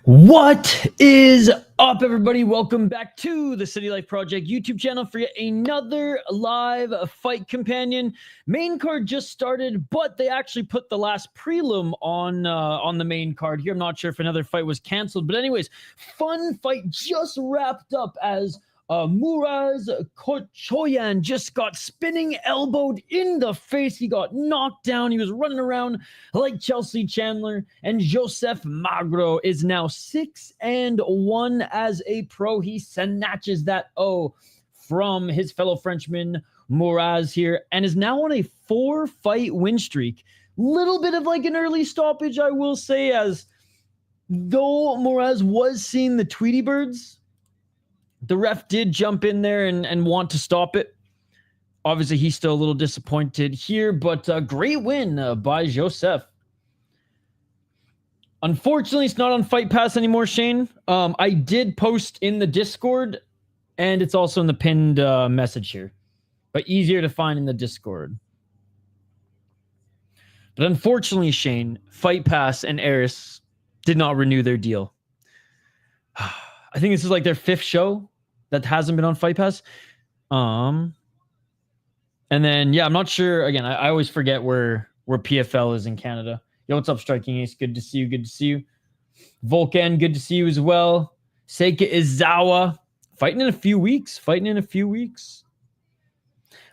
What is up, everybody? Welcome back to the City Life Project YouTube channel for yet another live fight companion. Main card just started, but they actually put the last prelim on the main card here. I'm not sure if another fight was canceled, but anyways, fun fight just wrapped up as Mouraz Kotchoyan just got spinning elbowed in the face. He got knocked down. He was running around like Chelsea Chandler. And Joseph Magro is now 6-1 as a pro. He snatches that O from his fellow Frenchman Mouraz here and is now on a 4-fight win streak. Little bit of like an early stoppage, I will say, as though Mouraz was seeing the Tweety Birds. The ref did jump in there and want to stop it. Obviously, he's still a little disappointed here, but a great win by Joseph. Unfortunately, it's not on Fight Pass anymore, Shane. I did post in the Discord, and it's also in the pinned message here, but easier to find in the Discord. But unfortunately, Shane, Fight Pass and Eris did not renew their deal. I think this is like their 5th show that hasn't been on Fight Pass. And then, yeah, I'm not sure. Again, I always forget where PFL is in Canada. Yo, what's up, Striking Ace? Good to see you. Good to see you. Volcan, good to see you as well. Seika Izawa, fighting in a few weeks.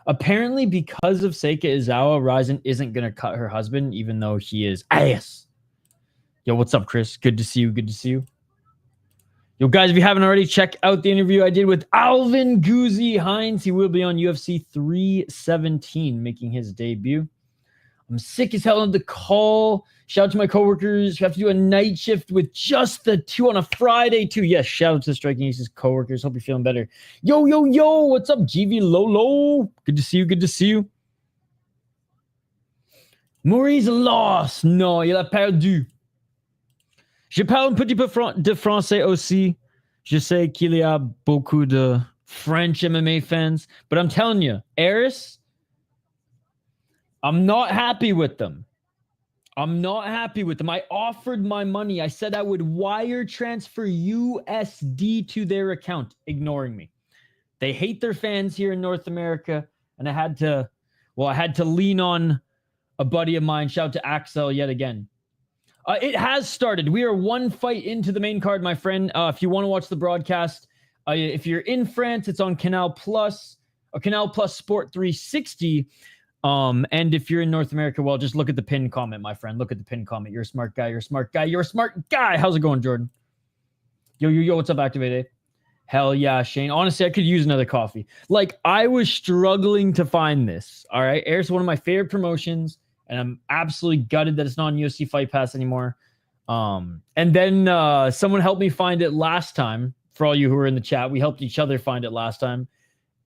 Apparently, because of Seika Izawa, Ryzen isn't going to cut her husband, even though he is ass. Yo, what's up, Chris? Good to see you. Good to see you. Yo, guys, if you haven't already, check out the interview I did with Alvin Guzzi Hines. He will be on UFC 317, making his debut. I'm sick as hell of the call. Shout out to my coworkers who have to do a night shift with just the 2 on a Friday, too. Yes, shout out to the Striking Aces coworkers. Hope you're feeling better. Yo, what's up, GV Lolo? Good to see you. Good to see you. Maurice lost. No, il a perdu. Je parle un petit peu de français aussi. Je sais qu'il y a beaucoup de French MMA fans. But I'm telling you, Eris, I'm not happy with them. I offered my money. I said I would wire transfer USD to their account, ignoring me. They hate their fans here in North America. And I had to lean on a buddy of mine. Shout out to Axel yet again. It has started. We are 1 fight into the main card, my friend. If you want to watch the broadcast, if you're in France, it's on CANAL Plus, or CANAL Plus Sport 360. And if you're in North America, well, just look at the pinned comment, my friend. Look at the pinned comment. You're a smart guy. You're a smart guy. You're a smart guy. How's it going, Jordan? Yo, what's up, Activate? Hell yeah, Shane. Honestly, I could use another coffee. Like, I was struggling to find this. All right. Air's one of my favorite promotions. And I'm absolutely gutted that it's not on UFC Fight Pass anymore. And then someone helped me find it last time. For all you who were in the chat, we helped each other find it last time.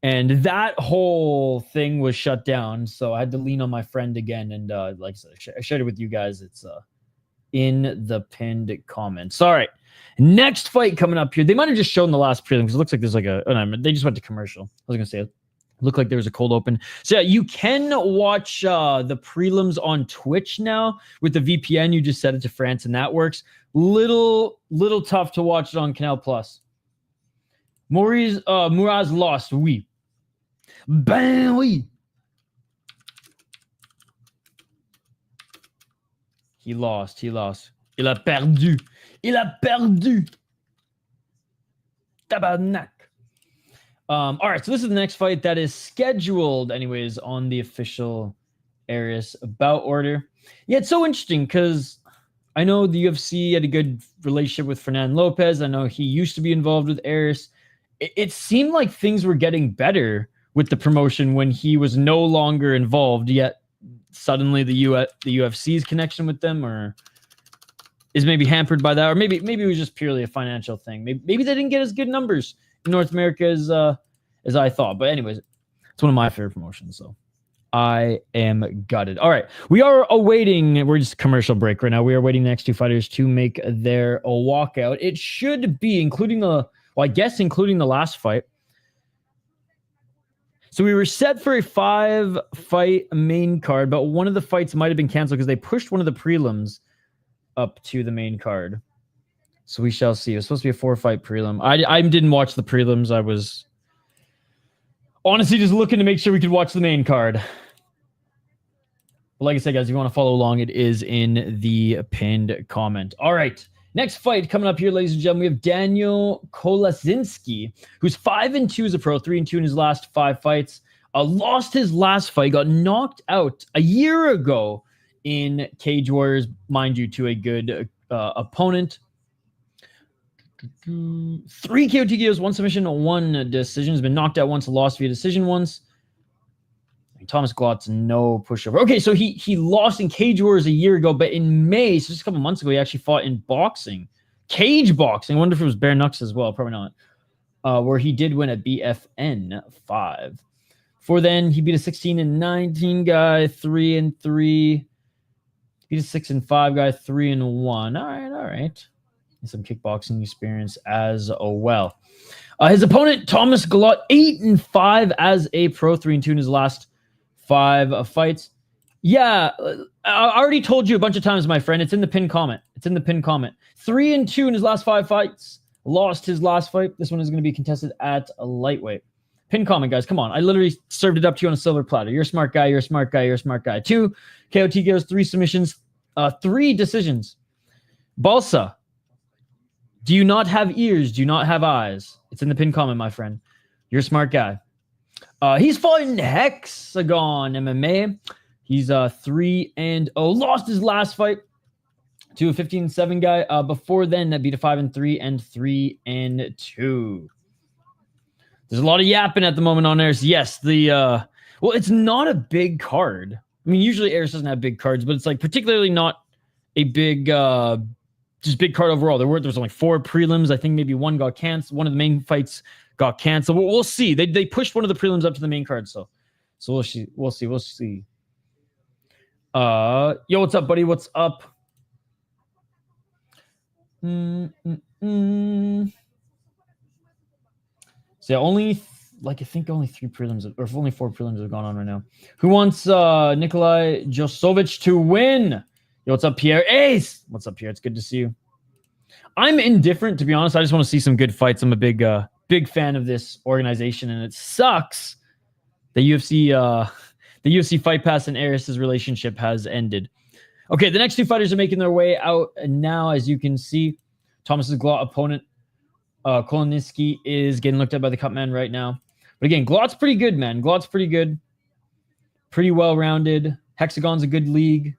And that whole thing was shut down. So I had to lean on my friend again. And like I said, I shared it with you guys. It's in the pinned comments. All right. Next fight coming up here. They might have just shown the last prelim because it looks like there's like they just went to commercial. I was going to say it. Looked like there was a cold open. So yeah, you can watch the prelims on Twitch now with the VPN. You just set it to France and that works. Little tough to watch it on Canal Plus. Mouraz lost. Oui. Ben oui. He lost. Il a perdu. Tabarnak. All right, so this is the next fight that is scheduled, anyways, on the official Eris bout order. Yeah, it's so interesting because I know the UFC had a good relationship with Fernando Lopez. I know he used to be involved with Eris. It seemed like things were getting better with the promotion when he was no longer involved, yet suddenly the UFC's connection with them or is maybe hampered by that, or maybe it was just purely a financial thing. Maybe they didn't get as good numbers in North America as I thought. But anyways, it's one of my favorite promotions, so I am gutted. All right, we are awaiting, we're just commercial break right now. We are waiting the next 2 fighters to make their walkout. It should be including the last fight. So we were set for a 5-fight main card, but one of the fights might have been canceled because they pushed one of the prelims up to the main card. So we shall see. It was supposed to be a 4-fight prelim. I didn't watch the prelims. I was honestly just looking to make sure we could watch the main card. But like I said, guys, if you want to follow along, it is in the pinned comment. All right. Next fight coming up here, ladies and gentlemen, we have Daniel Kolasiński, who's 5-2 as a pro, 3-2 in his last 5 fights. Lost his last fight, got knocked out a year ago in Cage Warriors, mind you, to a good opponent. 3 KO TKOs, 1 submission, 1 decision. Has been knocked out once, lost via decision once. Thomas Glot's no pushover. Okay, so he lost in Cage Wars a year ago, but in May, so just a couple months ago, he actually fought in boxing. Cage boxing. I wonder if it was bare knucks as well. Probably not. Where he did win a BFN 5. Before then, he beat a 16-19 guy, 3-3. Beat a 6-5 guy, 3-1. All right. And some kickboxing experience as well. His opponent, Thomas Glot, 8-5 as a pro, 3-2 in his last 5 fights. Yeah, I already told you a bunch of times, my friend. It's in the pinned comment. 3-2 in his last 5 fights. Lost his last fight. This one is going to be contested at a lightweight. Pinned comment, guys. Come on. I literally served it up to you on a silver platter. You're a smart guy. You're a smart guy. You're a smart guy. 2 KO TKOs, 3 submissions, 3 decisions. Balsa, do you not have ears? Do you not have eyes? It's in the pinned comment, my friend. You're a smart guy. He's fought in Hexagon MMA. He's 3-0. Lost his last fight to a 15-7 guy. Before then, that beat a 5-3 and 3-2. There's a lot of yapping at the moment on Aris. Yes, well, it's not a big card. I mean, usually Aris doesn't have big cards, but it's like particularly not a big, just big card overall. There was only 4 prelims. I think maybe 1 got canceled. One of the main fights got canceled. We'll see. They pushed one of the prelims up to the main card, so we'll see. We'll see. Yo, what's up, buddy? What's up? So yeah, only I think only 3 prelims, or only 4 prelims have gone on right now. Who wants Nikola Joksović to win? Yo, what's up, Pierre? Ace! What's up, Pierre? It's good to see you. I'm indifferent, to be honest. I just want to see some good fights. I'm a big fan of this organization, and it sucks the UFC Fight Pass and Aris's relationship has ended. Okay, the next 2 fighters are making their way out now, as you can see. Thomas's Glot opponent, Kolasiński, is getting looked at by the cut man right now. But again, Glot's pretty good, man. Glot's pretty good. Pretty well-rounded. Hexagon's a good league.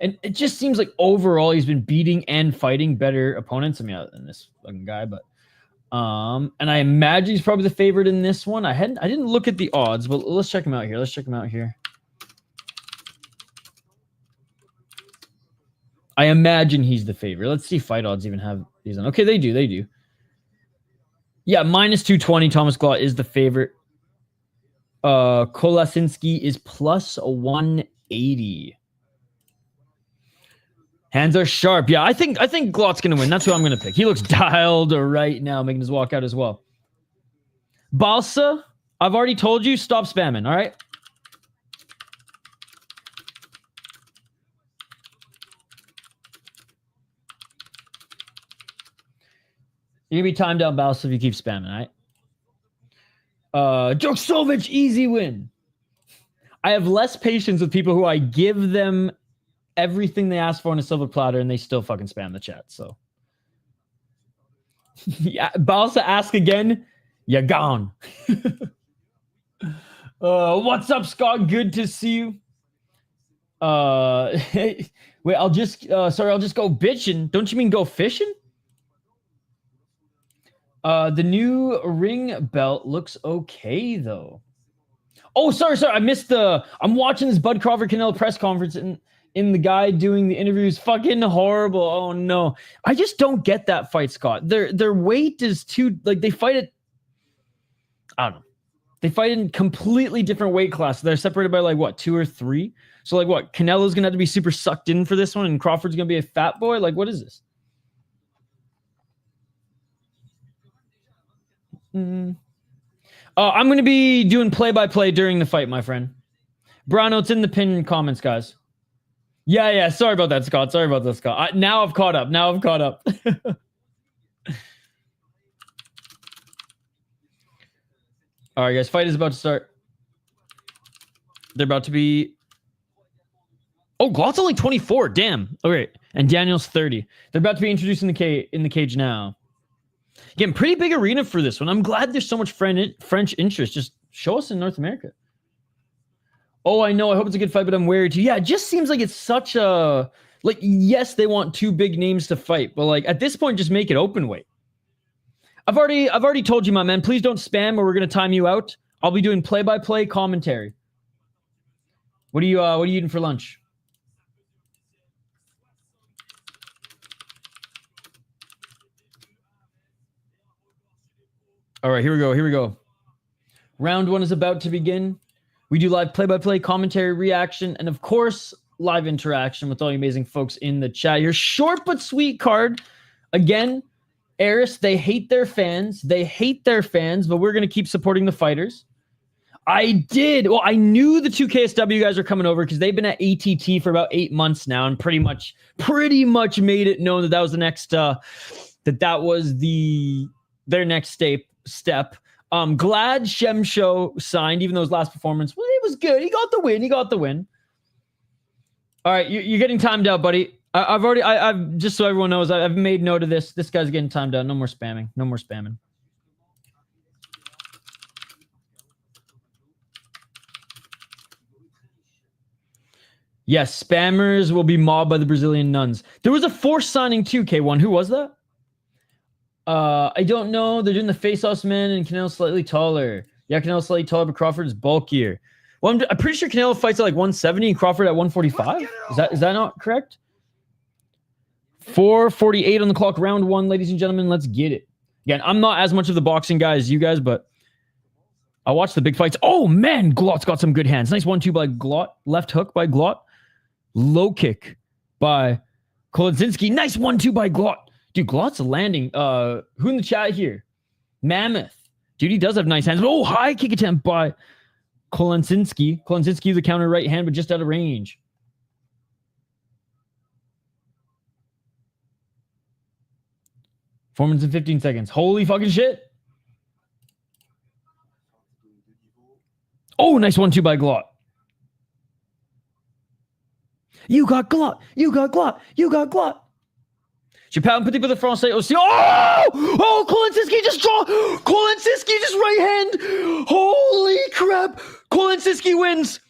And it just seems like overall he's been beating and fighting better opponents. I mean, other than this fucking guy, but and I imagine he's probably the favorite in this one. I didn't look at the odds, but let's check him out here. I imagine he's the favorite. Let's see if fight odds even have these on. Okay, they do. Yeah, -220. Thomas Glot is the favorite. Kolasiński is +180. Hands are sharp. Yeah, I think Glot's going to win. That's who I'm going to pick. He looks dialed right now, making his walkout as well. Balsa, I've already told you, stop spamming, all right? You're going to be timed out, Balsa, if you keep spamming, all right? Joksović, easy win. I have less patience with people who I give them everything they ask for on a silver platter and they still fucking spam the chat. So yeah, Balsa, ask again. You're gone. What's up, Scott? Good to see you. Wait, I'll just go bitching. Don't you mean go fishing? The new ring belt looks okay though. Oh, sorry. I missed I'm watching this Bud Crawford Canelo press conference and in the guy doing the interviews, fucking horrible. Oh no, I just don't get that fight, Scott. Their weight is too, like, they fight it. I don't know. They fight in completely different weight classes. They're separated by like what, 2 or 3. So like what, Canelo's gonna have to be super sucked in for this one, and Crawford's gonna be a fat boy. Like, what is this? I'm gonna be doing play-by-play during the fight, my friend. Brano, it's in the pinned comments, guys. Yeah. Sorry about that, Scott. Now I've caught up. All right, guys. Fight is about to start. They're about to be... Oh, Glot's only 24. Damn. All right. And Daniel's 30. They're about to be introduced in the cage now. Again, pretty big arena for this one. I'm glad there's so much French interest. Just show us in North America. Oh, I know. I hope it's a good fight, but I'm wary too. Yeah, it just seems like it's such a... Like, yes, they want two big names to fight, but like at this point, just make it open weight. I've already told you, my man, please don't spam or we're going to time you out. I'll be doing play-by-play commentary. What are you eating for lunch? All right, here we go. Round one is about to begin. We do live play-by-play commentary, reaction, and of course, live interaction with all you amazing folks in the chat. Your short but sweet card. Again, Eris, they hate their fans. But we're going to keep supporting the fighters. I knew the 2KSW guys are coming over because they've been at ATT for about 8 months now and pretty much made it known that was the next, that was their next step. Glad Shemsho signed, even though his last performance, well, it was good. He got the win. All right, you're getting timed out, buddy. I've just so everyone knows, I've made note of this. This guy's getting timed out. No more spamming. Yes, spammers will be mobbed by the Brazilian nuns. There was a forced signing too, K1. Who was that? I don't know. They're doing the face-offs, man, and Canelo's slightly taller. Yeah, Canelo's slightly taller, but Crawford is bulkier. Well, I'm pretty sure Canelo fights at like 170 and Crawford at 145. Is that not correct? 4:48 on the clock, round one, ladies and gentlemen. Let's get it. Again, I'm not as much of the boxing guy as you guys, but I watch the big fights. Oh, man, Glot's got some good hands. Nice 1-2 by Glot. Left hook by Glot. Low kick by Kolasiński. Nice 1-2 by Glot. Dude, Glot's landing. Who in the chat here? Mammoth. Dude, he does have nice hands. Oh, high kick attempt by Kolasiński. Kolasiński, the counter right hand, but just out of range. Four minutes and 15 seconds. Holy fucking shit. Oh, nice 1-2 by Glot. You got Glot. Je parle un petit peu de français aussi. Oh, Kolasiński just right hand. Holy crap. Kolasiński wins.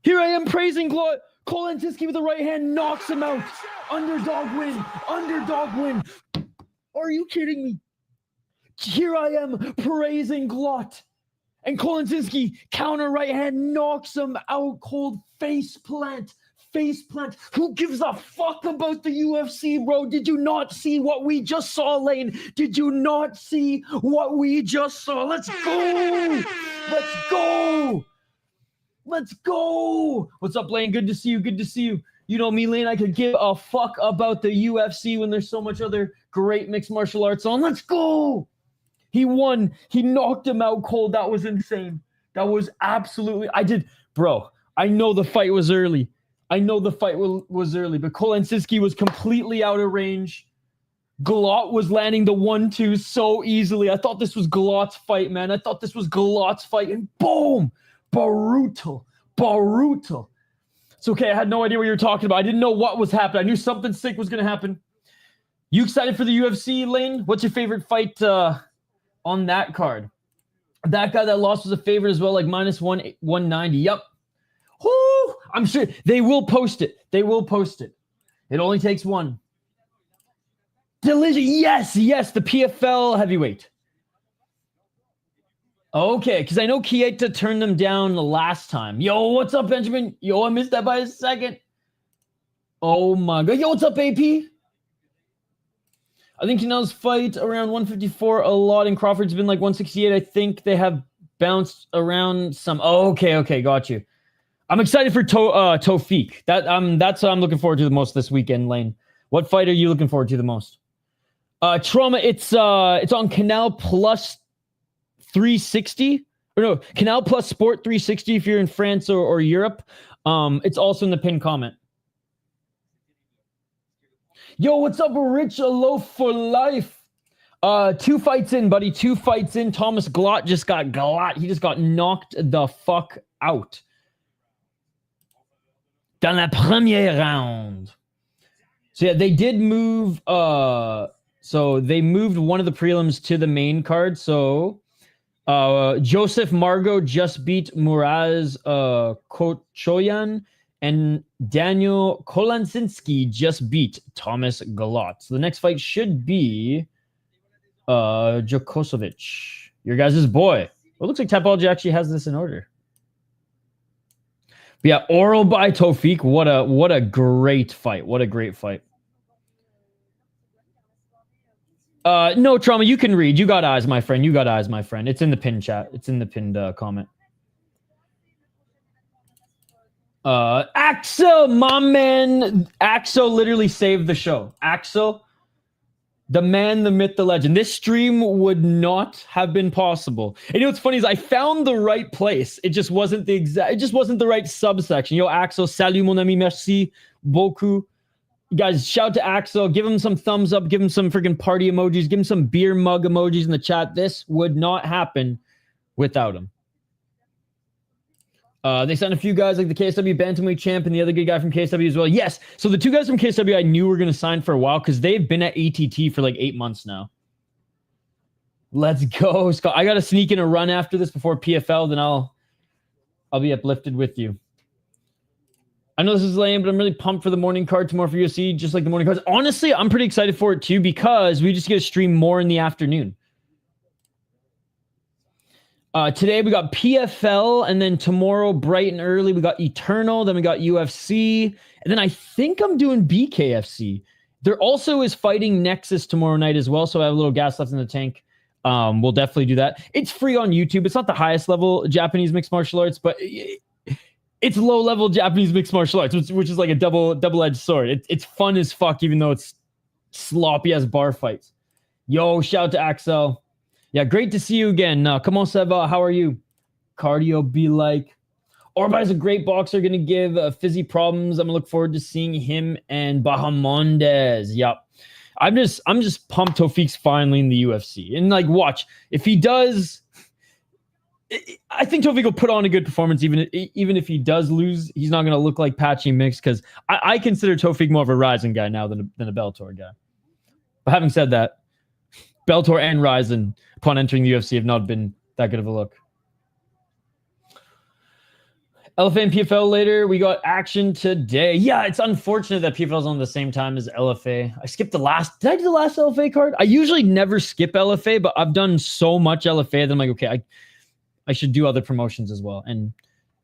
Here I am praising Glot. Kolasiński with the right hand knocks him out. Underdog win. Are you kidding me? Here I am praising Glot. And Kolasiński counter right hand knocks him out cold. Face plant. Who gives a fuck about the UFC, bro? Did you not see what we just saw, Lane? Did you not see what we just saw? Let's go. What's up, Lane? Good to see you. You know me, Lane. I could give a fuck about the UFC when there's so much other great mixed martial arts on. Let's go. He won. He knocked him out cold. That was insane. That was absolutely... Bro, I know the fight was early. but Kolasiński was completely out of range. Glot was landing the 1-2 so easily. I thought this was Glot's fight, man. And boom! Brutal. It's okay. I had no idea what you were talking about. I didn't know what was happening. I knew something sick was going to happen. You excited for the UFC, Lane? What's your favorite fight on that card? That guy that lost was a favorite as well, like minus 190. Yep. Whoo! I'm sure they will post it. It only takes one. Delicious. Yes, the PFL heavyweight. Okay, because I know Kieta turned them down the last time. Yo, what's up, Benjamin? Yo, I missed that by a second. Oh my God. Yo, what's up, AP? I think Canelo's fight around 154 a lot, and Crawford's been like 168. I think they have bounced around some. Oh, okay, got you. I'm excited for Tofik. That's what I'm looking forward to the most this weekend, Lane. What fight are you looking forward to the most? Trauma, it's on Canal Plus 360. Or no, Canal Plus Sport 360 if you're in France or Europe. It's also in the pinned comment. Yo, what's up, Rich? A loaf for life. 2 fights in, buddy. 2 fights in. Thomas Glot just got Glot. He just got knocked the fuck out. Dans la première round. So yeah, they did move. So they moved one of the prelims to the main card. So Joseph Margot just beat Mouraz Kotchoyan, and Daniel Kolasiński just beat Thomas Glot. So the next fight should be Joksović, your guys' boy. Well, it looks like Tapology actually has this in order. But yeah, oral by Tofik. What a great fight. What a great fight. No trauma. You can read. You got eyes, my friend. You got eyes, my friend. It's in the pinned chat. It's in the pinned comment. Axel, my man. Axel literally saved the show. Axel, the man, the myth, the legend. This stream would not have been possible. And you know what's funny is I found the right place. It just wasn't the exact. It just wasn't the right subsection. Yo, Axel, salut mon ami, merci beaucoup. You guys, shout to Axel. Give him some thumbs up. Give him some freaking party emojis. Give him some beer mug emojis in the chat. This would not happen without him. They sent a few guys like the KSW Bantamweight champ and the other good guy from KSW as well. Yes. So the 2 guys from KSW I knew were going to sign for a while because they've been at ATT for like 8 months now. Let's go, Scott. I got to sneak in a run after this before PFL. Then I'll be uplifted with you. I know this is lame, but I'm really pumped for the morning card tomorrow for UFC, just like the morning cards. Honestly, I'm pretty excited for it too because we just get to stream more in the afternoon. Today we got PFL, and then tomorrow bright and early we got Eternal, then we got UFC, and then I think I'm doing BKFC. There also is Fighting Nexus tomorrow night as well, so I have a little gas left in the tank. We'll definitely do that. It's free on YouTube. It's not the highest level Japanese mixed martial arts, but it's low level Japanese mixed martial arts, which is like a double-edged sword. It's fun as fuck, even though it's sloppy as bar fights. Yo, shout out to Axel. Yeah, great to see you again. Comment ça va? How are you? Cardio be like. Orba is a great boxer, going to give Fizzy problems. I'm going to look forward to seeing him and Bahamondes. Yep. I'm just pumped Tofik's finally in the UFC. And like, watch. If he does, I think Tofik will put on a good performance. Even if he does lose, he's not going to look like Patchy Mix because I consider Tofik more of a Ryzen guy now than a Bellator guy. But having said that, Bellator and Ryzen, upon entering the UFC, have not been that good of a look. LFA and PFL later. We got action today. Yeah, it's unfortunate that PFL's on the same time as LFA. I skipped the last. Did I do the last LFA card? I usually never skip LFA, but I've done so much LFA that I'm like, okay, I should do other promotions as well. And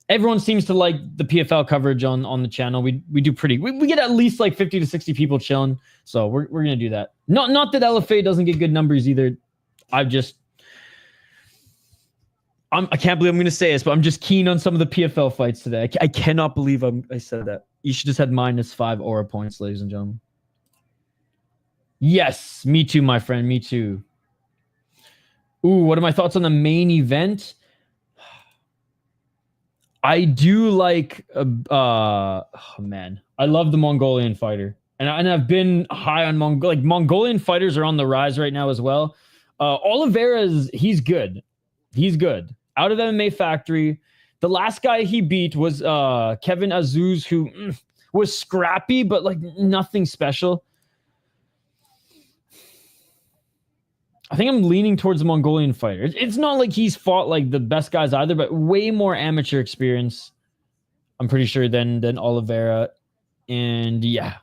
everyone seems to like the PFL coverage on the channel. We do pretty. We get at least like 50 to 60 people chilling. So we're gonna do that. Not that LFA doesn't get good numbers either. I can't believe I'm going to say this, but I'm just keen on some of the PFL fights today. I cannot believe I said that. You should just had -5 aura points, ladies and gentlemen. Yes, me too, my friend. Me too. Ooh, what are my thoughts on the main event? I do like, oh man, I love the Mongolian fighter. And I've been high on Mongolian fighters are on the rise right now as well. Oliveira he's good. He's good. Out of MMA Factory. The last guy he beat was Kevin Azuz, who was scrappy, but like nothing special. I think I'm leaning towards the Mongolian fighter. It's not like he's fought like the best guys either, but way more amateur experience, I'm pretty sure, than Oliveira. And yeah,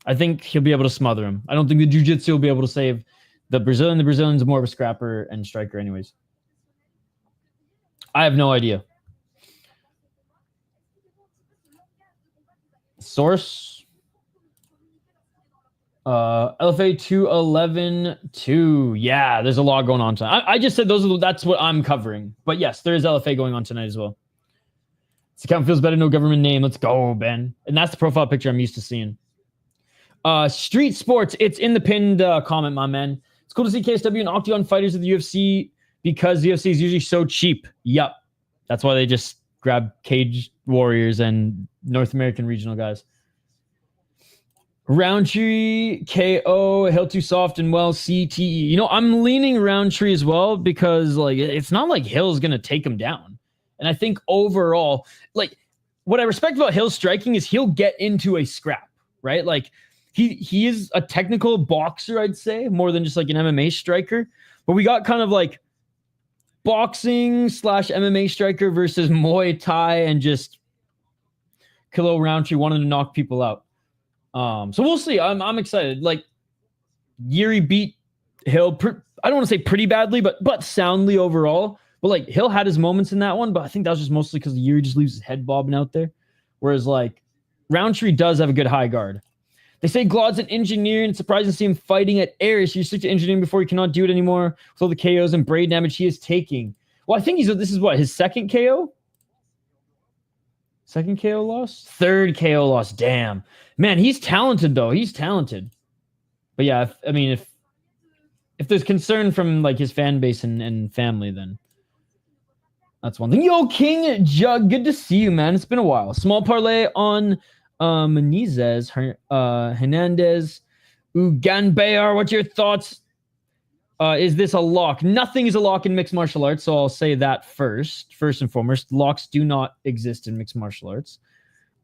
I think he'll be able to smother him. I don't think the jiu-jitsu will be able to save the Brazilian. The Brazilian's more of a scrapper and striker anyways. I have no idea. Source. LFA 211-2. Yeah, there's a lot going on tonight. I just said that's what I'm covering. But yes, there is LFA going on tonight as well. This account feels better, no government name. Let's go, Ben. And that's the profile picture I'm used to seeing. Street Sports, it's in the pinned comment, my man. It's cool to see KSW and Octagon fighters at the UFC because the UFC is usually so cheap. Yup. That's why they just grab Cage Warriors and North American regional guys. Roundtree, KO, Hill too soft and well, CTE. You know, I'm leaning Roundtree as well because, like, it's not like Hill's going to take him down. And I think overall, like, what I respect about Hill's striking is he'll get into a scrap, right? Like, he is a technical boxer, I'd say, more than just like an MMA striker. But we got kind of like boxing / MMA striker versus Muay Thai and just Kilo Roundtree wanting to knock people out. So we'll see. I'm excited. Like, Yuri beat Hill. I don't want to say pretty badly, but soundly overall. But like, Hill had his moments in that one, but I think that was just mostly because Yuri just leaves his head bobbing out there. Whereas like Roundtree does have a good high guard. They say Glot's an engineer, and it's surprising to see him fighting at air. So you stick to engineering before he cannot do it anymore with all the KOs and brain damage he is taking. Well, I think this is what, his second KO? Second KO loss? Third KO loss. Damn. Man, he's talented, though. He's talented. But yeah, if there's concern from like his fan base and family, then that's one thing. Yo, King Jug, good to see you, man. It's been a while. Small parlay on Menezes, Hernandez, Uuganbayar. What's your thoughts? Is this a lock? Nothing is a lock in mixed martial arts, so I'll say that first and foremost. Locks do not exist in mixed martial arts.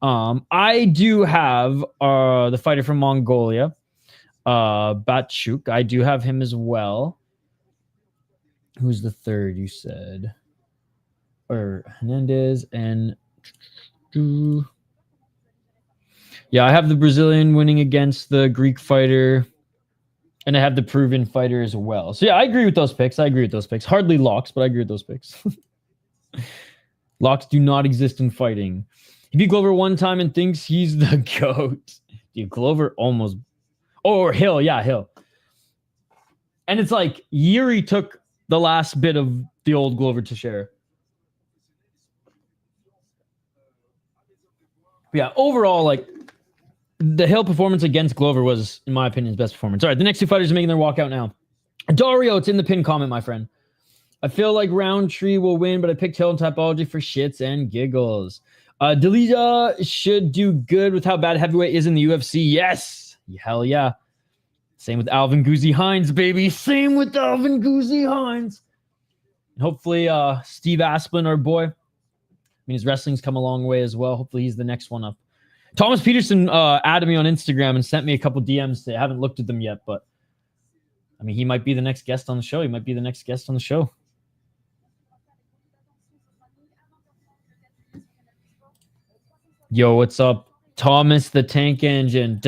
I do have the fighter from Mongolia, Batsukh. I do have him as well. Who's the third, you said? Or Hernandez and... Yeah, I have the Brazilian winning against the Greek fighter. And I have the proven fighter as well. So yeah, I agree with those picks. Hardly locks, but I agree with those picks. Locks do not exist in fighting. He beat Glover one time and thinks he's the GOAT. Dude, Glover almost... Oh, or Hill. Yeah, Hill. And it's like Yuri took the last bit of the old Glover to share. But yeah, overall, like, the Hill performance against Glover was, in my opinion, his best performance. All right, the next two fighters are making their walkout now. Dario, it's in the pin comment, my friend. I feel like Roundtree will win, but I picked Hill and Typology for shits and giggles. Delija should do good with how bad heavyweight is in the UFC. Yes. Hell yeah. Same with Alvin Guzzi Hines, baby. Same with Alvin Guzzi Hines. And hopefully, Steve Asplin, our boy. I mean, his wrestling's come a long way as well. Hopefully, he's the next one up. Thomas Peterson added me on Instagram and sent me a couple DMs today. I haven't looked at them yet, but I mean, he might be the next guest on the show. Yo, what's up? Thomas the Tank Engine.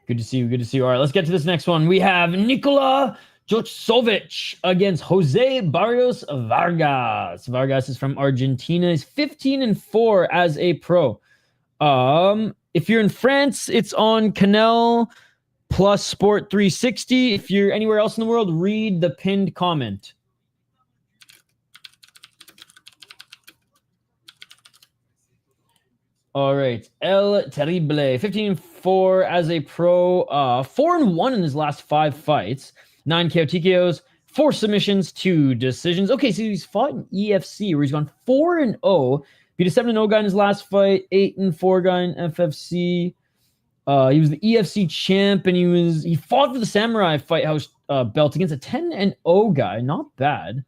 Good to see you. All right, let's get to this next one. We have Nikola Joksović against Jose Barrios Vargas. Vargas is from Argentina. He's 15-4 as a pro. If you're in France, it's on CANAL plus Sport 360. If you're anywhere else in the world, read the pinned comment. All right, El Terrible, 15-4 as a pro, 4-1 in his last 5 fights, 9 KO TKOs, 4 submissions, 2 decisions. Okay, so he's fought in EFC where he's gone 4-0, beat a 7-0 guy in his last fight, 8-4 guy in FFC. He was the EFC champ, and he fought for the Samurai Fight House belt against a 10-0 guy. Not bad.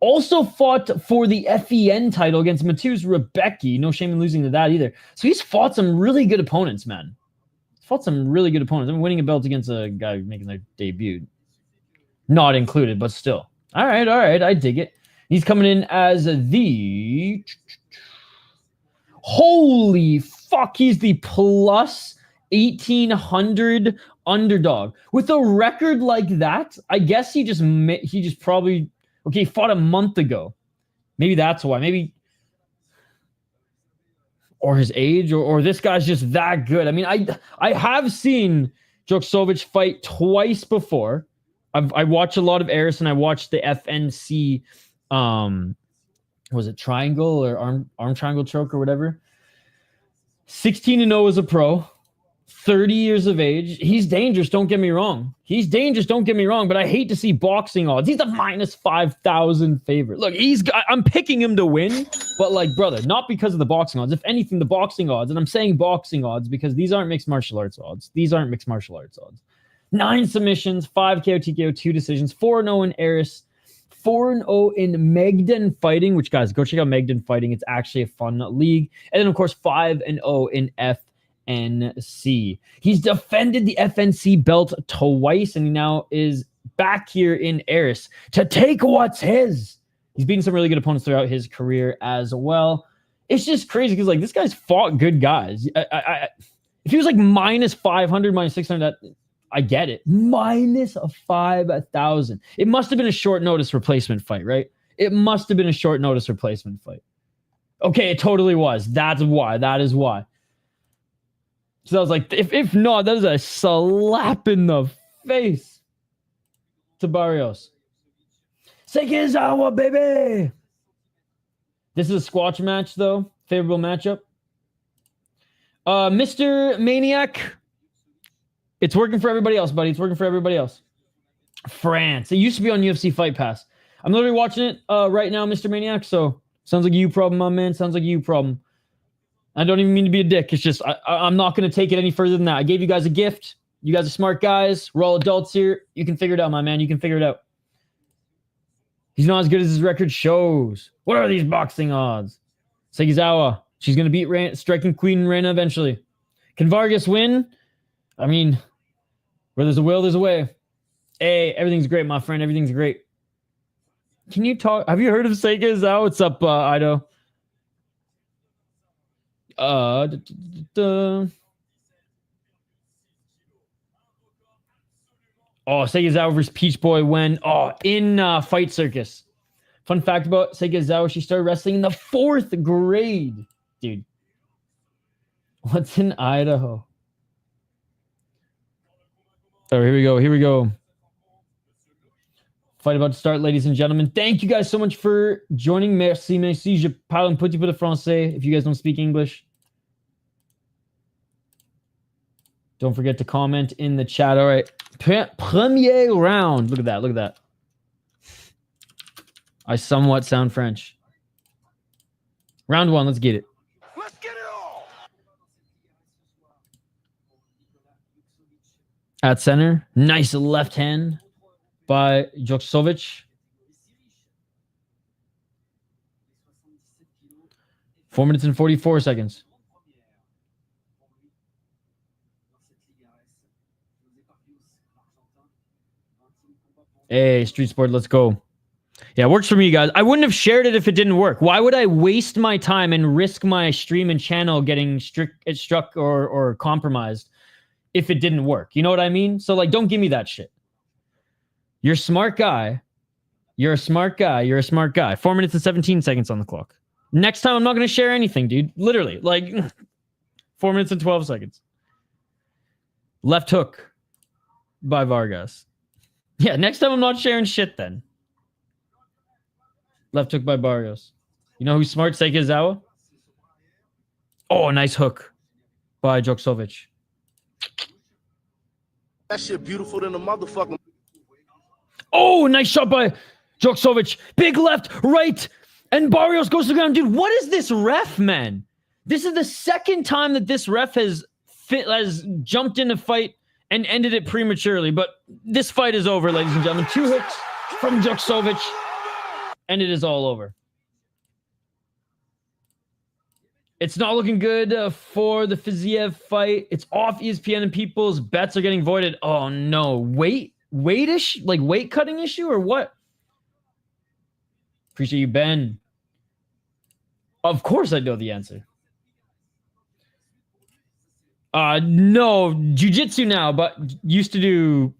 Also fought for the FEN title against Mateusz Rebecki. No shame in losing to that either. So he's fought some really good opponents, man. He's fought some really good opponents. I'm winning a belt against a guy making their debut. Not included, but still. All right. I dig it. He's coming in as the... Holy fuck, he's the plus 1,800 underdog. With a record like that, I guess he just probably... Okay, he fought a month ago. Maybe that's why. Maybe... Or his age, or this guy's just that good. I mean, I have seen Joksović fight twice before. I watched a lot of Eris, and I watched the FNC... was it triangle or arm triangle choke or whatever? 16-0 as a pro. 30 years of age. He's dangerous, don't get me wrong. He's dangerous, don't get me wrong, but I hate to see boxing odds. He's a minus 5,000 favorite. Look, I'm picking him to win, but like, brother, not because of the boxing odds. If anything, the boxing odds, and I'm saying boxing odds because these aren't mixed martial arts odds. These aren't mixed martial arts odds. 9 submissions, 5 KO, TKO, 2 decisions, 4-0 in Eris, 4-0 in Megden Fighting, which, guys, go check out Megden Fighting. It's actually a fun league. And then, of course, 5-0 in FNC. He's defended the FNC belt twice, and he now is back here in Eris to take what's his. He's beaten some really good opponents throughout his career as well. It's just crazy because, like, this guy's fought good guys. If he was, like, minus 500, minus 600, I get it. Minus 5,000. It must have been a short notice replacement fight, right? It must have been a short notice replacement fight. Okay, it totally was. That's why. That is why. So I was like, if not, that is a slap in the face to Barrios. Sekizawa, baby! This is a squash match, though. Favorable matchup. Mr. Maniac. It's working for everybody else, buddy. It's working for everybody else. France. It used to be on UFC Fight Pass. I'm literally watching it right now, Mr. Maniac. So sounds like you problem, my man. Sounds like you problem. I don't even mean to be a dick. It's just I'm not going to take it any further than that. I gave you guys a gift. You guys are smart guys. We're all adults here. You can figure it out, my man. You can figure it out. He's not as good as his record shows. What are these boxing odds? Sekizawa. She's going to beat Striking Queen Reina eventually. Can Vargas win? I mean, where there's a will, there's a way. Hey, everything's great, my friend. Everything's great. Can you talk? Have you heard of Sekizawa? What's up, Ido? Oh, Sekizawa versus Peach Boy when in Fight Circus. Fun fact about Sekizawa, she started wrestling in the 4th grade. Dude. What's in Idaho? Oh, here we go. Here we go. Fight about to start, ladies and gentlemen. Thank you guys so much for joining. Merci, merci. Je parle un petit peu de français if you guys don't speak English. Don't forget to comment in the chat. All right. Premier round. Look at that. Look at that. I somewhat sound French. Round 1. Let's get it. Let's get it all. At center. Nice left hand by Joksović. 4 minutes and 44 seconds. Hey, Street Sport, let's go. Yeah, it works for me, guys. I wouldn't have shared it if it didn't work. Why would I waste my time and risk my stream and channel getting struck or compromised if it didn't work? You know what I mean? So, like, don't give me that shit. You're a smart guy. You're a smart guy. You're a smart guy. 4 minutes and 17 seconds on the clock. Next time, I'm not going to share anything, dude. Literally. Like, 4 minutes and 12 seconds. Left hook by Vargas. Yeah, next time I'm not sharing shit then. Left hook by Barrios. You know who's smart? Sekizawa. Oh, nice hook by Joksović. That shit beautiful than a motherfucker. Oh, nice shot by Joksović. Big left, right, and Barrios goes to the ground. Dude, what is this ref, man? This is the second time that this ref has jumped in a fight and ended it prematurely. But this fight is over, ladies and gentlemen. 2 hooks from Joksović, and it is all over. It's not looking good for the Fiziev fight. It's off ESPN and people's bets are getting voided. Oh, no. Weight cutting issue or what? Appreciate you, Ben. Of course I know the answer. No, jiu-jitsu now, but used to do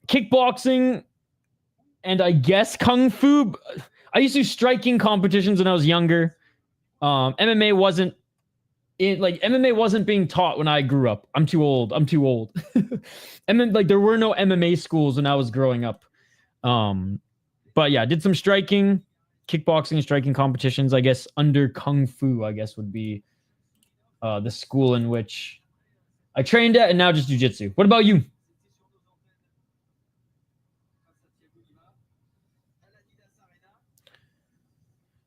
kickboxing and I guess kung fu. I used to do striking competitions when I was younger. MMA wasn't being taught when I grew up. I'm too old. And then there were no MMA schools when I was growing up. But yeah, I did some striking, kickboxing, and striking competitions. I guess under kung fu, I guess would be the school in which I trained at, and now just jiu-jitsu. What about you?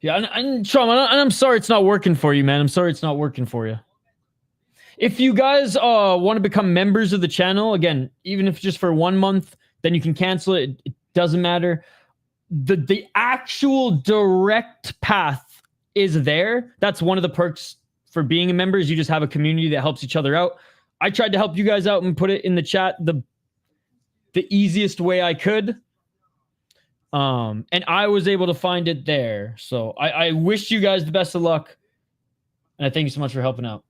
Yeah, and Sean, I'm sorry it's not working for you, man. I'm sorry it's not working for you. If you guys want to become members of the channel, again, even if just for 1 month, then you can cancel it. It doesn't matter. The actual direct path is there. That's one of the perks for being a member, is you just have a community that helps each other out. I tried to help you guys out and put it in the chat the easiest way I could. And I was able to find it there. So I wish you guys the best of luck. And I thank you so much for helping out.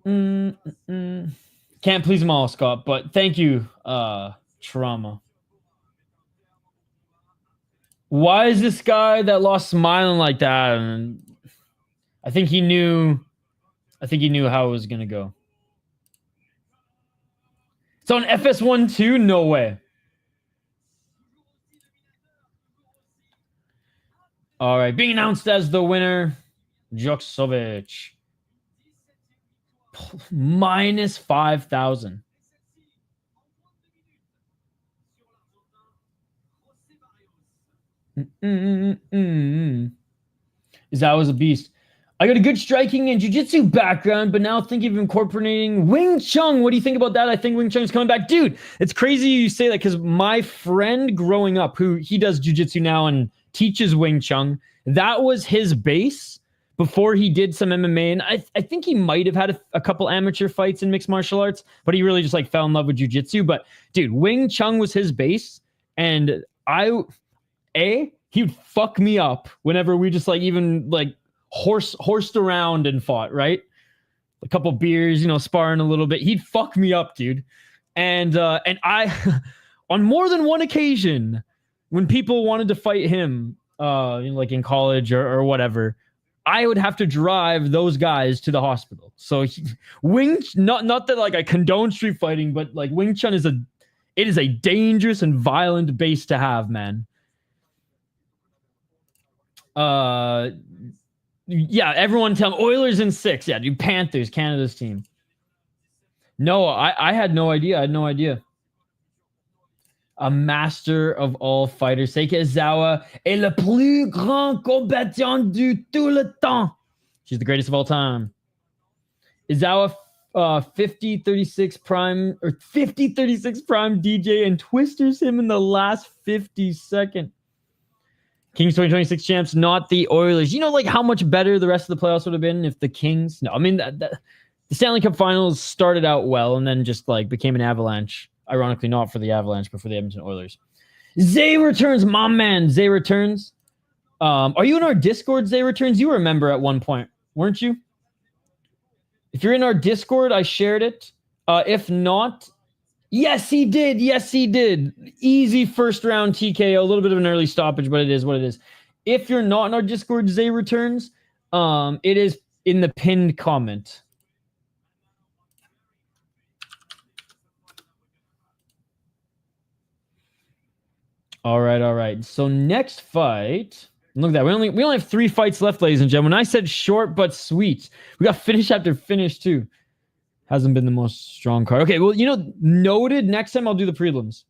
Can't please them all, Scott, but thank you, Trauma. Why is this guy that lost smiling like that? And I think he knew how it was gonna go. It's on FS1 too? No way. All right, being announced as the winner, Joksović. Minus 5,000. That was a beast. I got a good striking and jiu-jitsu background, but now thinking of incorporating Wing Chun. What do you think about that? I think Wing Chun's coming back. Dude, it's crazy you say that, because my friend growing up, who he does jiu-jitsu now and teaches Wing Chun, that was his base before he did some MMA. And I think he might have had a couple amateur fights in mixed martial arts, but he really just like fell in love with jiu-jitsu. But dude, Wing Chun was his base, and he would fuck me up whenever we just like even like horsed around and fought, right? A couple beers, you know, sparring a little bit. He'd fuck me up, dude. And I on more than one occasion, when people wanted to fight him, you know, like in college or whatever, I would have to drive those guys to the hospital. So not that like I condone street fighting, but like Wing Chun is a dangerous and violent base to have, man. Yeah, everyone tell me Oilers in 6. Yeah, dude, Panthers, Canada's team. No, I had no idea. I had no idea. A master of all fighters. Seikezawa est le plus grand combattant du tout le temps. She's the greatest of all time. Izawa 50-36 prime or 50-36 prime DJ and twisters him in the last 50-second. Kings 2026 champs, not the Oilers. You know, like how much better the rest of the playoffs would have been if the Kings. No, I mean the Stanley Cup Finals started out well and then just like became an avalanche. Ironically, not for the Avalanche, but for the Edmonton Oilers. Zay returns, my man. Zay returns. Are you in our Discord, Zay returns? You were a member at one point, weren't you? If you're in our Discord, I shared it. If not, yes, he did. Yes, he did. Easy first round TKO. A little bit of an early stoppage, but it is what it is. If you're not in our Discord, Zay returns. It is in the pinned comment. All right. So next fight. Look at that. We only have 3 fights left, ladies and gentlemen. I said short but sweet. We got finish after finish too. Hasn't been the most strong card. Okay, well, you know, noted. Next time I'll do the prelims.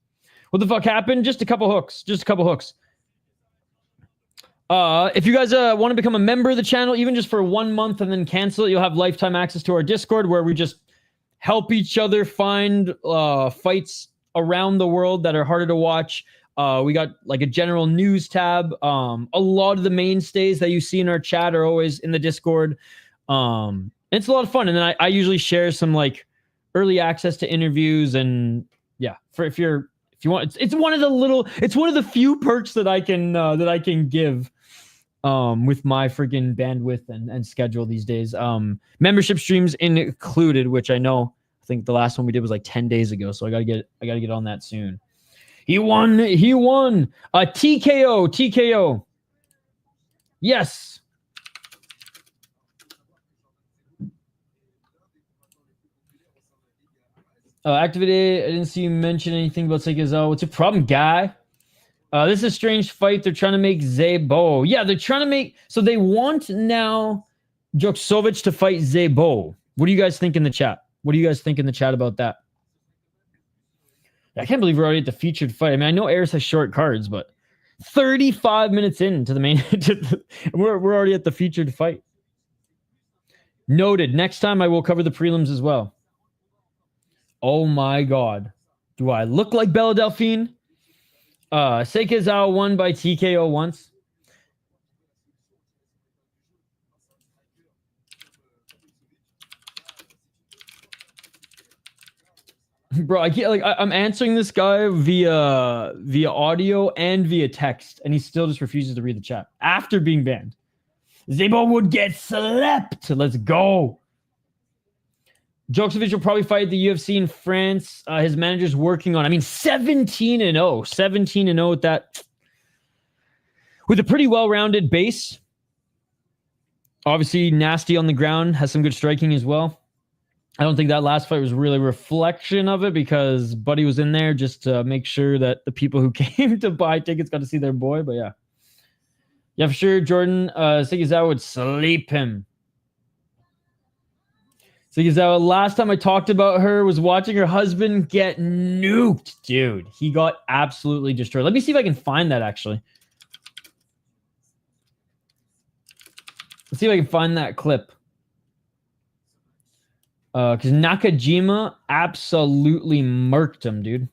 What the fuck happened? Just a couple hooks. If you guys want to become a member of the channel, even just for 1 month and then cancel it, you'll have lifetime access to our Discord, where we just help each other find fights around the world that are harder to watch. We got like a general news tab. A lot of the mainstays that you see in our chat are always in the Discord. It's a lot of fun. And then I usually share some like early access to interviews, and yeah, if you want, it's one of the few perks that I can give with my freaking bandwidth and schedule these days. Membership streams included, which I think the last one we did was like 10 days ago. So I gotta get on that soon. He won. A TKO. Yes. Activated. I didn't see you mention anything about Seikezawa. What's your problem, guy? This is a strange fight. They're trying to make Zebo. Yeah, they're trying to make... So they want now Joksović to fight Zebo. What do you guys think in the chat? What do you guys think in the chat about that? I can't believe we're already at the featured fight. I mean, I know Aris has short cards, but 35 minutes into the main... we're already at the featured fight. Noted. Next time I will cover the prelims as well. Oh my God. Do I look like Bella Delphine? Seikaizawa won by TKO once. Bro, I can't, like, I'm answering this guy via audio and via text, and he still just refuses to read the chat after being banned. Zebo would get slept. Let's go. Joksović will probably fight the UFC in France. His manager's working on, 17-0. 17-0 with that. With a pretty well-rounded base. Obviously, nasty on the ground. Has some good striking as well. I don't think that last fight was really a reflection of it because Buddy was in there just to make sure that the people who came to buy tickets got to see their boy. But yeah. Yeah, for sure, Jordan. Seikaizawa would sleep him. Seikaizawa, last time I talked about her was watching her husband get nuked. Dude, he got absolutely destroyed. Let me see if I can find that, actually. Let's see if I can find that clip. Because Nakajima absolutely murked him, dude.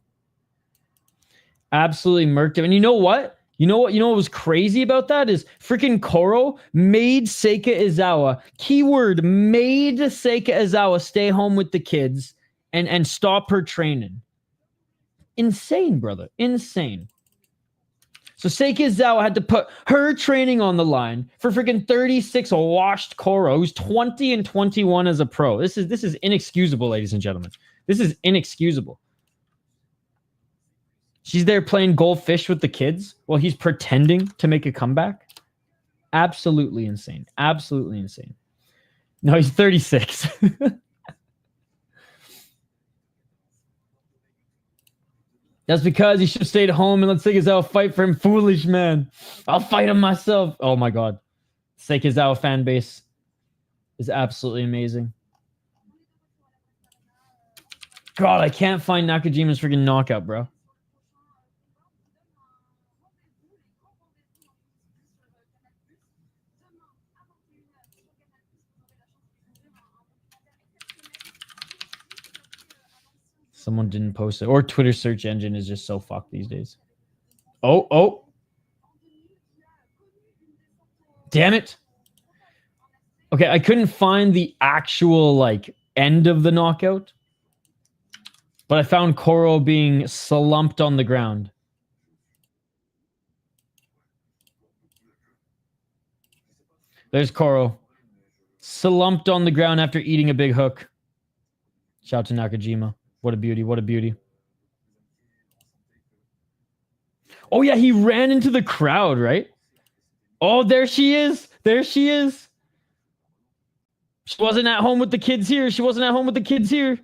Absolutely murked him. And you know what? You know what was crazy about that is freaking Koro made Seikaizawa, keyword made Seikaizawa stay home with the kids and stop her training. Insane, brother. Insane. So Seikaizawa had to put her training on the line for freaking 36 washed Koro, who's 20-21 as a pro. This is inexcusable, ladies and gentlemen. This is inexcusable. She's there playing goldfish with the kids while he's pretending to make a comeback. Absolutely insane. Absolutely insane. No, he's 36. That's because he should have stayed home and let Seikaizawa fight for him. Foolish man. I'll fight him myself. Oh my God. Seikaizawa fan base is absolutely amazing. God, I can't find Nakajima's freaking knockout, bro. Someone didn't post it. Or Twitter search engine is just so fucked these days. Oh. Damn it. Okay, I couldn't find the actual, like, end of the knockout. But I found Koro being slumped on the ground. There's Koro. Slumped on the ground after eating a big hook. Shout out to Nakajima. What a beauty. What a beauty. Oh, yeah, he ran into the crowd, right? Oh, there she is. There she is. She wasn't at home with the kids here. She wasn't at home with the kids here.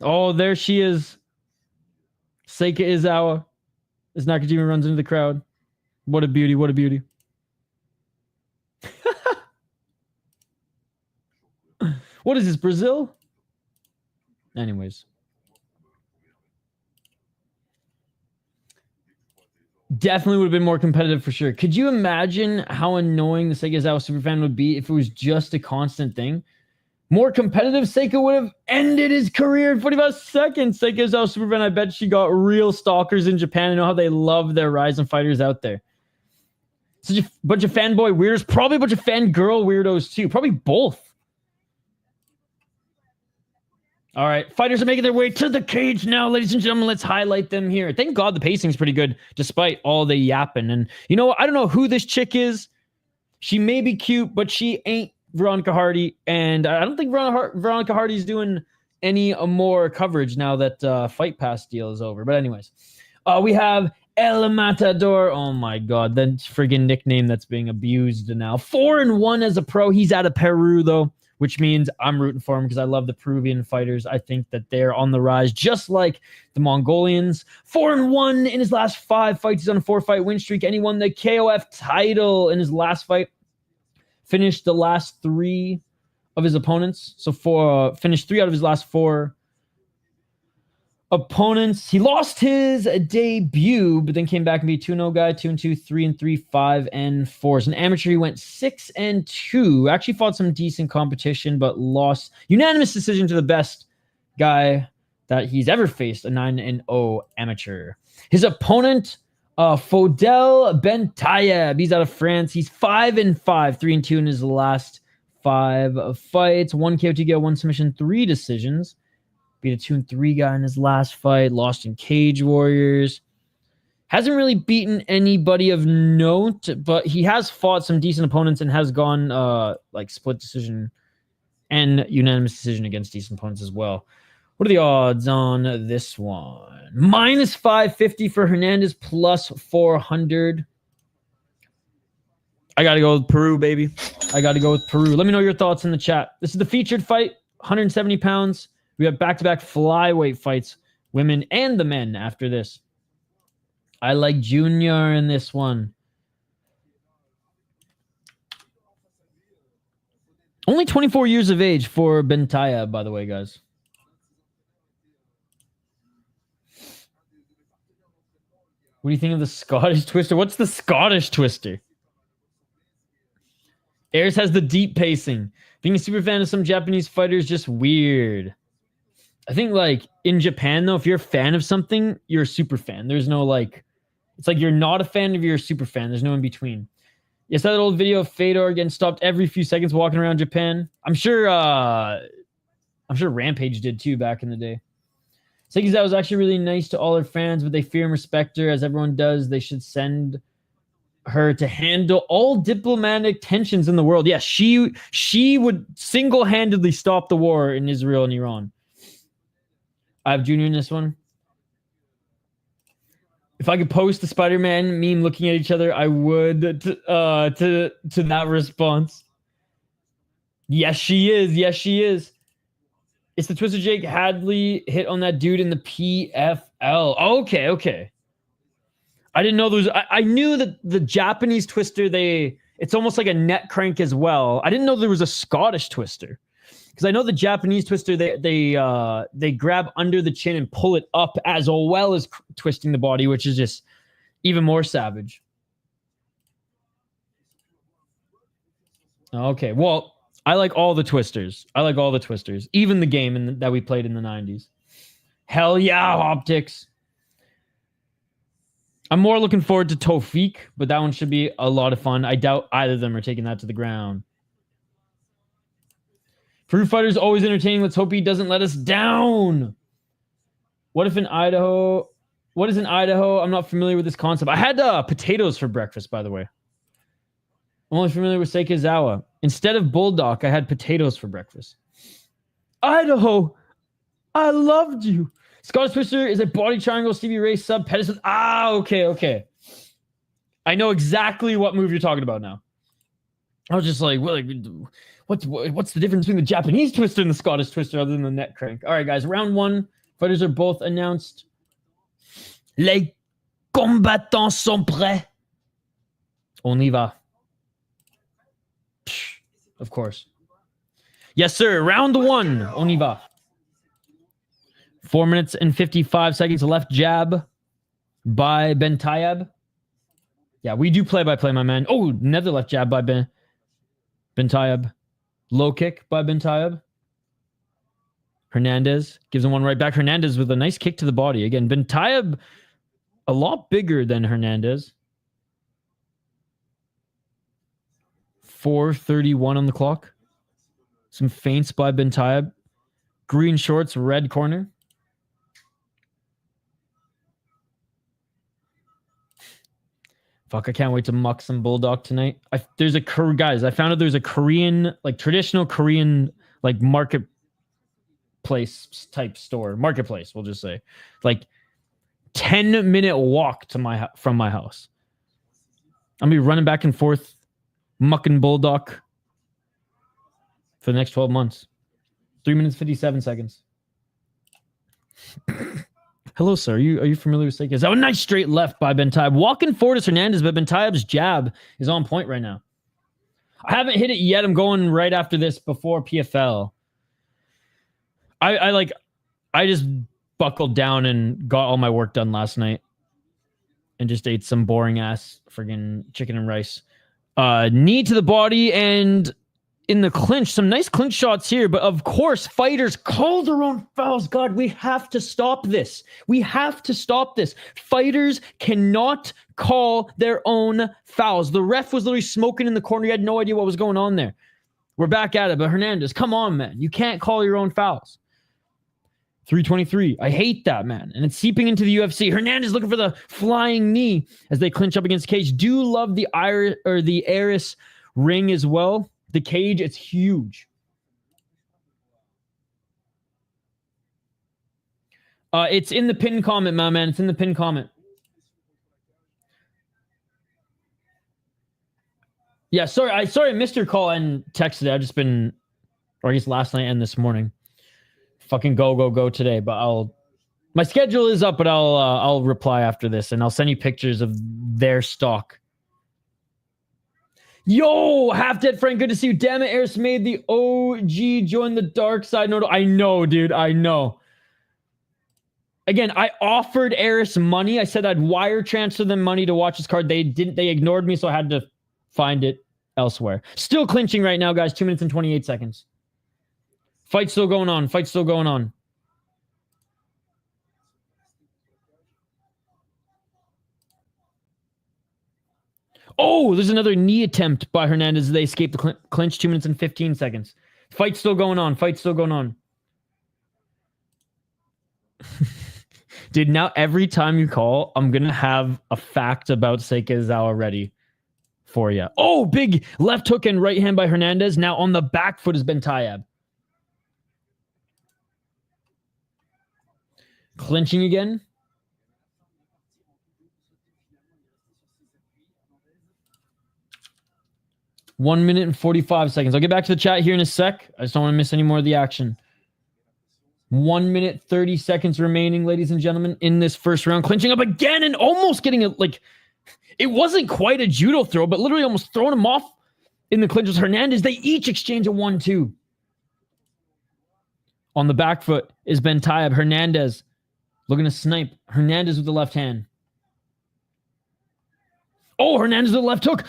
Oh, there she is. Seikaizawa. As Nakajima runs into the crowd. What a beauty. What a beauty. What is this, Brazil? Anyways. Definitely would have been more competitive for sure. Could you imagine how annoying the Seikaizawa superfan would be if it was just a constant thing? More competitive, Seika would have ended his career in 45 seconds. Seikaizawa superfan, I bet she got real stalkers in Japan. I know how they love their Ryzen fighters out there. Such a bunch of fanboy weirdos. Probably a bunch of fangirl weirdos too. Probably both. All right, fighters are making their way to the cage now, ladies and gentlemen. Let's highlight them here. Thank God the pacing's pretty good, despite all the yapping. And you know what? I don't know who this chick is. She may be cute, but she ain't Veronica Hardy. And I don't think Veronica Hardy's doing any more coverage now that Fight Pass deal is over. But anyways, we have El Matador. Oh my God, that friggin' nickname that's being abused now. 4-1 as a pro. He's out of Peru though. which means I'm rooting for him because I love the Peruvian fighters. I think that they're on the rise, just like the Mongolians. 4-1 in his last 5 fights. He's on a 4-fight win streak, and he won the KOF title in his last fight. Finished the last 3 of his opponents. So finished 3 out of his last 4 opponents. He lost his debut, but then came back and beat 2-0 guy, 2-2, 3-3, 5-4. As an amateur, he went 6-2. Actually fought some decent competition, but lost unanimous decision to the best guy that he's ever faced, a 9-0 amateur. His opponent, Faudel Bentayeb. He's out of France. He's 5-5, 3-2 in his last 5 fights. 1 KO, 2 KO, 1 submission, 3 decisions. Beat a 2-3 guy in his last fight. Lost in Cage Warriors. Hasn't really beaten anybody of note, but he has fought some decent opponents and has gone like split decision and unanimous decision against decent opponents as well. What are the odds on this one? Minus 550 for Hernandez, plus 400. I got to go with Peru, baby. I got to go with Peru. Let me know your thoughts in the chat. This is the featured fight, 170 pounds. We have back-to-back flyweight fights, women and the men after this. I like Junior in this one. Only 24 years of age for Bentayeb, by the way, guys. What do you think of the Scottish Twister? What's the Scottish Twister? Ayers has the deep pacing. Being a super fan of some Japanese fighters just weird. I think, like, in Japan, though, if you're a fan of something, you're a super fan. There's no, like... It's like you're not a fan if you're a super fan. There's no in between. Yes, that old video of Fedor getting stopped every few seconds walking around Japan. I'm sure Rampage did, too, back in the day. Sekizawa was actually really nice to all her fans, but they fear and respect her, as everyone does. They should send her to handle all diplomatic tensions in the world. Yes, she would single-handedly stop the war in Israel and Iran. I have Junior in this one. If I could post the Spider-Man meme looking at each other, I would to that response. Yes, she is. Yes, she is. It's the Twister Jake Hadley hit on that dude in the PFL. Okay, okay. I didn't know there was... I knew that the Japanese Twister, it's almost like a neck crank as well. I didn't know there was a Scottish Twister. Because I know the Japanese Twister, they grab under the chin and pull it up as well as twisting the body, which is just even more savage. Okay, well, I like all the Twisters. I like all the Twisters. Even the game that we played in the 90s. Hell yeah, optics. I'm more looking forward to Tofik, but that one should be a lot of fun. I doubt either of them are taking that to the ground. Peru fighter's always entertaining. Let's hope he doesn't let us down. What is in Idaho? I'm not familiar with this concept. I had potatoes for breakfast, by the way. I'm only familiar with Sekizawa. Instead of bulldog, I had potatoes for breakfast. Idaho, I loved you. Scottish Twister is a body triangle Stevie Ray sub pedestal. Okay, okay. I know exactly what move you're talking about now. I was just like, well, what's the difference between the Japanese Twister and the Scottish Twister other than the neck crank? All right, guys, round 1. Fighters are both announced. Les combattants sont prêts. On y va. Psh, of course. Yes, sir. Round 1. On y va. 4 minutes and 55 seconds left. Jab by Bentayeb. Yeah, we do play-by-play, my man. Oh, another left jab by Bentayeb. Low kick by Bentayeb. Hernandez gives him one right back. Hernandez with a nice kick to the body. Again, Bentayeb a lot bigger than Hernandez. 4:31 on the clock. Some feints by Bentayeb. Green shorts, red corner. Fuck, I can't wait to muck some bulldog tonight. I found out there's a Korean, like traditional Korean, like marketplace type store. Marketplace, we'll just say. Like 10-minute walk to from my house. I'm gonna be running back and forth, mucking bulldog. for the next 12 months. 3 minutes, 57 seconds. Hello, sir. Are you familiar with Seika? Oh, a nice straight left by Bentayeb. Walking forward is Hernandez, but Bentayeb's jab is on point right now. I haven't hit it yet. I'm going right after this before PFL. I just buckled down and got all my work done last night and just ate some boring ass friggin' chicken and rice. Knee to the body and in the clinch, some nice clinch shots here, but of course, fighters call their own fouls. God, we have to stop this. We have to stop this. Fighters cannot call their own fouls. The ref was literally smoking in the corner. He had no idea what was going on there. We're back at it, but Hernandez, come on, man. You can't call your own fouls. 323. I hate that, man. And it's seeping into the UFC. Hernandez looking for the flying knee as they clinch up against cage. Do love the Aris ring as well. The cage, it's huge. It's in the pin comment, my man. It's in the pin comment. Yeah, sorry I missed your call and texted. I've just been, or I guess last night and this morning. Fucking go today, but my schedule is up, but I'll reply after this and I'll send you pictures of their stock. Yo, Half Dead Frank, good to see you. Damn it, Eris made the OG join the dark side. No, I know, dude. I know. Again, I offered Eris money. I said I'd wire transfer them money to watch his card. They didn't. They ignored me, so I had to find it elsewhere. Still clinching right now, guys. 2 minutes and 28 seconds. Fight still going on. Fight still going on. Oh, there's another knee attempt by Hernandez. They escape the clinch. 2 minutes and 15 seconds. Fight still going on. Fight still going on. Dude, now every time you call, I'm going to have a fact about Seikazawa ready for you. Oh, big left hook and right hand by Hernandez. Now on the back foot is Bentayeb. Clinching again. One minute and 45 seconds. I'll get back to the chat here in a sec. I just don't want to miss any more of the action. 1 minute, 30 seconds remaining, ladies and gentlemen, in this first round. Clinching up again and almost getting it. Like, it wasn't quite a judo throw, but literally almost throwing him off in the clinch with Hernandez. They each exchange a 1-2. On the back foot is Bentayeb. Hernandez looking to snipe. Hernandez with the left hand. Oh, Hernandez with the left hook.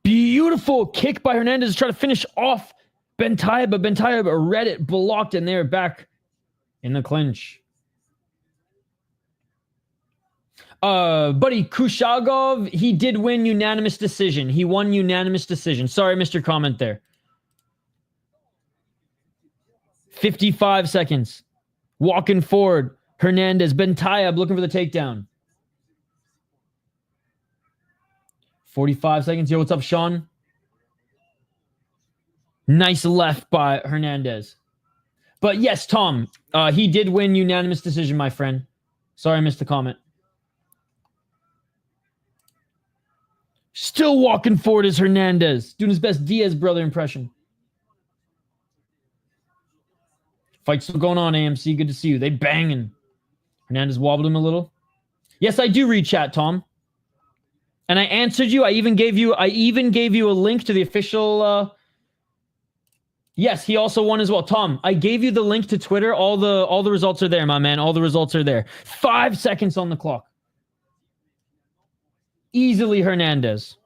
Beautiful kick by Hernandez to try to finish off Bentayeb, but Bentayeb read it, blocked, and they're back in the clinch. Buddy, Kushagov, he did win unanimous decision. He won unanimous decision. Sorry, Mr. Comment there. 55 seconds. Walking forward. Hernandez, Bentayeb looking for the takedown. 45 seconds. Yo, what's up, Sean? Nice left by Hernandez. But yes, Tom, he did win unanimous decision, my friend. Sorry I missed the comment. Still walking forward is Hernandez. Doing his best Diaz brother impression. Fight still going on, AMC. Good to see you. They banging. Hernandez wobbled him a little. Yes, I do read chat, Tom. And I answered you. I even gave you a link to the official yes, he also won as well. Tom, I gave you the link to Twitter. All the results are there, my man. All the results are there. 5 seconds on the clock. Easily Hernandez.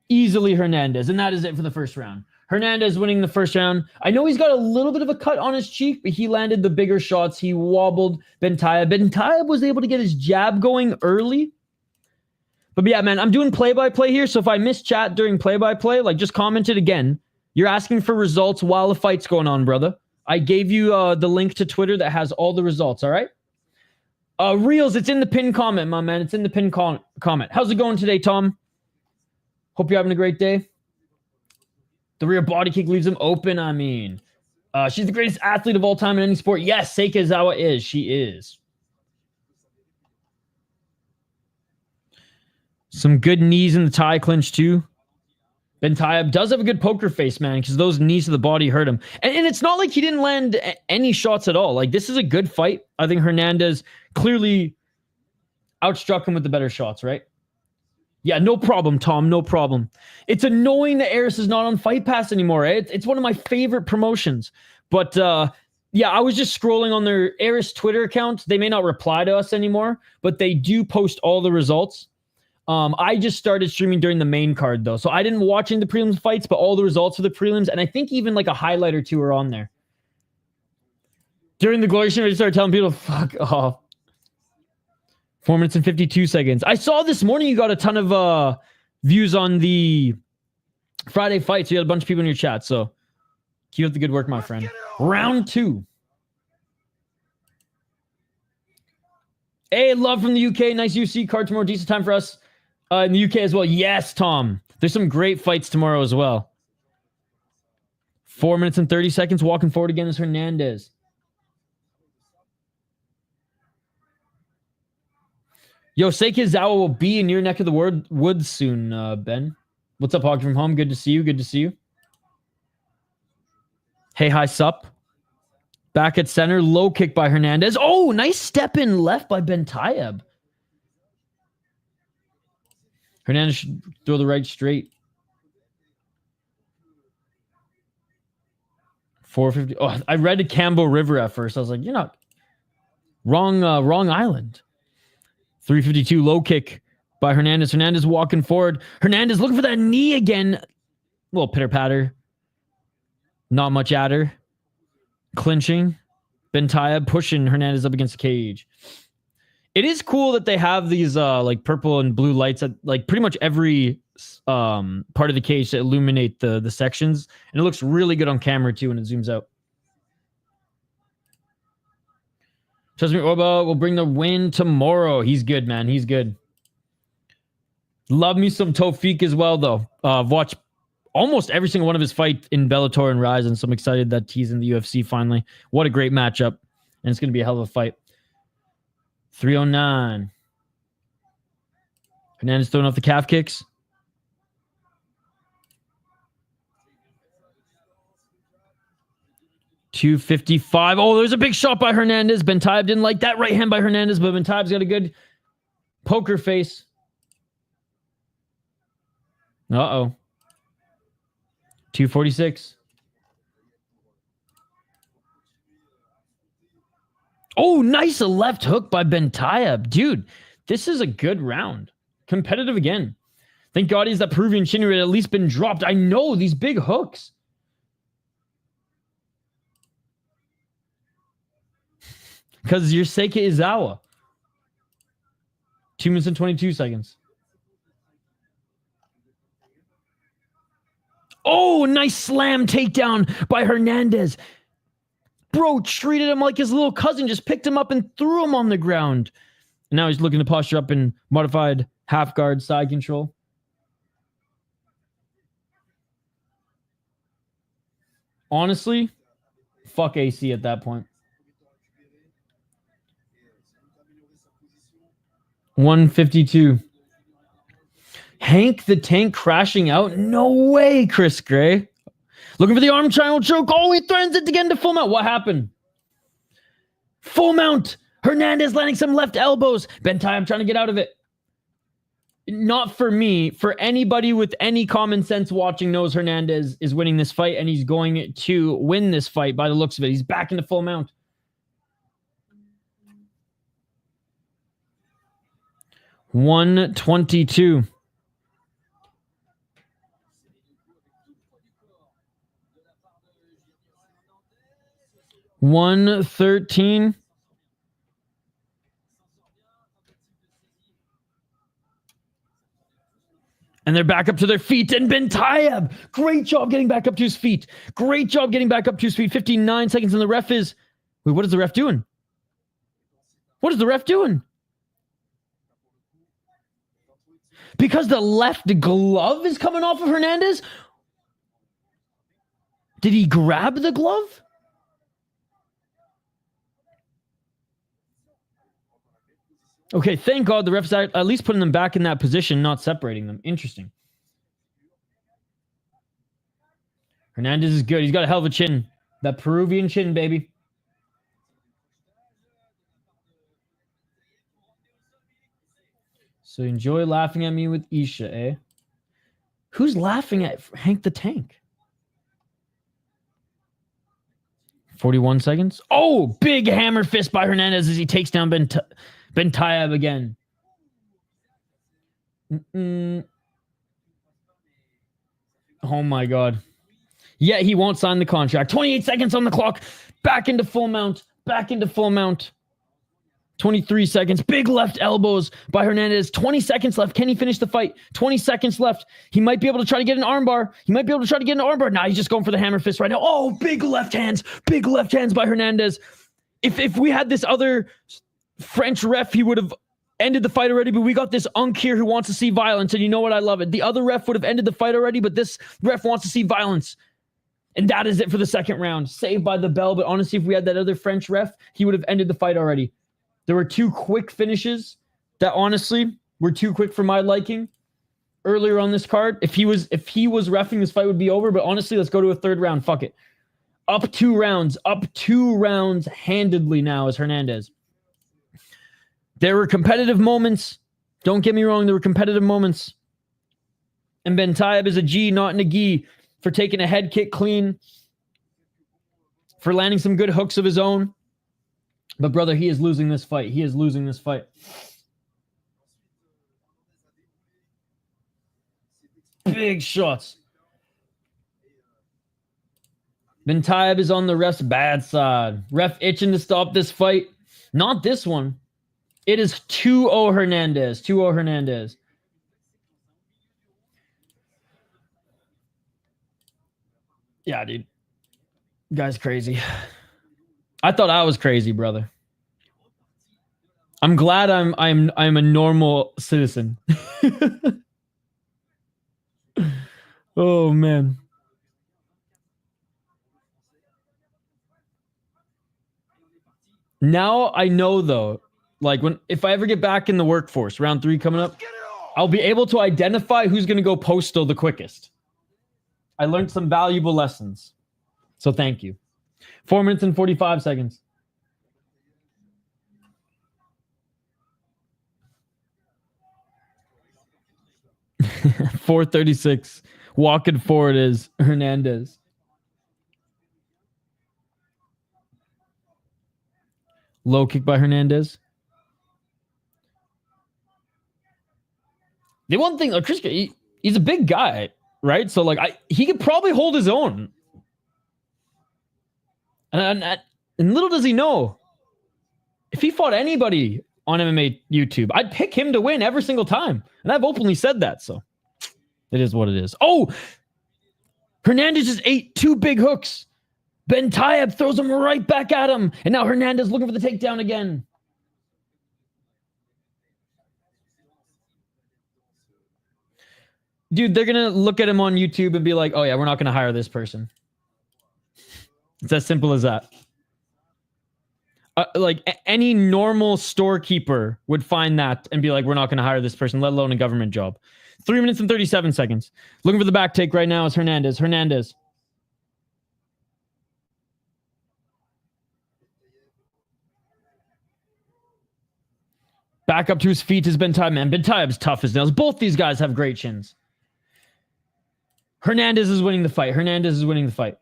Easily Hernandez. And that is it for the first round. Hernandez winning the first round. I know he's got a little bit of a cut on his cheek, but he landed the bigger shots. He wobbled Bentayeb. Bentayeb was able to get his jab going early. But yeah, man, I'm doing play-by-play here. So if I miss chat during play-by-play, like just comment it again. You're asking for results while the fight's going on, brother. I gave you the link to Twitter that has all the results, all right? Reels, it's in the pin comment, my man. It's in the pin comment. How's it going today, Tom? Hope you're having a great day. The rear body kick leaves him open, I mean. She's the greatest athlete of all time in any sport. Yes, Seikazawa is. She is. Some good knees in the tie clinch, too. Bentayeb does have a good poker face, man, because those knees to the body hurt him. And it's not like he didn't land any shots at all. Like, this is a good fight. I think Hernandez clearly outstruck him with the better shots, right? Yeah, no problem, Tom. No problem. It's annoying that Eris is not on Fight Pass anymore. Eh? It's one of my favorite promotions. But yeah, I was just scrolling on their Eris Twitter account. They may not reply to us anymore, but they do post all the results. I just started streaming during the main card, though. So I didn't watch the prelims fights, but all the results of the prelims. And I think even like a highlight or two are on there. During the Glory Stream, I just started telling people to fuck off. 4 minutes and 52 seconds. I saw this morning you got a ton of views on the Friday fights. You had a bunch of people in your chat, so keep up the good work, my friend. Round 2. Hey, love from the UK. Nice UFC card tomorrow. Decent time for us in the UK as well. Yes, Tom. There's some great fights tomorrow as well. 4 minutes and 30 seconds. Walking forward again is Hernandez. Yo, Seikizawa will be in your neck of the woods soon, Ben. What's up, Hog from home? Good to see you. Good to see you. Hey, hi, sup. Back at center. Low kick by Hernandez. Oh, nice step in left by Bentayeb. Hernandez should throw the right straight. 450. Oh, I read a Cambo River at first. I was like, you're not wrong island. 352 low kick by Hernandez. Hernandez walking forward. Hernandez looking for that knee again. A little pitter patter. Not much adder. Clinching. Bentayeb pushing Hernandez up against the cage. It is cool that they have these like purple and blue lights at like pretty much every part of the cage to illuminate the sections. And it looks really good on camera too when it zooms out. Trust me, Orba will bring the win tomorrow. He's good, man. He's good. Love me some Tofik as well, though. Watch almost every single one of his fights in Bellator and Rise, and so I'm excited that he's in the UFC finally. What a great matchup. And it's going to be a hell of a fight. 309. Hernandez throwing off the calf kicks. $255. Oh, there's a big shot by Hernandez. Bentayeb didn't like that right hand by Hernandez, but Bentayeb's got a good poker face. Uh-oh. 246. Oh, nice left hook by Bentayeb. Dude, this is a good round. Competitive again. Thank God he's that Peruvian Shinry had at least been dropped. I know, these big hooks. Because you're Seikizawa. 2 minutes and 22 seconds. Oh, nice slam takedown by Hernandez. Bro treated him like his little cousin, just picked him up and threw him on the ground. And now he's looking to posture up in modified half guard side control. Honestly, fuck AC at that point. 152. Hank the Tank crashing out? No way, Chris Gray. Looking for the arm triangle choke. Oh, he threatens it again to full mount. What happened? Full mount. Hernandez landing some left elbows. Bentayeb trying to get out of it. Not for me. For anybody with any common sense watching knows Hernandez is winning this fight, and he's going to win this fight by the looks of it. He's back into full mount. 122. 113. And they're back up to their feet. And Bentayeb, great job getting back up to his feet. Great job getting back up to his feet. 59 seconds, and the ref is... Wait, what is the ref doing? What is the ref doing? Because the left glove is coming off of Hernandez? Did he grab the glove? Okay, thank God the refs at least putting them back in that position, not separating them. Interesting. Hernandez is good. He's got a hell of a chin. That Peruvian chin, baby. So enjoy laughing at me with Isha, eh? Who's laughing at Hank the Tank? 41 seconds. Oh, big hammer fist by Hernandez as he takes down Bentayeb again. Oh my God. Yeah, he won't sign the contract. 28 seconds on the clock. Back into full mount. Back into full mount. 23 seconds. Big left elbows by Hernandez. 20 seconds left. Can he finish the fight? 20 seconds left. He might be able to try to get an armbar. Nah, he's just going for the hammer fist right now. Oh, big left hands. Big left hands by Hernandez. If we had this other French ref, he would have ended the fight already, but we got this unk here who wants to see violence, and you know what? I love it. The other ref would have ended the fight already, but this ref wants to see violence. And that is it for the second round. Saved by the bell, but honestly, if we had that other French ref, he would have ended the fight already. There were two quick finishes that honestly were too quick for my liking earlier on this card. If he was reffing, this fight would be over, but honestly, let's go to a third round. Fuck it. Up two rounds handedly now as Hernandez. There were competitive moments. Don't get me wrong, there were competitive moments. And Bentayeb is a G, not an a gi, for taking a head kick clean, for landing some good hooks of his own. But brother, he is losing this fight. He is losing this fight. Big shots. Bentayeb is on the ref's bad side. Ref itching to stop this fight. Not this one. It is 2-0 Hernandez. 2-0 Hernandez. Yeah, dude. Guy's crazy. I thought I was crazy, brother. I'm glad I'm a normal citizen. Oh man. Now I know though, like if I ever get back in the workforce, round 3 coming up, I'll be able to identify who's going to go postal the quickest. I learned some valuable lessons. So thank you. 4 minutes and 45 seconds. .436. Walking forward is Hernandez. Low kick by Hernandez. The one thing, Chris, he's a big guy, right? So like, he could probably hold his own. And little does he know, if he fought anybody on MMA YouTube, I'd pick him to win every single time. And I've openly said that, so it is what it is. Oh! Hernandez just ate 2 big hooks. Bentayeb throws him right back at him. And now Hernandez looking for the takedown again. Dude, they're going to look at him on YouTube and be like, oh yeah, we're not going to hire this person. It's as simple as that. Like any normal storekeeper would find that and be like, we're not going to hire this person, let alone a government job. 3 minutes and 37 seconds. Looking for the back take right now is Hernandez. Hernandez. Back up to his feet is Bentayeb. Man, Bentayeb's tough as nails. Both these guys have great chins. Hernandez is winning the fight. Hernandez is winning the fight.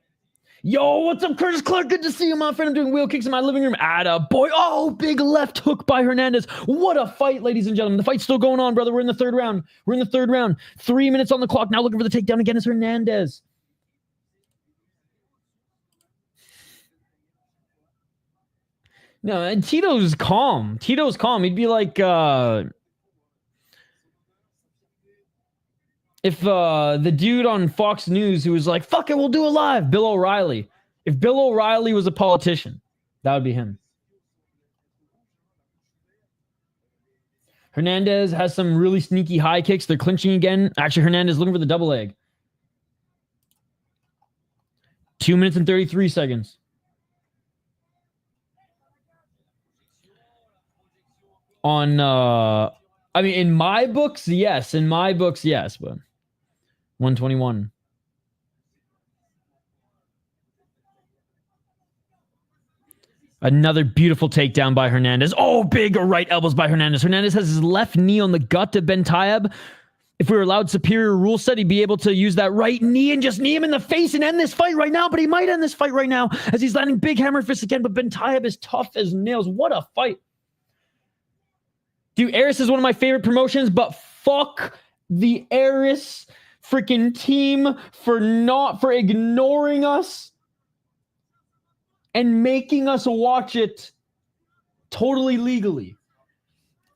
Yo, what's up, Curtis Clark? Good to see you, my friend. I'm doing wheel kicks in my living room. Atta boy. Oh, big left hook by Hernandez. What a fight, ladies and gentlemen. The fight's still going on, brother. We're in the third round. 3 minutes on the clock. Now looking for the takedown again is Hernandez. No, and Tito's calm. Tito's calm. He'd be like, if the dude on Fox News who was like, fuck it, we'll do it live, Bill O'Reilly. If Bill O'Reilly was a politician, that would be him. Hernandez has some really sneaky high kicks. They're clinching again. Actually, Hernandez looking for the double leg. 2 minutes and 33 seconds. On, I mean, in my books, yes. In my books, yes, but 121. Another beautiful takedown by Hernandez. Oh, big right elbows by Hernandez. Hernandez has his left knee on the gut of Bentayeb. If we were allowed superior rule set, he'd be able to use that right knee and just knee him in the face and end this fight right now. But he might end this fight right now as he's landing big hammer fists again. But Bentayeb is tough as nails. What a fight. Dude, Aris is one of my favorite promotions, but fuck the Aris freaking team for ignoring us and making us watch it totally legally.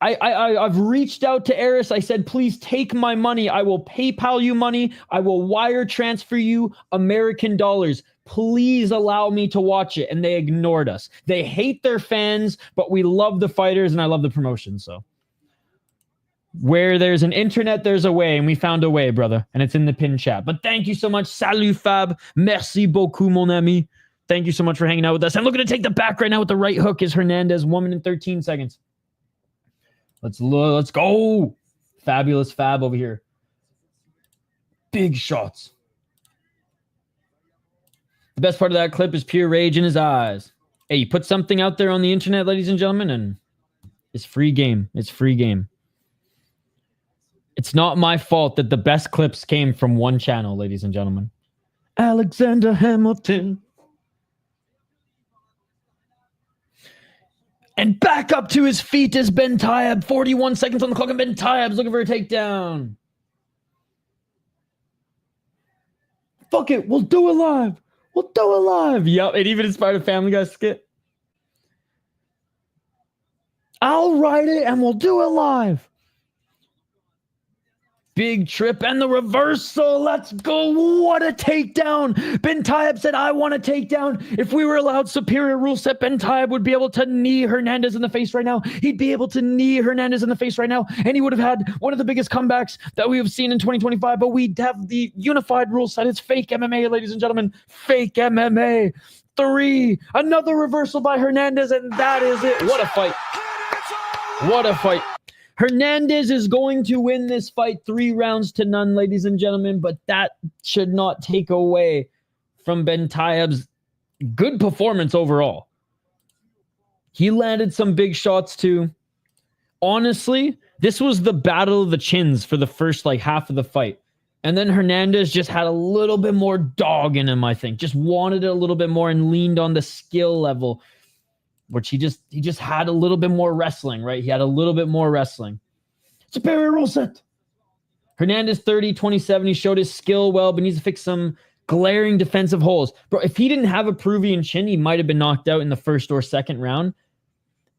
I've reached out to Aris. I said, please take my money. I will PayPal you money. I will wire transfer you American dollars. Please allow me to watch it. And they ignored us. They hate their fans, but we love the fighters and I love the promotion. So where there's an internet, there's a way. And we found a way, brother. And it's in the pin chat. But thank you so much. Salut, Fab. Merci beaucoup, mon ami. Thank you so much for hanging out with us. I'm looking to take the back right now with the right hook is Hernandez. 1 minute 13 seconds. Let's go. Fabulous Fab over here. Big shots. The best part of that clip is pure rage in his eyes. Hey, you put something out there on the internet, ladies and gentlemen, and it's free game. It's free game. It's not my fault that the best clips came from one channel, ladies and gentlemen. Alexander Hamilton. And back up to his feet is Bentayeb. 41 seconds on the clock, and Bentayeb's looking for a takedown. Fuck it, we'll do it live. We'll do it live. Yep, it even inspired a Family Guy skit. I'll write it, and we'll do it live. Big trip and the reversal. Let's go. What a takedown. Bentayeb said, I want a takedown. If we were allowed superior rule set, Bentayeb would be able to knee Hernandez in the face right now. He'd be able to knee Hernandez in the face right now. And he would have had one of the biggest comebacks that we have seen in 2025. But we'd have the unified rule set. It's fake MMA, ladies and gentlemen. Fake MMA. 3. Another reversal by Hernandez. And that is it. What a fight. What a fight. Hernandez is going to win this fight 3 rounds to none, ladies and gentlemen, but that should not take away from Bentayeb's good performance overall. He landed some big shots too. Honestly, this was the battle of the chins for the first half of the fight. And then Hernandez just had a little bit more dog in him, I think. Just wanted it a little bit more and leaned on the skill level. Which he just had a little bit more wrestling, right? He had a little bit more wrestling. Superior rule set. Hernandez 30-27. He showed his skill well, but needs to fix some glaring defensive holes. Bro, if he didn't have a Peruvian chin, he might have been knocked out in the first or second round.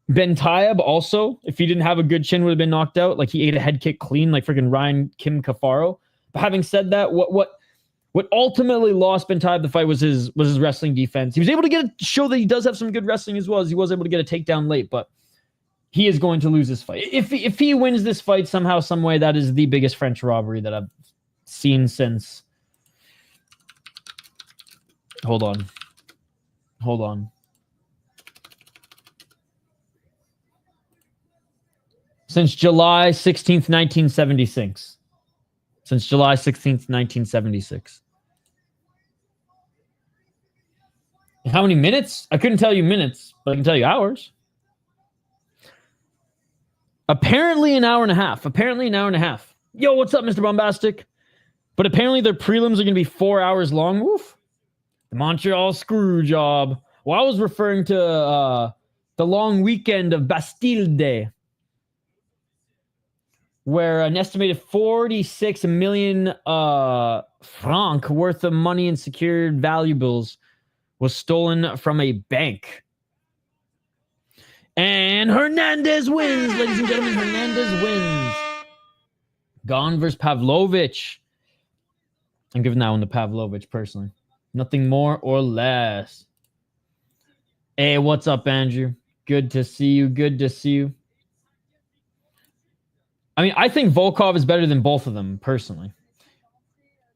Bentayeb also, if he didn't have a good chin, would have been knocked out. He ate a head kick clean, like freaking Ryan Kim Cafaro. But having said that, what ultimately lost Bentayeb the fight was his wrestling defense. He was able to show that he does have some good wrestling as well, as he was able to get a takedown late, but he is going to lose this fight. If he wins this fight somehow, some way, that is the biggest French robbery that I've seen since. Hold on. Since July 16th, 1976. Since July 16th, 1976. How many minutes? I couldn't tell you minutes, but I can tell you hours. Apparently an hour and a half. Yo, what's up, Mr. Bombastic? But apparently their prelims are going to be 4 hours long. Woof. The Montreal screw job. Well, I was referring to the long weekend of Bastille Day, where an estimated 46 million franc worth of money and secured valuables was stolen from a bank. And Hernandez wins, ladies and gentlemen. Hernandez wins. Gone versus Pavlovich. I'm giving that one to Pavlovich, personally. Nothing more or less. Hey, what's up, Andrew? Good to see you. I mean, I think Volkov is better than both of them, personally.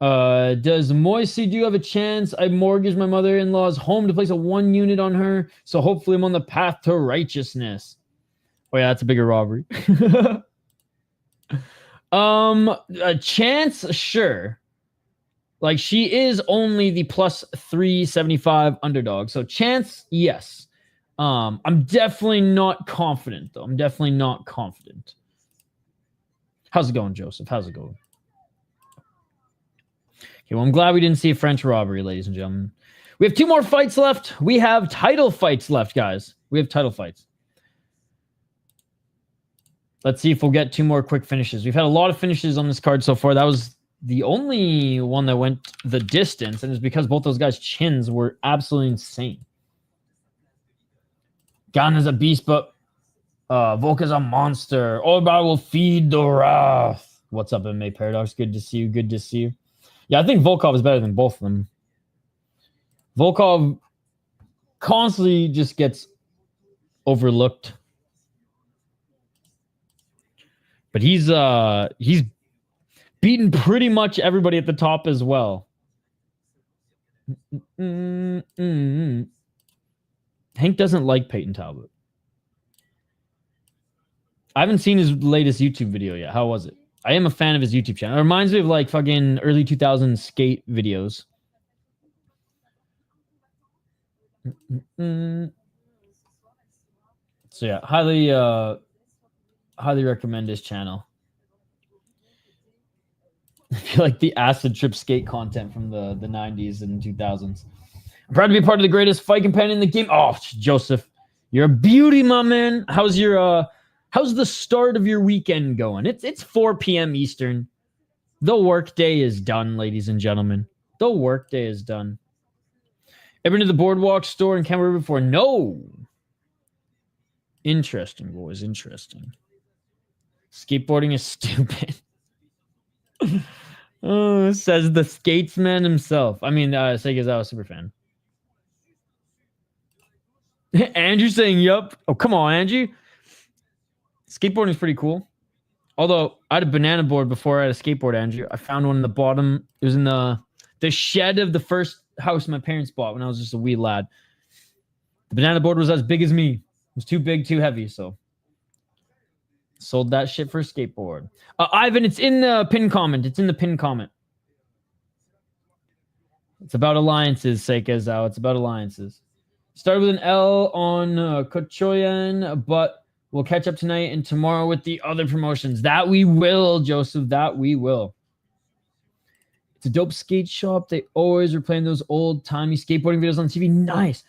Does Moisidou have a chance? I mortgaged my mother-in-law's home to place a 1 unit on her, so hopefully I'm on the path to righteousness. Oh yeah, that's a bigger robbery. A chance? Sure. She is only the plus 375 underdog. So chance, yes. I'm definitely not confident, though. I'm definitely not confident. How's it going, Joseph? How's it going? Okay, well, I'm glad we didn't see a French robbery, ladies and gentlemen. We have 2 more fights left. We have title fights left, guys. We have title fights. Let's see if we'll get 2 more quick finishes. We've had a lot of finishes on this card so far. That was the only one that went the distance, and it's because both those guys' chins were absolutely insane. Gana's a beast, but Volka's a monster. Oliveira will feed the wrath. What's up, MMA Paradox? Good to see you. Good to see you. Yeah, I think Volkov is better than both of them. Volkov constantly just gets overlooked. But he's beaten pretty much everybody at the top as well. Hank doesn't like Peyton Talbot. I haven't seen his latest YouTube video yet. How was it? I am a fan of his YouTube channel. It reminds me of like fucking early 2000s skate videos. So yeah, highly recommend his channel. I feel like the acid trip skate content from the 90s and 2000s. I'm proud to be part of the greatest fight companion in the game. Oh, Joseph, you're a beauty, my man. How's your how's the start of your weekend going? It's 4 p.m. Eastern. The work day is done, ladies and gentlemen. The work day is done. Ever been to the Boardwalk store in Canberra before? No. Interesting, boys. Interesting. Skateboarding is stupid. Oh, says the skatesman himself. I mean, Sega's a super fan. Andrew saying, yup. Oh, come on, Andrew. Skateboarding is pretty cool. Although, I had a banana board before I had a skateboard, Andrew. I found one in the bottom. It was in the shed of the first house my parents bought when I was just a wee lad. The banana board was as big as me. It was too big, too heavy, so sold that shit for a skateboard. Ivan, it's in the pin comment. It's in the pin comment. It's about alliances, Seikazao. It's about alliances. Started with an L on Kotchoyan, but we'll catch up tonight and tomorrow with the other promotions. That we will, Joseph. That we will. It's a dope skate shop. They always were playing those old-timey skateboarding videos on TV. Nice.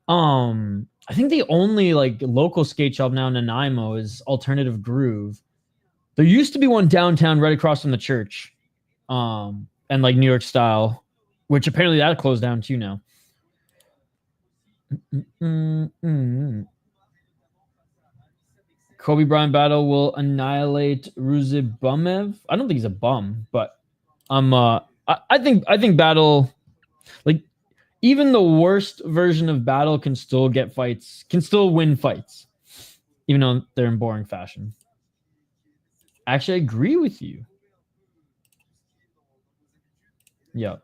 I think the only like local skate shop now in Nanaimo is Alternative Groove. There used to be one downtown right across from the church, and like New York style, which apparently that closed down too now. Kobe Bryant battle will annihilate Ruzibamev. I don't think he's a bum, but I think battle, like, even the worst version of battle can still get fights, can still win fights, even though they're in boring fashion. Actually, I agree with you. Yeah.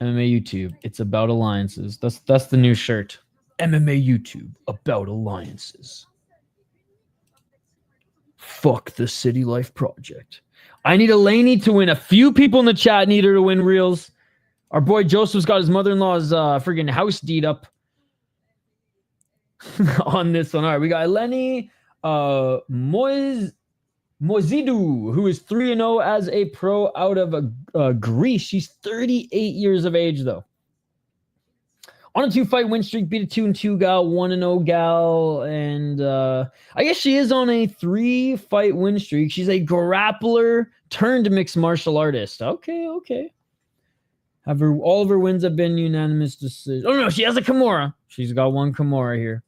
MMA YouTube, it's about alliances. That's the new shirt. MMA YouTube, about alliances. Fuck the City Life Project. I need Eleni to win. A few people in the chat need her to win reels. Our boy Joseph's got his mother-in-law's friggin' house deed up on this one. All right, we got Eleni Moisidou, who is 3-0 as a pro out of Greece. She's 38 years of age, though. On a 2-fight win streak, beat a 2-2 gal, 1-0 gal, and I guess she is on a 3-fight win streak. She's a grappler turned mixed martial artist. Okay. All of her wins have been unanimous decision. Oh no, she has a Kimura. She's got one Kimura here.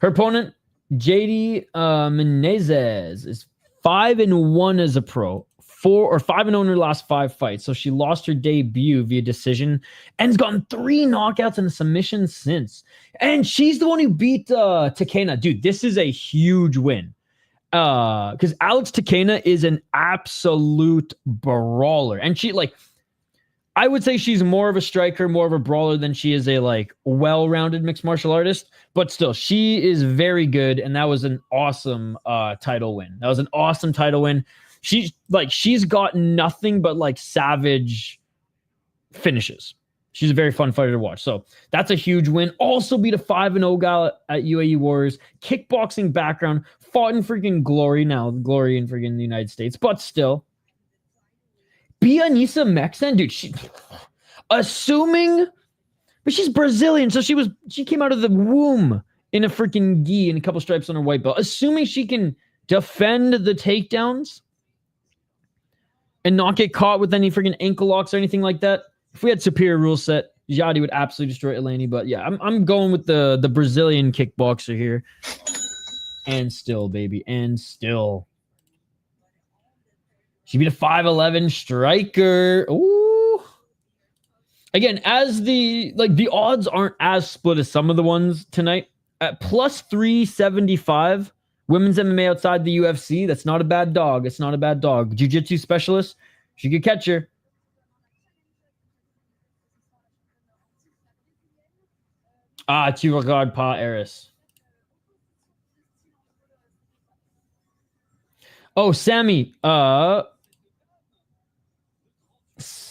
Her opponent, Jady Menezes, is 5-1 as a pro. 5-0 in her last 5 fights. So she lost her debut via decision and has gotten 3 knockouts and a submission since. And she's the one who beat Takena. Dude, this is a huge win. Because Alex Takena is an absolute brawler. And she, like, I would say she's more of a striker, more of a brawler than she is a, like, well-rounded mixed martial artist. But still, she is very good. And that was an awesome title win. That was an awesome title win. She's got nothing but like savage finishes. She's a very fun fighter to watch. So that's a huge win. Also beat a 5-0 guy at UAE Warriors. Kickboxing background. Fought in freaking Glory now. Glory in freaking the United States. But still. Bianisa Mexen, dude. She, assuming... But she's Brazilian. So she came out of the womb in a freaking gi and a couple stripes on her white belt. Assuming she can defend the takedowns and not get caught with any freaking ankle locks or anything like that. If we had superior rule set, Jady would absolutely destroy Eleni. But yeah, I'm going with the Brazilian kickboxer here. And still, baby. And still. She beat a 5'11 striker. Ooh. Again, as the odds aren't as split as some of the ones tonight. At plus 375, women's MMA outside the UFC. That's not a bad dog. It's not a bad dog. Jiu-jitsu specialist. She could catch her. Ah, tu regardes pas, Eris. Oh, Sammy.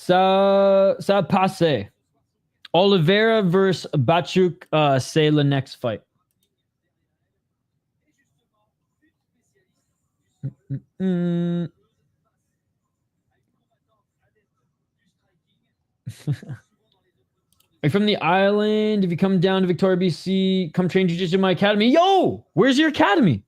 Ça passe. Oliveira versus Batsukh. Say the next fight. Like from the island, if you come down to Victoria, BC, come train jiu-jitsu in my academy. Yo, where's your academy?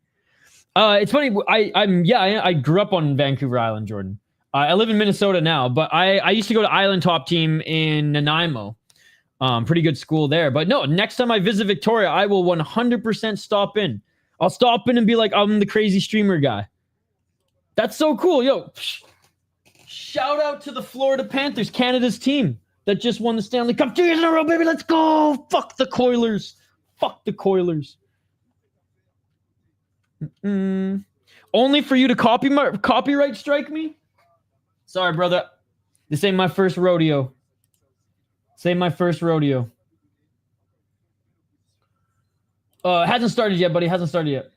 It's funny. I grew up on Vancouver Island, Jordan. I live in Minnesota now, but I used to go to Island Top Team in Nanaimo. Pretty good school there. But no, next time I visit Victoria, I will 100% stop in. I'll stop in and be like, I'm the crazy streamer guy. That's so cool. Yo, shout out to the Florida Panthers, Canada's team that just won the Stanley Cup 2 years in a row, baby. Let's go. Fuck the Coilers. Fuck the Coilers. Only for you to copyright strike me? Sorry, brother. This ain't my first rodeo. This ain't my first rodeo. Hasn't started yet, buddy. Hasn't started yet.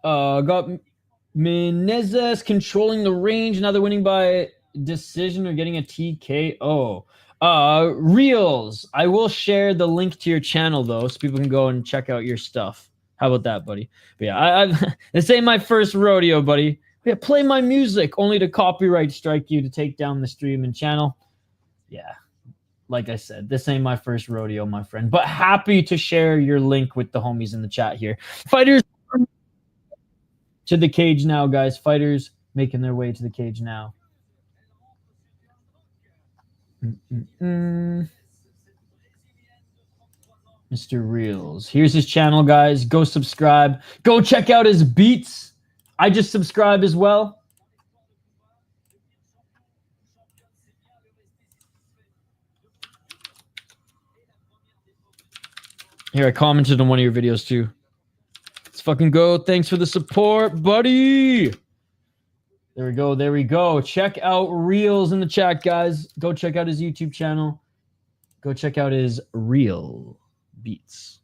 Got Menezes controlling the range. Now they're winning by decision or getting a TKO. Reels. I will share the link to your channel, though, so people can go and check out your stuff. How about that, buddy? But yeah, this ain't my first rodeo, buddy. Yeah, play my music only to copyright strike you to take down the stream and channel. Yeah, like I said, this ain't my first rodeo, my friend. But happy to share your link with the homies in the chat here. Fighters to the cage now, guys. Fighters making their way to the cage now. Mr. Reels. Here's his channel, guys. Go subscribe. Go check out his beats. I just subscribed as well. Here, I commented on one of your videos too. Let's fucking go. Thanks for the support, buddy. There we go. There we go. Check out Reels in the chat, guys. Go check out his YouTube channel. Go check out his Reel beats.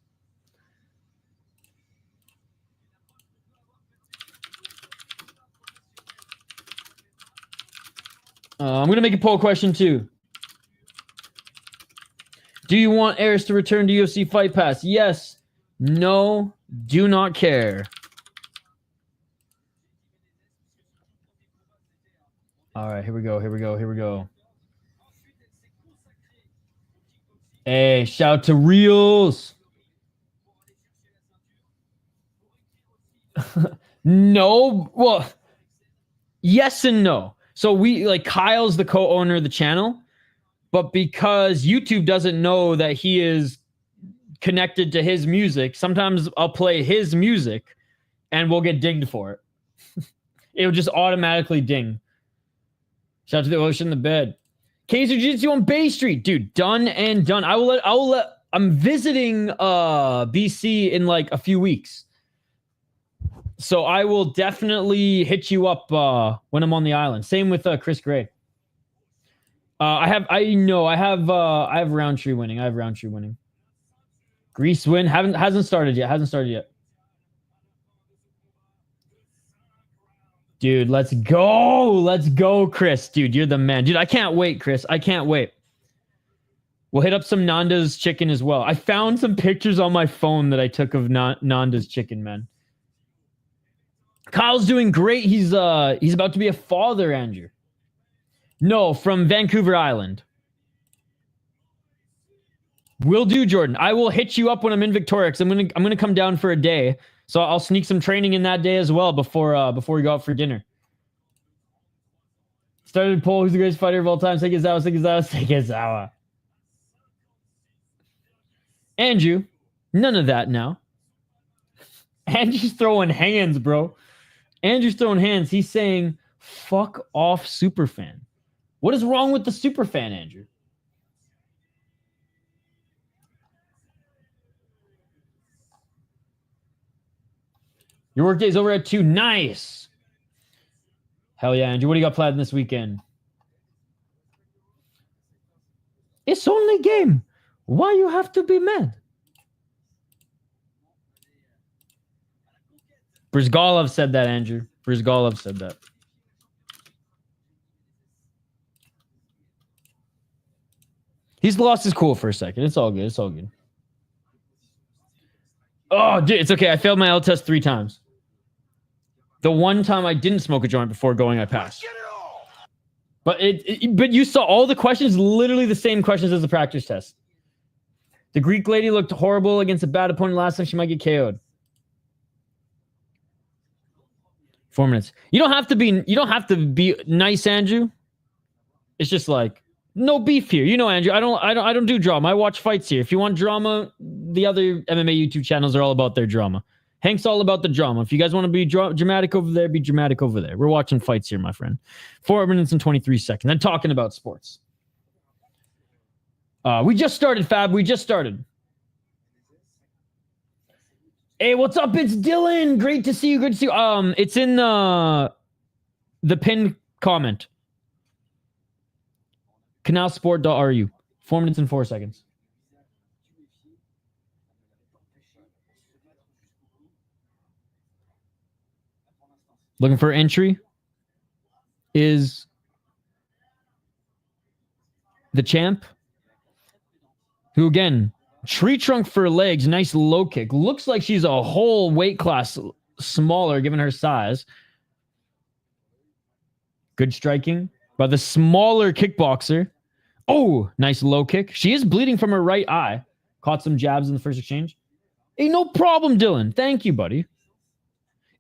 I'm going to make a poll question too. Do you want Eris to return to UFC Fight Pass? Yes. No. Do not care. All right, here we go. Here we go. Here we go. Hey, shout to Reels. No. Well, yes and no. So Kyle's the co-owner of the channel, but because YouTube doesn't know that he is connected to his music, sometimes I'll play his music and we'll get dinged for it. It'll just automatically ding. Shout out to the ocean in the bed. Kaiser Jiu-Jitsu on Bay Street. Dude, done and done. I'm visiting BC in like a few weeks. So I will definitely hit you up when I'm on the island. Same with Chris Gray. I have Roundtree winning. I have Roundtree winning. Greece win. Hasn't started yet. Dude, let's go. Let's go, Chris. Dude, you're the man. Dude, I can't wait, Chris. I can't wait. We'll hit up some Nanda's chicken as well. I found some pictures on my phone that I took of Nanda's chicken, man. Kyle's doing great. He's about to be a father, Andrew. No, from Vancouver Island. Will do, Jordan. I will hit you up when I'm in Victoria because I'm gonna come down for a day. So I'll sneak some training in that day as well before we go out for dinner. Started poll, who's the greatest fighter of all time? Sekizawa. Andrew, none of that now. Andrew's throwing hands, bro. Andrew's throwing hands. He's saying, fuck off, superfan. What is wrong with the superfan, Andrew? Your workday's over at 2. Nice. Hell yeah, Andrew. What do you got planned this weekend? It's only game. Why you have to be mad? Brizgalov said that, Andrew. Brizgalov said that. He's lost his cool for a second. It's all good. It's all good. Oh, dude, it's okay. I failed my L test 3 times. The one time I didn't smoke a joint before going, I passed. But but you saw all the questions, literally the same questions as the practice test. The Greek lady looked horrible against a bad opponent last time. She might get KO'd. 4 minutes. You don't have to be nice, Andrew. It's just like no beef here. You know, Andrew, I don't do drama. I watch fights here. If you want drama, the other MMA YouTube channels are all about their drama. Hank's all about the drama. If you guys want to be dramatic over there, be dramatic over there. We're watching fights here, my friend. 4 minutes and 23 seconds. I'm talking about sports. We just started, Fab. We just started. Hey, what's up? It's Dylan. Great to see you. Good to see you. It's in the pinned comment. Canalsport.ru. 4 minutes and 4 seconds. Looking for entry is the champ, who again, tree trunk for legs, nice low kick. Looks like she's a whole weight class smaller given her size. Good striking by the smaller kickboxer. Oh, nice low kick. She is bleeding from her right eye. Caught some jabs in the first exchange. Hey, no problem, Dylan. Thank you, buddy.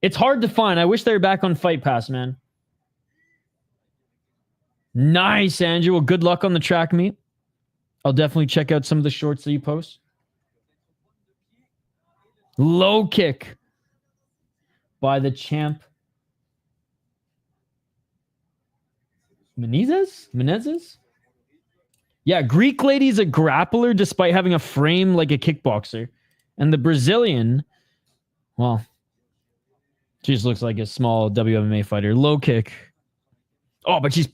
It's hard to find. I wish they were back on Fight Pass, man. Nice, Andrew. Well, good luck on the track meet. I'll definitely check out some of the shorts that you post. Low kick by the champ. Menezes? Yeah, Greek lady's a grappler despite having a frame like a kickboxer. And the Brazilian, well, she just looks like a small WMMA fighter. Low kick. Oh, but she's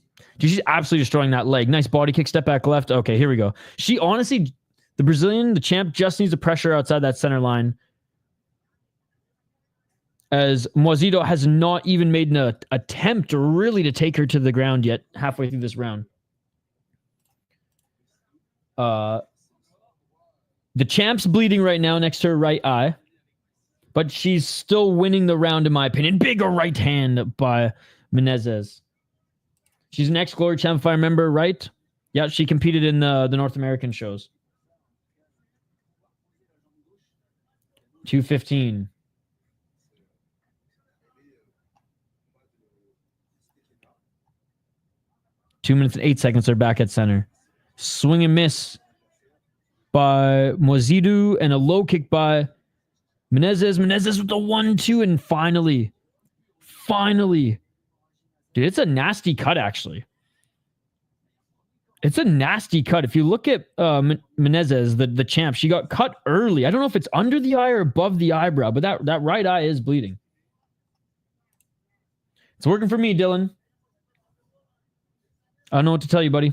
absolutely destroying that leg. Nice body kick, step back left. Okay, here we go. She honestly, the Brazilian, the champ, just needs to pressure outside that center line. As Moisidou has not even made an attempt really to take her to the ground yet, halfway through this round. The champ's bleeding right now next to her right eye. But she's still winning the round, in my opinion. Bigger right hand by Menezes. She's an ex-Glory champ, if I remember right. Yeah, she competed in the North American shows. 2:15. Two minutes and 8 seconds. They're back at center. Swing and miss by Moisidou and a low kick by Menezes. Menezes with the 1-2 and finally. Dude, it's a nasty cut, actually. It's a nasty cut. If you look at Menezes, the champ, she got cut early. I don't know if it's under the eye or above the eyebrow, but that right eye is bleeding. It's working for me, Dylan. I don't know what to tell you, buddy.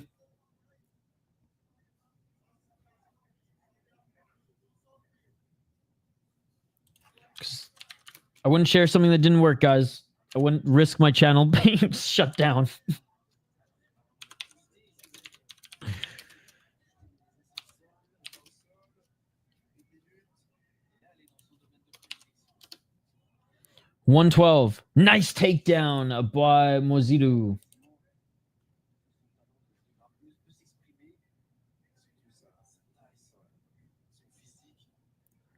I wouldn't share something that didn't work, guys. I wouldn't risk my channel being shut down. $112. Nice takedown by Moisidou.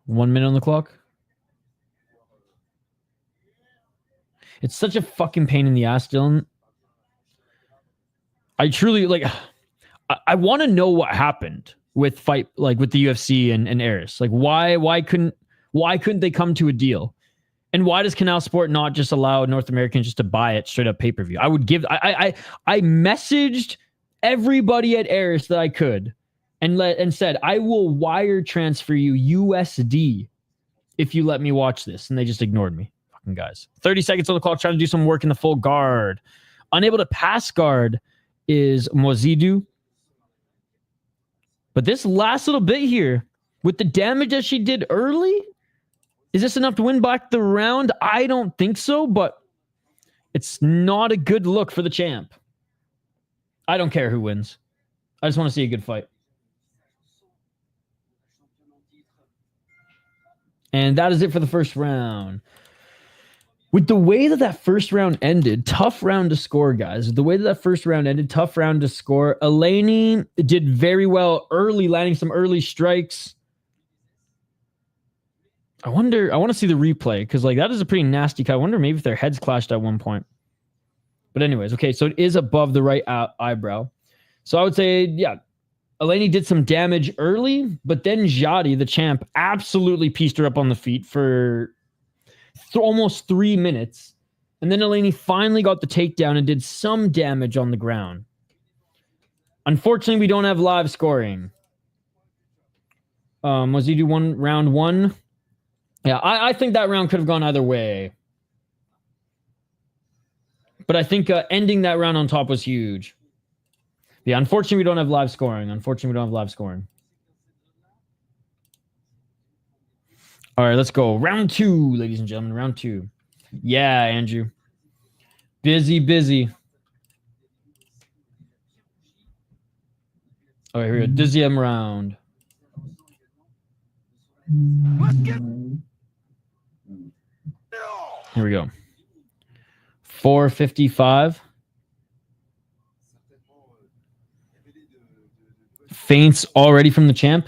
One minute on the clock. It's such a fucking pain in the ass, Dylan. I truly like. I want to know what happened with the UFC and Aris. Like, why couldn't they come to a deal? And why does Canal Sport not just allow North Americans just to buy it straight up pay-per-view? I messaged everybody at Aris that I could and said, I will wire transfer you USD if you let me watch this. And they just ignored me. Fucking guys. 30 seconds on the clock, trying to do some work in the full guard. Unable to pass guard is Moisidou. But this last little bit here, with the damage that she did early, is this enough to win back the round? I don't think so, but it's not a good look for the champ. I don't care who wins. I just want to see a good fight. And that is it for the first round. With the way that first round ended, tough round to score, guys. The way that first round ended, tough round to score. Eleni did very well early, landing some early strikes. I want to see the replay because like that is a pretty nasty cut. I wonder maybe if their heads clashed at one point. But anyways, okay, so it is above the right eyebrow. So I would say, yeah, Eleni did some damage early, but then Jady, the champ, absolutely pieced her up on the feet for almost 3 minutes. And then Eleni finally got the takedown and did some damage on the ground. Unfortunately, we don't have live scoring. Moisidou won round 1. Yeah, I think that round could have gone either way. But I think ending that round on top was huge. Yeah, unfortunately, we don't have live scoring. All right, let's go. Round 2, ladies and gentlemen. Round 2. Yeah, Andrew. Busy. All right, here we go. Deuxième round. Let's get it all. Here we go. 4:55. Feints already from the champ.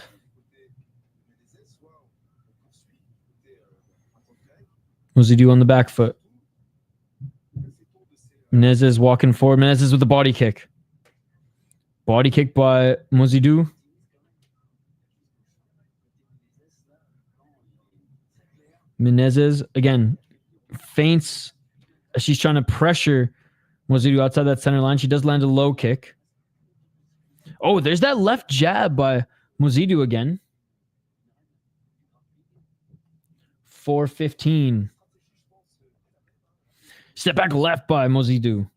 Moisidou on the back foot. Menezes walking forward. Menezes with the body kick. Body kick by Moisidou. Menezes, again, feints as she's trying to pressure Moisidou outside that center line. She does land a low kick. Oh, there's that left jab by Moisidou again. 4:15. Step back left by Moisidou.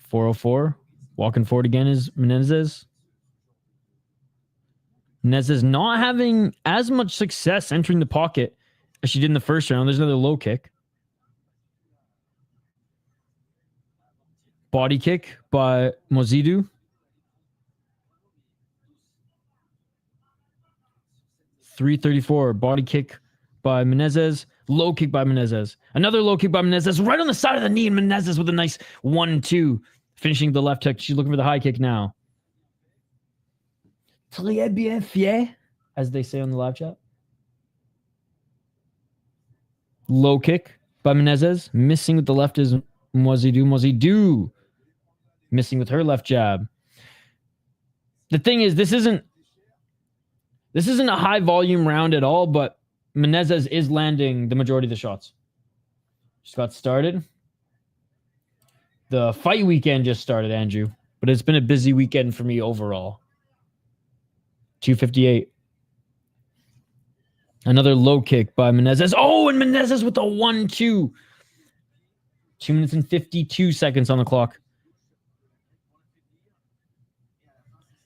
.404. Walking forward again is Menezes. Menezes not having as much success entering the pocket as she did in the first round. There's another low kick. Body kick by Moisidou. 3:34. Body kick by Menezes. Low kick by Menezes. Another low kick by Menezes. Right on the side of the knee. And Menezes with a nice 1-2. Finishing the left hook. She's looking for the high kick now. Très bien fait, as they say on the live chat. Low kick by Menezes. Missing with the left is Moisidou. Moisidou missing with her left jab. The thing is, this isn't a high volume round at all, but Menezes is landing the majority of the shots. Just got started. The fight weekend just started, Andrew, but it's been a busy weekend for me overall. 2:58. Another low kick by Menezes. Oh, and Menezes with a 1-2. 2 minutes and 52 seconds on the clock.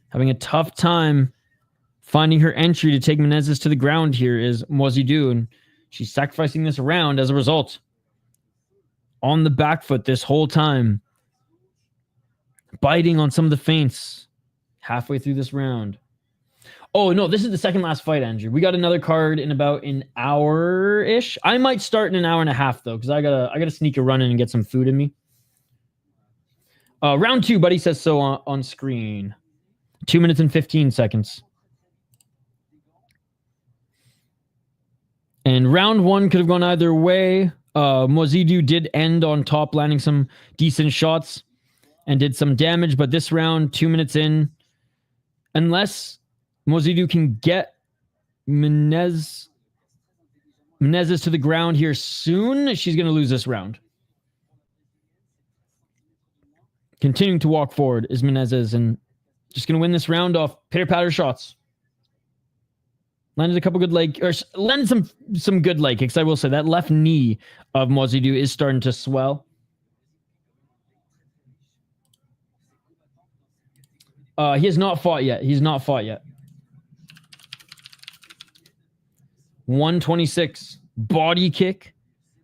Having a tough time Finding her entry to take Menezes to the ground here is Moisidou, and she's sacrificing this round as a result. On the back foot this whole time. Biting on some of the feints. Halfway through this round. Oh, no, this is the second last fight, Andrew. We got another card in about an hour-ish. I might start in an hour and a half, though, because I gotta sneak a run in and get some food in me. Round 2, buddy says so on screen. 2 minutes and 15 seconds. And round 1 could have gone either way. Moisidou did end on top, landing some decent shots and did some damage. But this round, 2 minutes in, unless Moisidou can get Menezes to the ground here soon, she's going to lose this round. Continuing to walk forward is Menezes, and just going to win this round off pitter-patter shots. Landed a couple good leg, or landed some good leg kicks. I will say that left knee of Moisidou is starting to swell. He has not fought yet. He's not fought yet. 126 body kick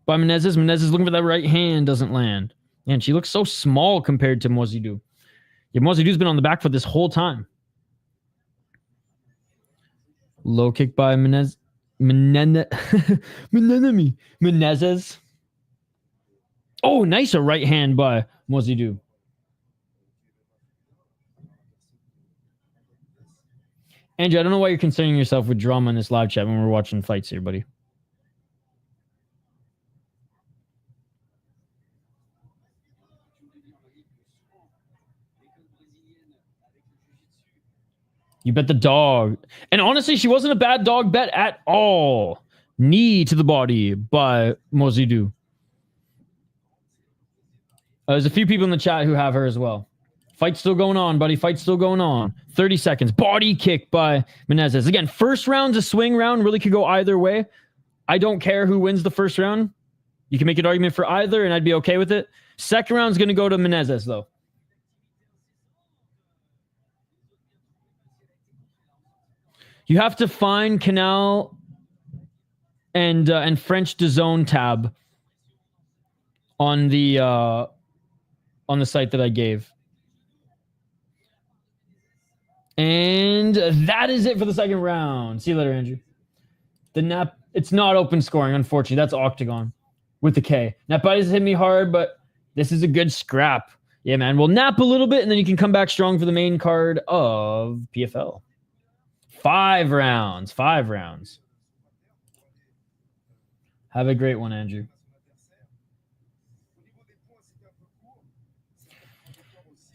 by Menezes. Menezes looking for that right hand, doesn't land. And she looks so small compared to Moisidou. Yeah, Moisidou's been on the back foot this whole time. Low kick by Menezes. Oh, nice a right hand by Moisidou. Andrew, I don't know why you're concerning yourself with drama in this live chat when we're watching fights here, buddy. You bet the dog. And honestly, she wasn't a bad dog bet at all. Knee to the body by Moisidou. There's a few people in the chat who have her as well. Fight's still going on, buddy. Fight's still going on. 30 seconds. Body kick by Menezes. Again, first round's a swing round. Really could go either way. I don't care who wins the first round. You can make an argument for either, and I'd be okay with it. Second round's going to go to Menezes, though. You have to find CANAL and French DAZN tab on the site that I gave. And that is it for the second round. See you later, Andrew. The nap, it's not open scoring, unfortunately. That's Octagon with the K. Napai's hit me hard, but this is a good scrap. Yeah, man. We'll nap a little bit, and then you can come back strong for the main card of PFL. 5 rounds. 5 rounds. Have a great one, Andrew.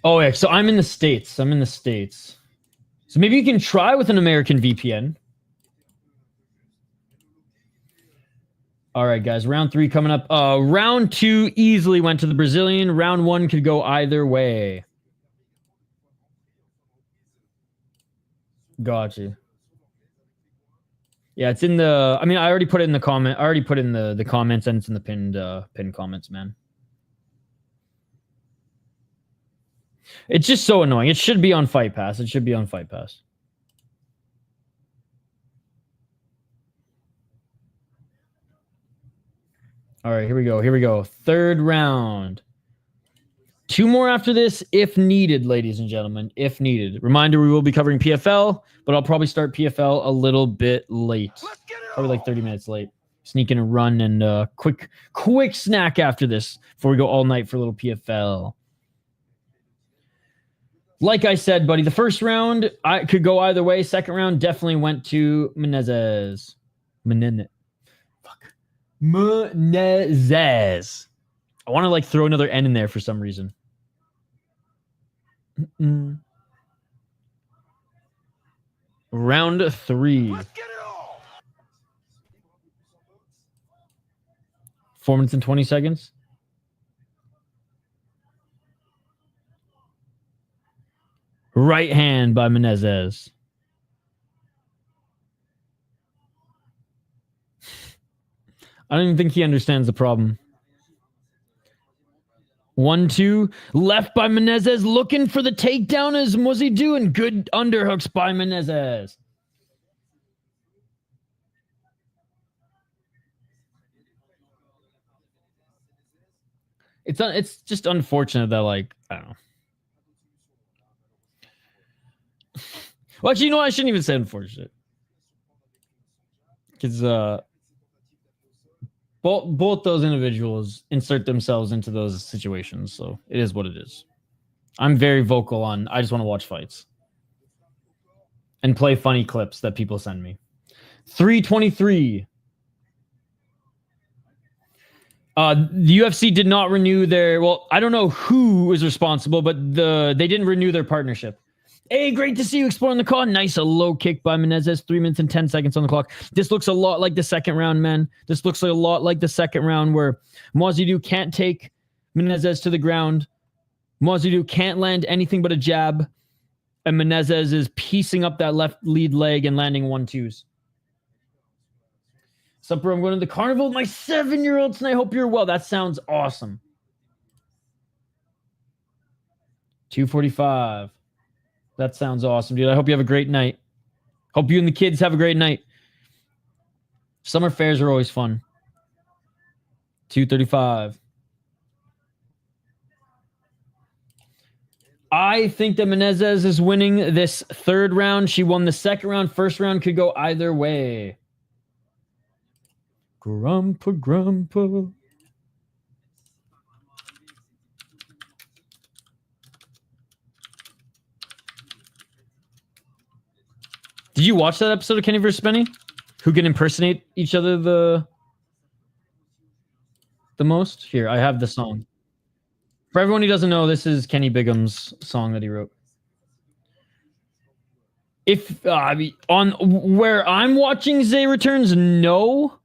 Oh, yeah. So I'm in the States. So maybe you can try with an American VPN. All right, guys. Round 3 coming up. Round 2 easily went to the Brazilian. Round 1 could go either way. Gotcha. Yeah, it's in the... I mean, I already put it in the comment. I already put it in the comments, and it's in the pinned comments, man. It's just so annoying. It should be on Fight Pass. It should be on Fight Pass. All right, here we go. Here we go. Third round. 2 more after this, if needed, ladies and gentlemen, if needed. Reminder, we will be covering PFL, but I'll probably start PFL a little bit late. Probably like 30 minutes late. Sneak in a run and quick snack after this before we go all night for a little PFL. Like I said, buddy, the first round, I could go either way. Second round definitely went to Menezes. Menezes. I want to like throw another N in there for some reason. Round 3. 4 minutes and 20 seconds. Right hand by Menezes. I don't even think he understands the problem. 1-2. Left by Menezes. Looking for the takedown as Moisidou, and good underhooks by Menezes. It's just unfortunate that, like, I don't know. Well, actually, you know what? I shouldn't even say unfortunate. Because both those individuals insert themselves into those situations. So it is what it is. I'm very vocal on I just want to watch fights. And play funny clips that people send me. 323. The UFC did not renew their... Well, I don't know who is responsible, but they didn't renew their partnership. Hey, great to see you exploring the call. Nice, a low kick by Menezes. 3 minutes and 10 seconds on the clock. This looks a lot like the second round, man. This looks a lot like the second round where Moisidou can't take Menezes to the ground. Moisidou can't land anything but a jab. And Menezes is piecing up that left lead leg and landing 1-2s. Sup, bro? I'm going to the carnival with my 7-year-old tonight. I hope you're well. That sounds awesome. 2:45. That sounds awesome, dude. I hope you have a great night. Hope you and the kids have a great night. Summer fairs are always fun. 2:35. I think that Menezes is winning this third round. She won the second round. First round could go either way. Grandpa. Did you watch that episode of Kenny vs. Benny? Who can impersonate each other the most? Here, I have the song. For everyone who doesn't know, this is Kenny Bigham's song that he wrote. If on where I'm watching Zay Returns, no.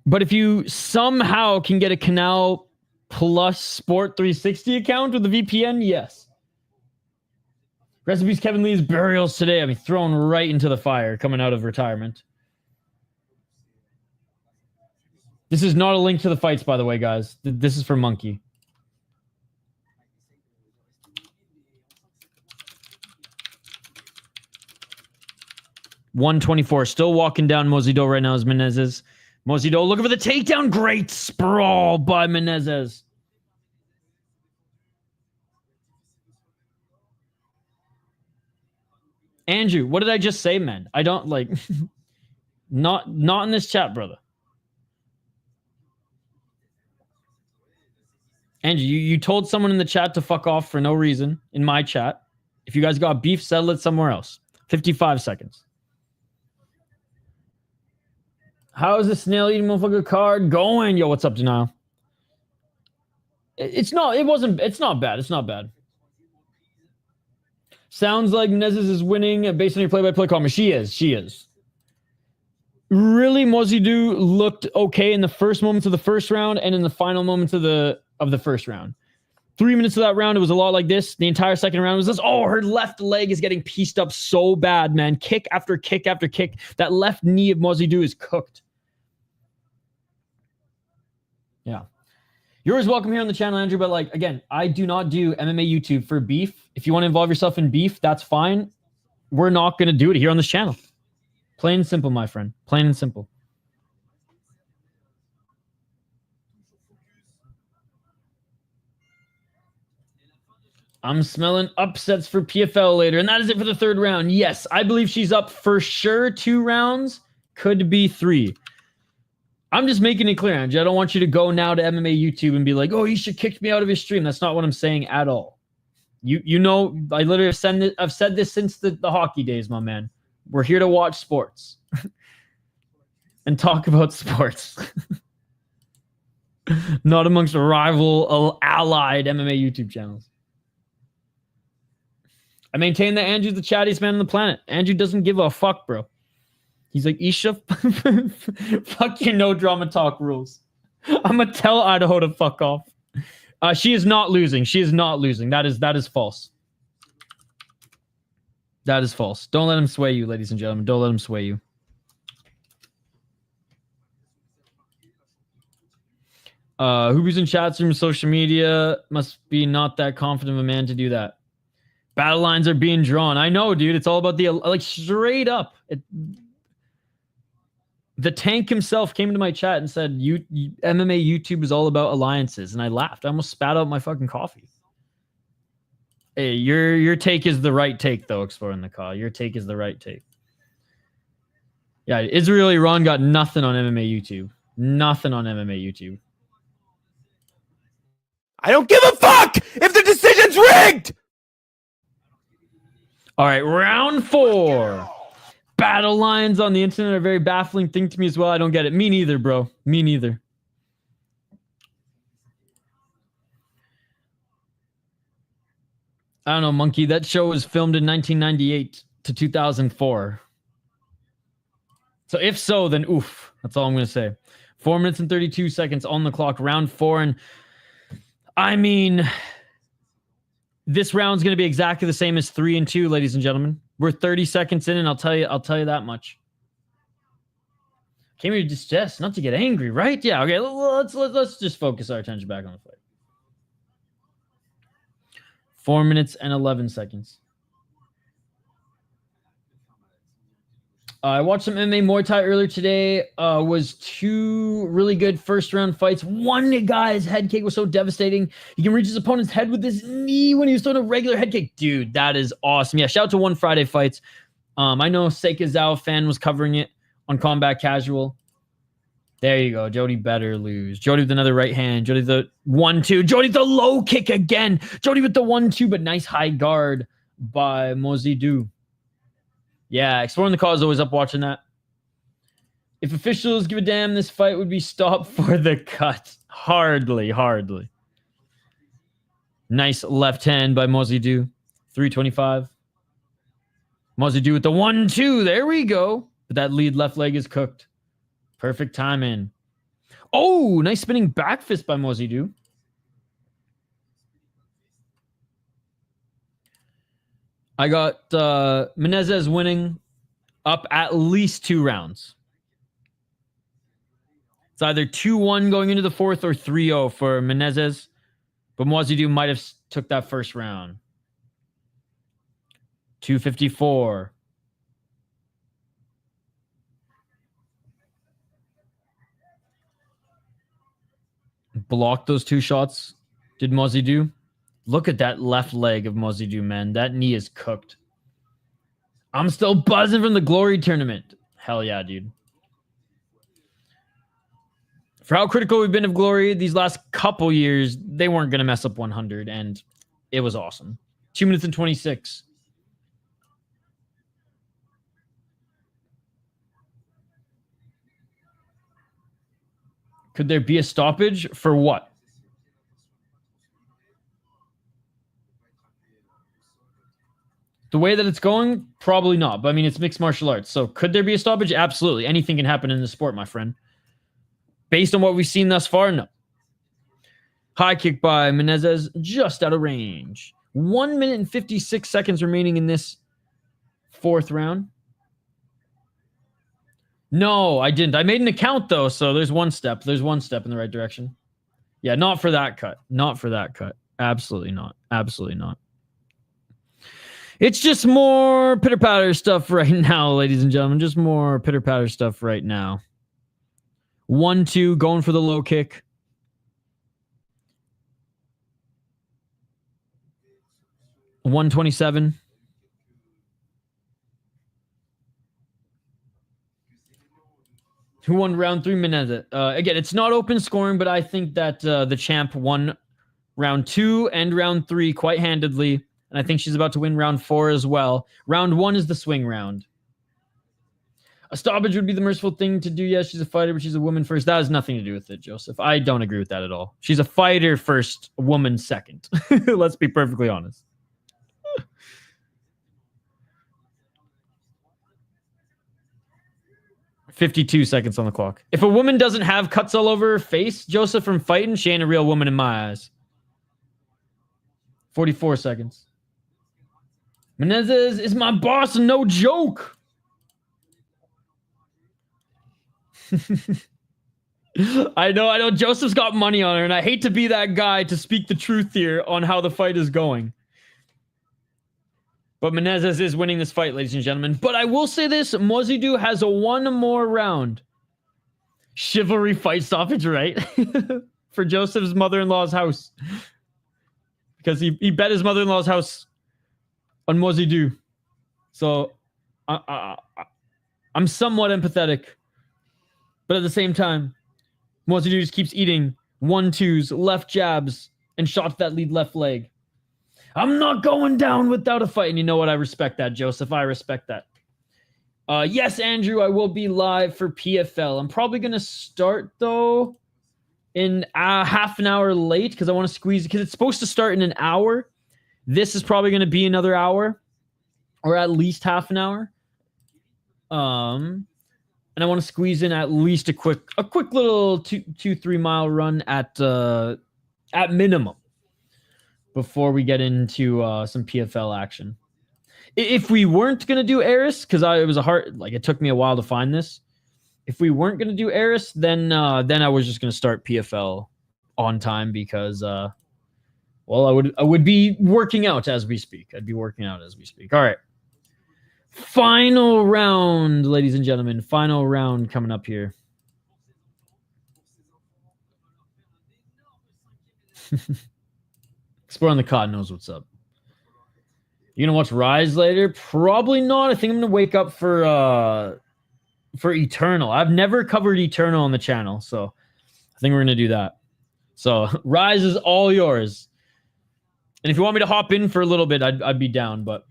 But if you somehow can get a Canal Plus Sport 360 account with a VPN, yes. Recipes Kevin Lee's Barrios today. I mean, thrown right into the fire coming out of retirement. This is not a link to the fights, by the way, guys. This is for Monkey. $124. Still walking down Moisidou right now is Menezes. Moisidou looking for the takedown. Great sprawl by Menezes. Andrew, what did I just say, man? I don't like... not in this chat, brother. Andrew, you told someone in the chat to fuck off for no reason in my chat. If you guys got beef, settle it somewhere else. 55 seconds. How is the snail eating motherfucker card going? Yo, what's up, Denial? It's not bad. It's not bad. Sounds like Menezes is winning based on your play-by-play comment. She is. Really, Moisidou looked okay in the first moments of the first round and in the final moments of the first round. 3 minutes of that round, it was a lot like this. The entire second round was this. Oh, her left leg is getting pieced up so bad, man. Kick after kick after kick. That left knee of Moisidou is cooked. Yeah. You're always welcome here on the channel, Andrew, but like, again, I do not do MMA YouTube for beef. If you want to involve yourself in beef, that's fine. We're not going to do it here on this channel. Plain and simple, my friend. Plain and simple. I'm smelling upsets for PFL later, and that is it for the third round. Yes, I believe she's up for sure 2 rounds. Could be 3. I'm just making it clear, Andrew. I don't want you to go now to MMA YouTube and be like, oh, he should kick me out of his stream. That's not what I'm saying at all. You know, I literally I've said this since the hockey days, my man. We're here to watch sports and talk about sports. Not amongst rival, allied MMA YouTube channels. I maintain that Andrew's the chattiest man on the planet. Andrew doesn't give a fuck, bro. He's like, Isha, fuck your no drama talk rules. I'm going to tell Idaho to fuck off. She is not losing. She is not losing. That is false. That is false. Don't let him sway you, ladies and gentlemen. Don't let him sway you. Who's in chats room, social media must be not that confident of a man to do that. Battle lines are being drawn. I know, dude. It's all about the, like, straight up. The tank himself came into my chat and said, MMA YouTube is all about alliances. And I laughed. I almost spat out my fucking coffee. Hey, your take is the right take, though, Exploring the Call. Your take is the right take. Yeah, Israel Iran got nothing on MMA YouTube. Nothing on MMA YouTube. I don't give a fuck if the decision's rigged! All right, round 4. Battle lines on the internet are a very baffling thing to me as well. I don't get it. Me neither, bro. Me neither. I don't know, Monkey. That show was filmed in 1998 to 2004. So if so, then oof. That's all I'm going to say. 4 minutes and 32 seconds on the clock. Round 4. And I mean, this round's going to be exactly the same as 3 and 2, ladies and gentlemen. We're 30 seconds in, and I'll tell you that much. Came here to digest, not to get angry, right? Yeah, okay. Let's just focus our attention back on the fight. 4 minutes and 11 seconds. I watched some MMA Muay Thai earlier today. Was 2 really good first round fights. One guy's head kick was so devastating. He can reach his opponent's head with his knee when he was throwing a regular head kick. Dude, that is awesome. Yeah, shout out to One Friday Fights. I know Seika Zhao fan was covering it on Combat Casual. There you go. Jody better lose. Jody with another right hand. Jody the 1-2. Jody the low kick again. Jody with the 1-2, but nice high guard by Moisidou. Yeah, Exploring the Cause is always up watching that. If officials give a damn, this fight would be stopped for the cut. Hardly. Nice left hand by Moisidou. 325. Moisidou with the 1-2. There we go. But that lead left leg is cooked. Perfect timing. Oh, nice spinning back fist by Moisidou. I got Menezes winning up at least 2 rounds. It's either 2-1 going into the 4th or 3-0 for Menezes. But Moisidou might have took that first round. 254. Blocked those 2 shots. Did Moisidou? Look at that left leg of Moisidou, man. That knee is cooked. I'm still buzzing from the Glory tournament. Hell yeah, dude. For how critical we've been of Glory these last couple years, they weren't going to mess up 100, and it was awesome. 2 minutes and 26. Could there be a stoppage? For what? The way that it's going, probably not. But I mean, it's mixed martial arts. So could there be a stoppage? Absolutely. Anything can happen in the sport, my friend. Based on what we've seen thus far, no. High kick by Menezes, just out of range. 1 minute and 56 seconds remaining in this 4th round. No, I didn't. I made an account, though, so there's one step. There's one step in the right direction. Yeah, not for that cut. Not for that cut. Absolutely not. Absolutely not. It's just more pitter-patter stuff right now, ladies and gentlemen. Just more pitter-patter stuff right now. 1-2, going for the low kick. $127. Who won round 3? Menezes. Again, it's not open scoring, but I think that the champ won round 2 and round 3 quite handedly. And I think she's about to win round 4 as well. Round 1 is the swing round. A stoppage would be the merciful thing to do. Yes, she's a fighter, but she's a woman first. That has nothing to do with it, Joseph. I don't agree with that at all. She's a fighter first, a woman second. Let's be perfectly honest. $52 seconds on the clock. If a woman doesn't have cuts all over her face, Joseph, from fighting, she ain't a real woman in my eyes. 44 seconds. Menezes is my boss, no joke. I know. Joseph's got money on her, and I hate to be that guy to speak the truth here on how the fight is going. But Menezes is winning this fight, ladies and gentlemen. But I will say this, Moisidou has a 1 more round Chivalry fight stoppage, right? For Joseph's mother-in-law's house. Because he bet his mother-in-law's house on Moisidou. So I'm somewhat empathetic. But at the same time, Moisidou just keeps eating 1-2s, left jabs, and shots that lead left leg. I'm not going down without a fight. And you know what? I respect that, Joseph. I respect that. Yes, Andrew, I will be live for PFL. I'm probably going to start, though, in half an hour late because I want to squeeze, because it's supposed to start in an hour. This is probably going to be another hour or at least half an hour. And I want to squeeze in at least a quick little 2-3 mile run at minimum before we get into some PFL action. If we weren't going to do Eris, because it took me a while to find this. If we weren't going to do Eris, then I was just going to start PFL on time because, I would be working out as we speak. I'd be working out as we speak. All right. Final round, ladies and gentlemen. Final round coming up here. Explorer on the Cotton knows what's up. You gonna watch Rise later? Probably not. I think I'm gonna wake up for Eternal. I've never covered Eternal on the channel, so I think we're gonna do that. So Rise is all yours. And if you want me to hop in for a little bit, I'd be down, but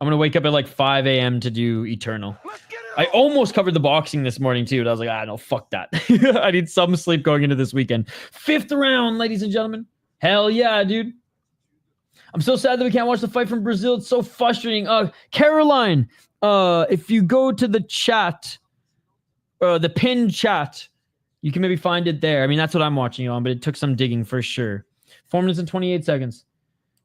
I'm gonna wake up at like 5 a.m. to do Eternal. I almost covered the boxing this morning too, but I was like, no, fuck that. I need some sleep going into this weekend. 5th round, ladies and gentlemen. Hell yeah, dude. I'm so sad that we can't watch the fight from Brazil. It's so frustrating. Caroline, if you go to the chat, the pinned chat, you can maybe find it there. I mean, that's what I'm watching on, but it took some digging for sure. 4 minutes and 28 seconds.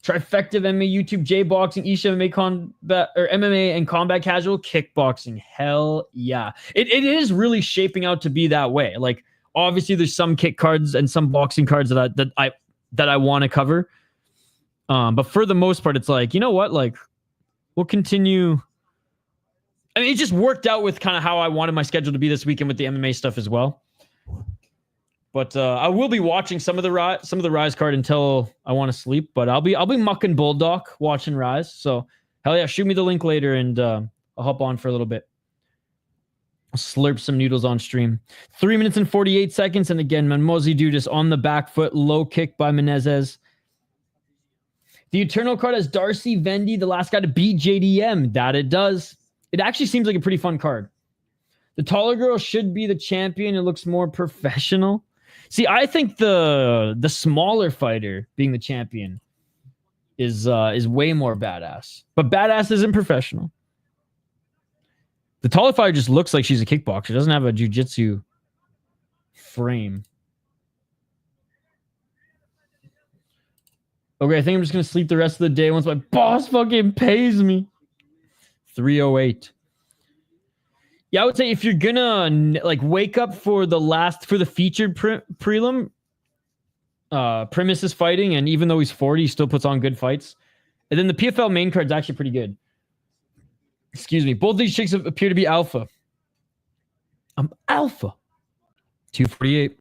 Trifecta of MMA, YouTube, J-boxing, Isha, MMA, combat, or MMA and combat casual, kickboxing. Hell yeah. It is really shaping out to be that way. Like, obviously, there's some kick cards and some boxing cards that I want to cover. But for the most part, it's like, you know what? Like, we'll continue. I mean, it just worked out with kind of how I wanted my schedule to be this weekend with the MMA stuff as well. But I will be watching some of the Rise card until I want to sleep. But I'll be mucking Bulldog watching Rise. So hell yeah, shoot me the link later and I'll hop on for a little bit. I'll slurp some noodles on stream. 3 minutes and 48 seconds, and again, Moisidou just on the back foot, low kick by Menezes. The Eternal card has Darcy Vendy, the last guy to beat JDM. That it does. It actually seems like a pretty fun card. The taller girl should be the champion. It looks more professional. See, I think the smaller fighter being the champion is way more badass. But badass isn't professional. The taller fighter just looks like she's a kickboxer. Doesn't have a jiu-jitsu frame. Okay, I think I'm just going to sleep the rest of the day once my boss fucking pays me. 3:08. Yeah, I would say if you're gonna like wake up for the featured prelim, Primus is fighting, and even though he's 40, he still puts on good fights. And then the PFL main card's actually pretty good. Excuse me. Both these chicks appear to be alpha. I'm alpha. 248.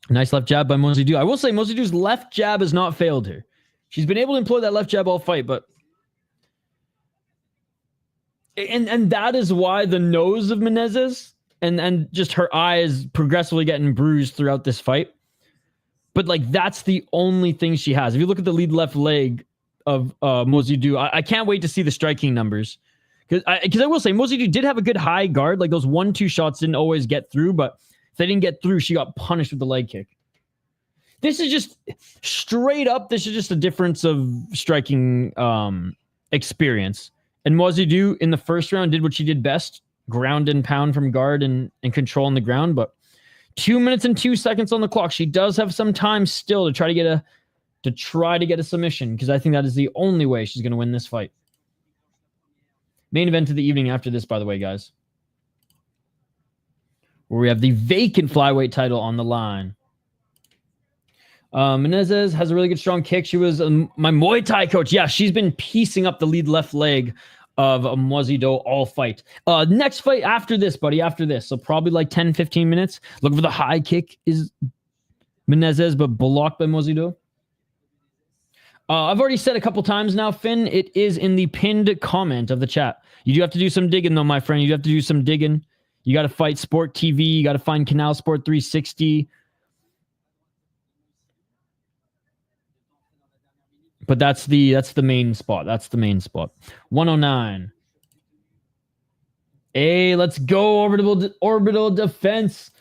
Nice left jab by Moisidou. I will say Moisidou's left jab has not failed her. She's been able to employ that left jab all fight, but and that is why the nose of Menezes and just her eye is progressively getting bruised throughout this fight. But like that's the only thing she has. If you look at the lead left leg of Moisidou, I can't wait to see the striking numbers. Because I will say Moisidou did have a good high guard. Like those 1-2 shots didn't always get through, but if they didn't get through, she got punished with the leg kick. This is just straight up. This is just a difference of striking experience. And Moisidou in the first round did what she did best, ground and pound from guard and control on the ground. But 2 minutes and 2 seconds on the clock. She does have some time still to try to get a submission, because I think that is the only way she's going to win this fight. Main event of the evening after this, by the way, guys, where we have the vacant flyweight title on the line. Menezes has a really good strong kick. She was my Muay Thai coach. Yeah, she's been piecing up the lead left leg of a Moisidou all fight. Next fight after this, buddy, after this. So probably like 10, 15 minutes. Look for the high kick is Menezes, but blocked by Moisidou. I've already said a couple times now, Finn. It is in the pinned comment of the chat. You do have to do some digging, though, my friend. You have to do some digging. You got to fight Sport TV. You got to find Canal Sport 360. But that's the main spot. That's the main spot. 109. Hey, let's go. Orbital defense.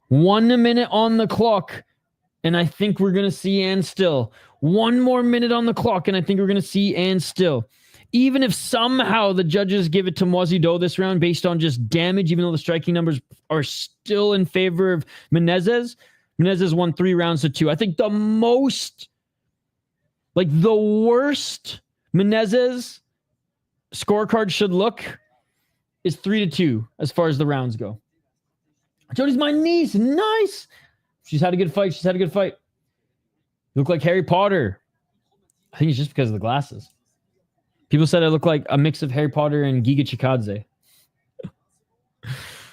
1 minute on the clock. And I think we're going to see and still. 1 more minute on the clock, and I think we're going to see and still. Even if somehow the judges give it to Moisidou this round based on just damage, even though the striking numbers are still in favor of Menezes. Menezes won 3 rounds to 2. I think the most, like the worst Menezes scorecard should look is 3-2 as far as the rounds go. Jody's my niece. Nice. She's had a good fight. You look like Harry Potter. I think it's just because of the glasses. People said I look like a mix of Harry Potter and Giga Chikadze.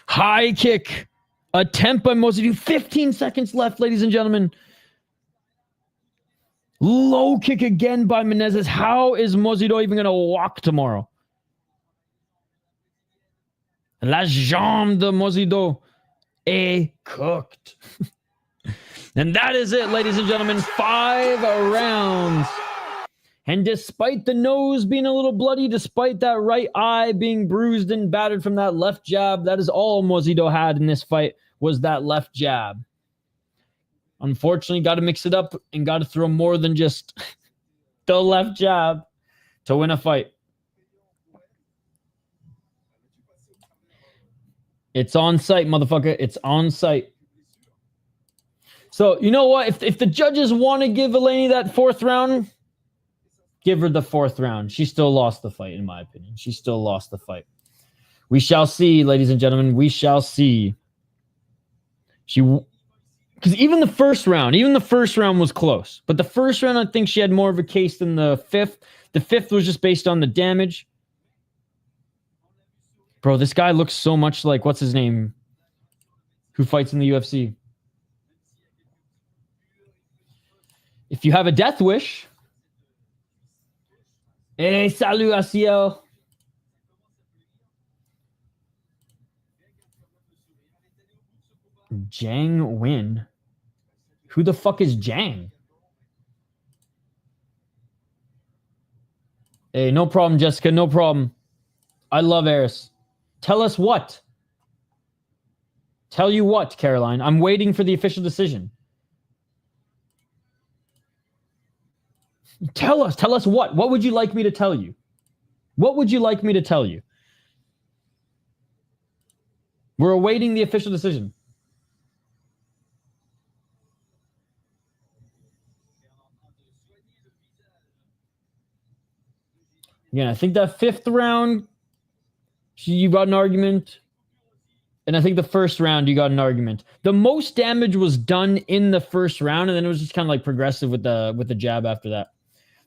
High kick. Attempt by Moisidou. 15 seconds left, ladies and gentlemen. Low kick again by Menezes. How is Moisidou even going to walk tomorrow? La jambe de Moisidou est cooked. And that is it, ladies and gentlemen. 5 rounds. And despite the nose being a little bloody, despite that right eye being bruised and battered from that left jab, that is all Moisidou had in this fight, was that left jab. Unfortunately, got to mix it up and got to throw more than just the left jab to win a fight. It's on site, motherfucker. It's on site. So, you know what? If the judges want to give Eleni that 4th round, give her the 4th round. She still lost the fight, in my opinion. She still lost the fight. We shall see, ladies and gentlemen. We shall see. Because even the first round was close. But the first round, I think she had more of a case than the 5th. The 5th was just based on the damage. Bro, this guy looks so much like, what's his name? Who fights in the UFC? If you have a death wish. Hey, salut, Asiel. Jang Win. Who the fuck is Jang? Hey, no problem, Jessica. No problem. I love Eris. Tell us what? Tell you what, Caroline? I'm waiting for the official decision. Tell us what? What would you like me to tell you? What would you like me to tell you? We're awaiting the official decision. Again, I think that 5th round, you got an argument. And I think the 1st round, you got an argument. The most damage was done in the 1st round, and then it was just kind of like progressive with the jab after that.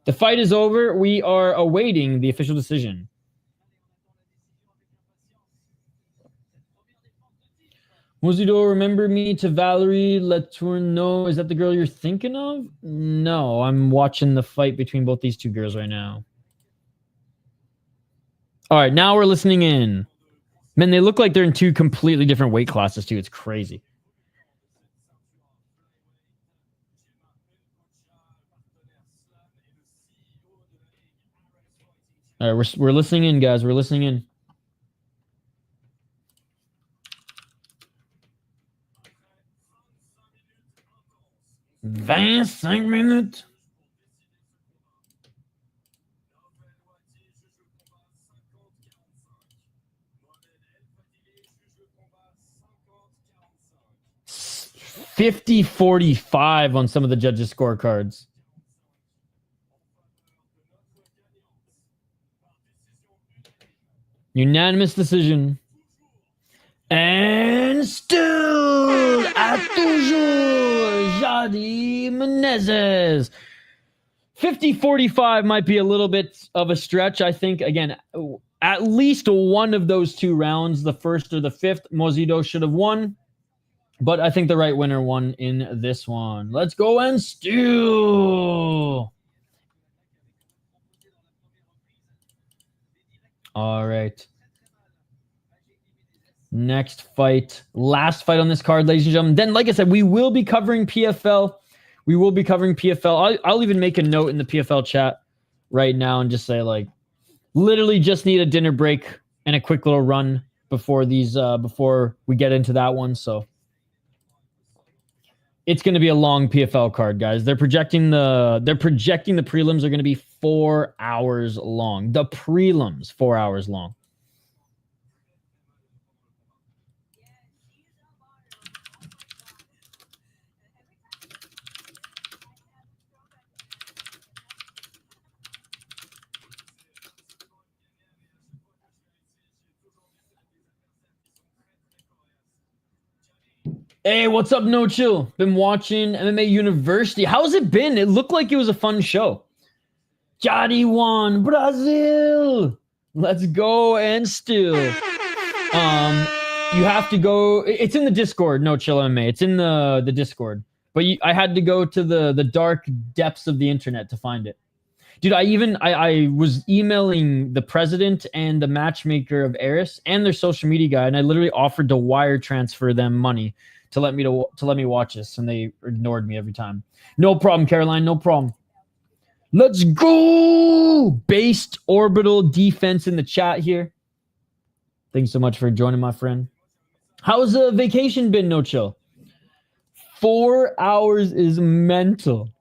The fight is over. We are awaiting the official decision. Moisidou, remember me to Valerie Letourneau. Is that the girl you're thinking of? No, I'm watching the fight between both these two girls right now. All right, now we're listening in. Man, they look like they're in 2 completely different weight classes, too. It's crazy. All right, we're listening in, guys. We're listening in. Vingt-cinq minutes. $50-45 on some of the judges' scorecards. Unanimous decision. And still, à toujours, Jady Menezes. 50-45 might be a little bit of a stretch. I think, again, at least one of those two rounds, the first or the fifth, Moisidou should have won. But I think the right winner won in this one. Let's go and steal. All right. Next fight. Last fight on this card, ladies and gentlemen. Then, like I said, we will be covering PFL. We will be covering PFL. I'll even make a note in the PFL chat right now and just say, like, literally just need a dinner break and a quick little run before these before we get into that one. So it's going to be a long PFL card, guys. They're projecting the prelims are going to be 4 hours long. The prelims 4 hours long. Hey, what's up, No Chill? Been watching MMA University. How's it been? It looked like it was a fun show. Jady won. Brazil. Let's go and still. You have to go. It's in the Discord, No Chill MMA. It's in the Discord. But I had to go to the dark depths of the internet to find it. Dude, I was emailing the president and the matchmaker of Eris and their social media guy, and I literally offered to wire transfer them money to let me watch this, and they ignored me every time. No problem, Caroline. No problem. Let's go! Based orbital defense in the chat here. Thanks so much for joining, my friend. How's the vacation been, No Chill? 4 hours is mental.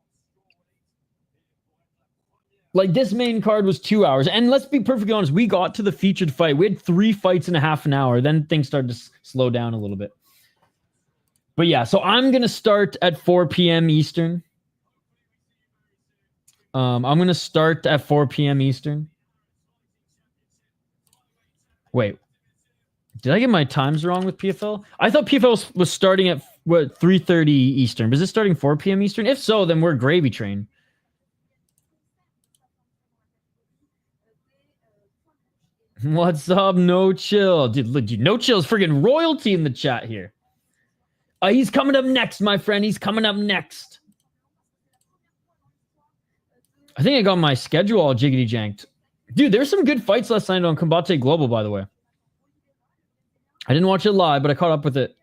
Like, this main card was 2 hours. And let's be perfectly honest, we got to the featured fight. We had 3 fights in a half an hour. Then things started to slow down a little bit. But yeah, so I'm going to start at 4 p.m. Eastern. I'm going to start at 4 p.m. Eastern. Wait. Did I get my times wrong with PFL? I thought PFL was starting at, what, 3:30 Eastern. But is it starting 4 p.m. Eastern? If so, then we're gravy train. What's up, No Chill? Dude, No Chill is friggin' royalty in the chat here. He's coming up next, my friend. He's coming up next. I think I got my schedule all jiggity janked. Dude, there's some good fights last night on Combate Global, by the way. I didn't watch it live, but I caught up with it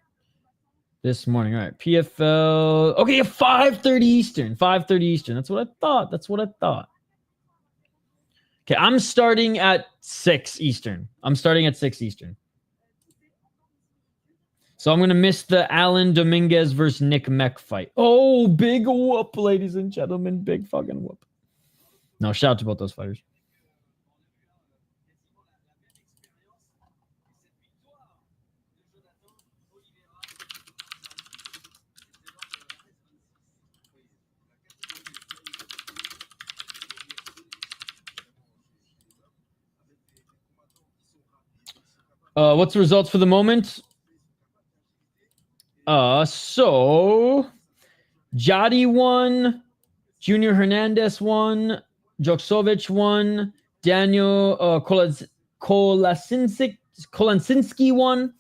this morning. All right, PFL. Okay, 5:30 Eastern. 5:30 Eastern. That's what I thought. That's what I thought. Okay, I'm starting at 6 Eastern. I'm starting at 6 Eastern. So I'm going to miss the Alan Dominguez versus Nick Mech fight. Oh, big whoop, ladies and gentlemen. Big fucking whoop. No, shout out to both those fighters. What's the results for the moment? So Jady won, Junior Hernandez won, Joksović won, Daniel Kolasiński won,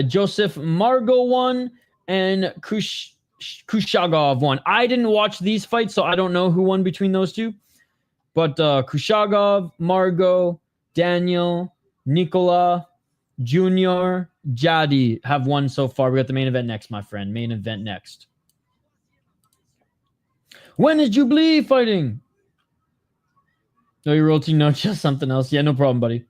Joseph Margo won, and Kushagov won. I didn't watch these fights, so I don't know who won between those two. But Kushagov, Margo, Daniel, Nikola, Junior, Jady have won so far. We got the main event next, my friend. Main event next. When is Jubilee fighting? No, you're rotating. No, just something else. Yeah, no problem, buddy.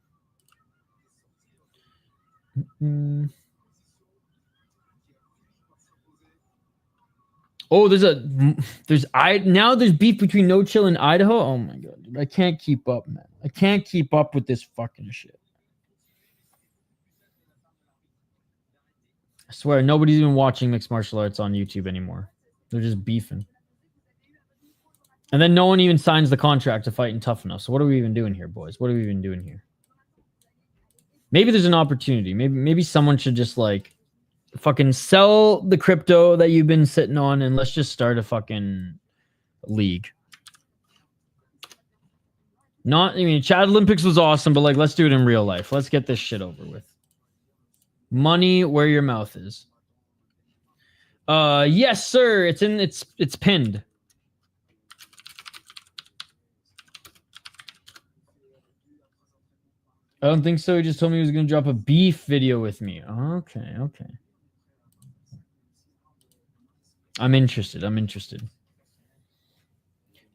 Oh, now there's beef between No Chill and Idaho. Oh my god, dude. I can't keep up, man. I can't keep up with this fucking shit. I swear, nobody's even watching mixed martial arts on YouTube anymore. They're just beefing. And then no one even signs the contract to fight in Tough Enough. So what are we even doing here, boys? What are we even doing here? Maybe there's an opportunity. Maybe someone should just, like, fucking sell the crypto that you've been sitting on and let's just start a fucking league. Not, I mean, Chad Olympics was awesome, but like, let's do it in real life. Let's get this shit over with. Money where your mouth is. Yes, sir. It's pinned. I don't think so. He just told me he was going to drop a beef video with me. Okay, okay. I'm interested.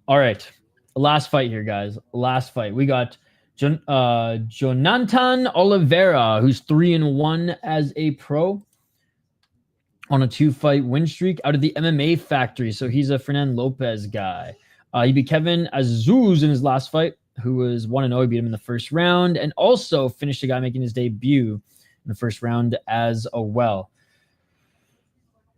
All right. Last fight here, guys. Last fight. We got Jhonatan Oliveira, who's 3-1 as a pro on a 2-fight win streak out of the MMA factory. So he's a Fernand Lopez guy. He beat Kevin Azuz in his last fight, who was 1-0. He beat him in the first round, and also finished a guy making his debut in the first round as well.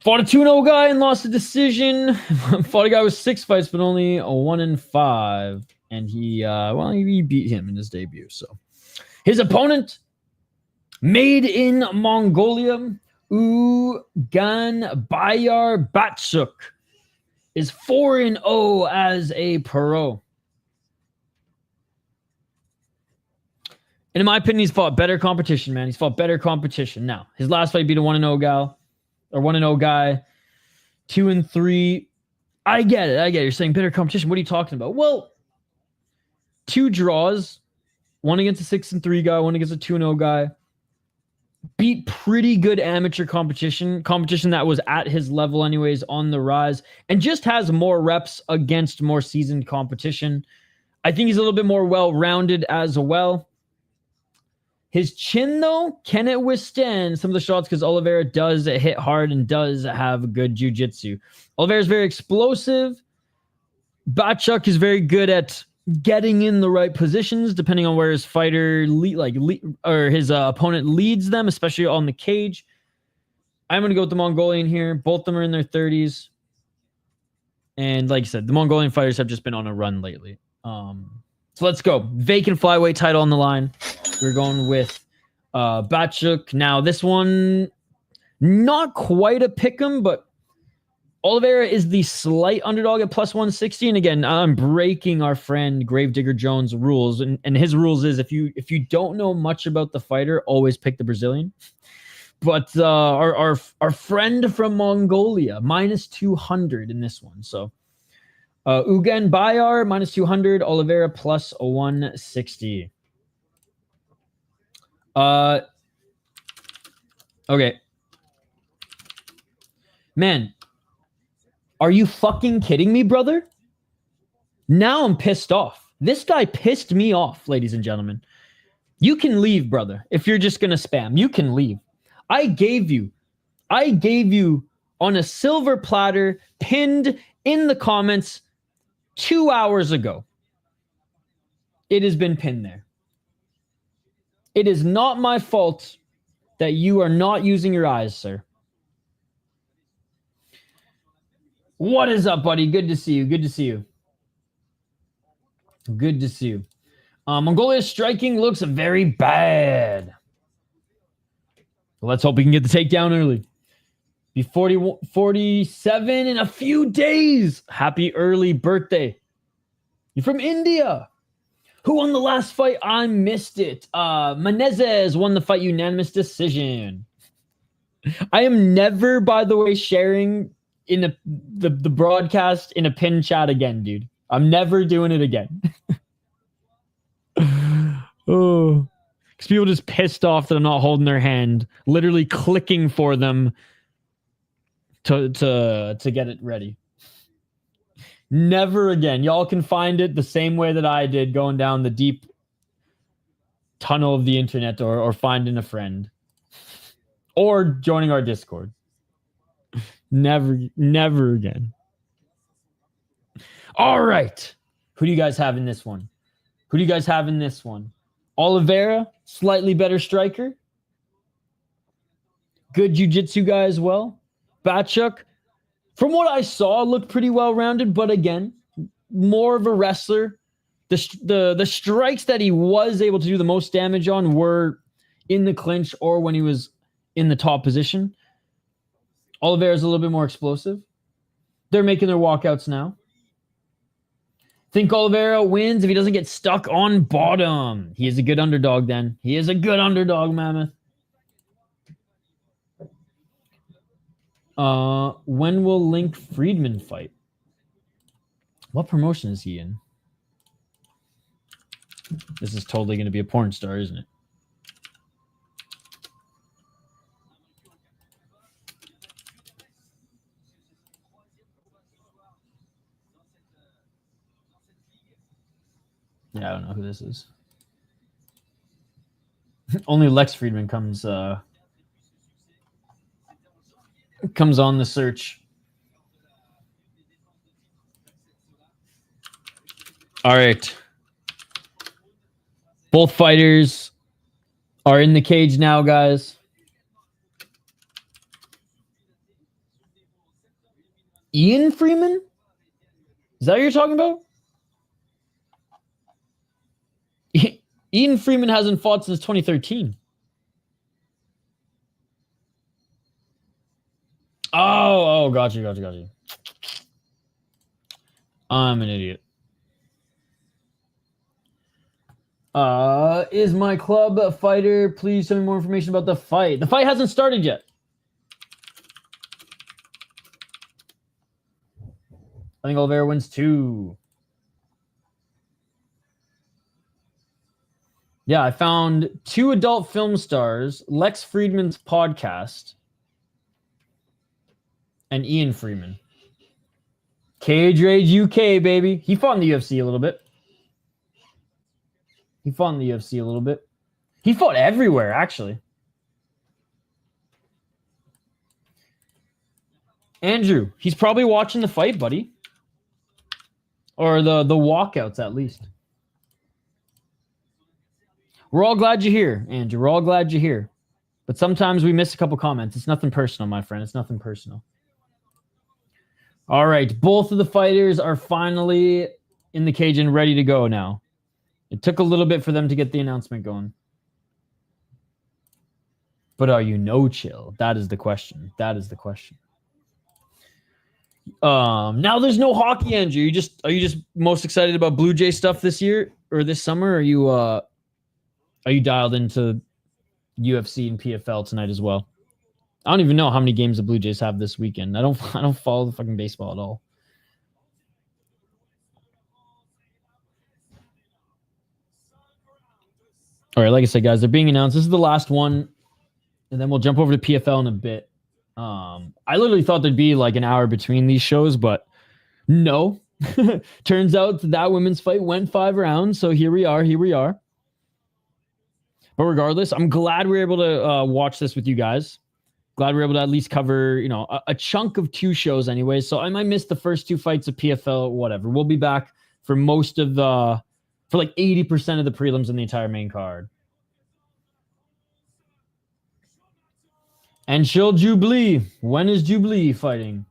Fought a 2-0 guy and lost a decision. Fought a guy with 6 fights, but only a 1-5. And he beat him in his debut. So his opponent, made in Mongolia, Uuganbayar Batsukh, is 4-0 as a pro. And in my opinion, he's fought better competition, man. He's fought better competition. Now, his last fight beat a 1-0 gal. Or 1-0 guy, 2-3. I get it. You're saying better competition. What are you talking about? Well, 2 draws, one against a 6-3 guy, one against a 2-0 guy. Beat pretty good amateur competition that was at his level anyways, on the rise, and just has more reps against more seasoned competition. I think he's a little bit more well-rounded as well. His chin, though, can it withstand some of the shots? Because Oliveira does hit hard and does have good jiu-jitsu. Oliveira is very explosive. Batsukh is very good at getting in the right positions, depending on where his fighter his opponent leads them, especially on the cage. I'm going to go with the Mongolian here. Both of them are in their 30s. And like I said, the Mongolian fighters have just been on a run lately. So let's go. Vacant flyweight title on the line. We're going with Batsukh. Now, this one, not quite a pick'em, but Oliveira is the slight underdog at plus 160. And again, I'm breaking our friend Gravedigger Jones' rules. And his rules is if you don't know much about the fighter, always pick the Brazilian. But our friend from Mongolia, minus 200 in this one. So Uuganbayar, minus 200. Oliveira, plus 160. Okay. Man, are you fucking kidding me, brother? Now I'm pissed off. This guy pissed me off, ladies and gentlemen. You can leave, brother. If you're just going to spam, you can leave. I gave you on a silver platter, pinned in the comments 2 hours ago. It has been pinned there. It is not my fault that you are not using your eyes, sir. What is up, buddy? Good to see you. Good to see you. Good to see you. Mongolia's striking looks very bad. Let's hope we can get the takedown early. Be 47 in a few days. Happy early birthday. You're from India. Who won the last fight? I missed it. Menezes won the fight unanimous decision. I am never, by the way, sharing in the broadcast in a pin chat again, dude. I'm never doing it again. Oh, because people just pissed off that I'm not holding their hand, literally clicking for them to get it ready. Never again. Y'all can find it the same way that I did, going down the deep tunnel of the internet, or finding a friend, or joining our Discord. Never again. All right. Who do you guys have in this one? Oliveira, slightly better striker. Good jiu-jitsu guy as well. Batsukh, from what I saw, looked pretty well-rounded, but again, more of a wrestler. The strikes that he was able to do the most damage on were in the clinch or when he was in the top position. Oliveira's a little bit more explosive. They're making their walkouts now. Think Oliveira wins if he doesn't get stuck on bottom. He is a good underdog then. He is a good underdog, Mammoth. When will Link Friedman fight? What promotion is he in? This is totally going to be a porn star, isn't it? Yeah, I don't know who this is. Only Lex Friedman comes on the search. All right. Both fighters are in the cage now, guys. Ian Freeman? Is that what you're talking about? Ian Freeman hasn't fought since 2013. Oh, gotcha. I'm an idiot. Is my club a fighter? Please tell me more information about the fight. The fight hasn't started yet. I think Oliveira wins 2. Yeah, I found 2 adult film stars, Lex Friedman's podcast, and Ian Freeman. Cage Rage UK, baby. He fought in the UFC a little bit. He fought everywhere, actually. Andrew, he's probably watching the fight, buddy. Or the walkouts, at least. We're all glad you're here, Andrew. We're all glad you're here. But sometimes we miss a couple comments. It's nothing personal, my friend. It's nothing personal. All right. Both of the fighters are finally in the cage and ready to go now. It took a little bit for them to get the announcement going. But are you no chill? That is the question. Now there's no hockey, Andrew. Are you just most excited about Blue Jay stuff this year or this summer? Are you dialed into UFC and PFL tonight as well? I don't even know how many games the Blue Jays have this weekend. I don't follow the fucking baseball at all. All right, like I said, guys, they're being announced. This is the last one, and then we'll jump over to PFL in a bit. I literally thought there'd be like an hour between these shows, but no. Turns out that women's fight went 5 rounds, so here we are. But regardless, I'm glad we were able to watch this with you guys. Glad we were able to at least cover, a chunk of 2 shows anyway. So I might miss the first 2 fights of PFL, whatever. We'll be back for for like 80% of the prelims in the entire main card. And Shil Jubilee. When is Jubilee fighting?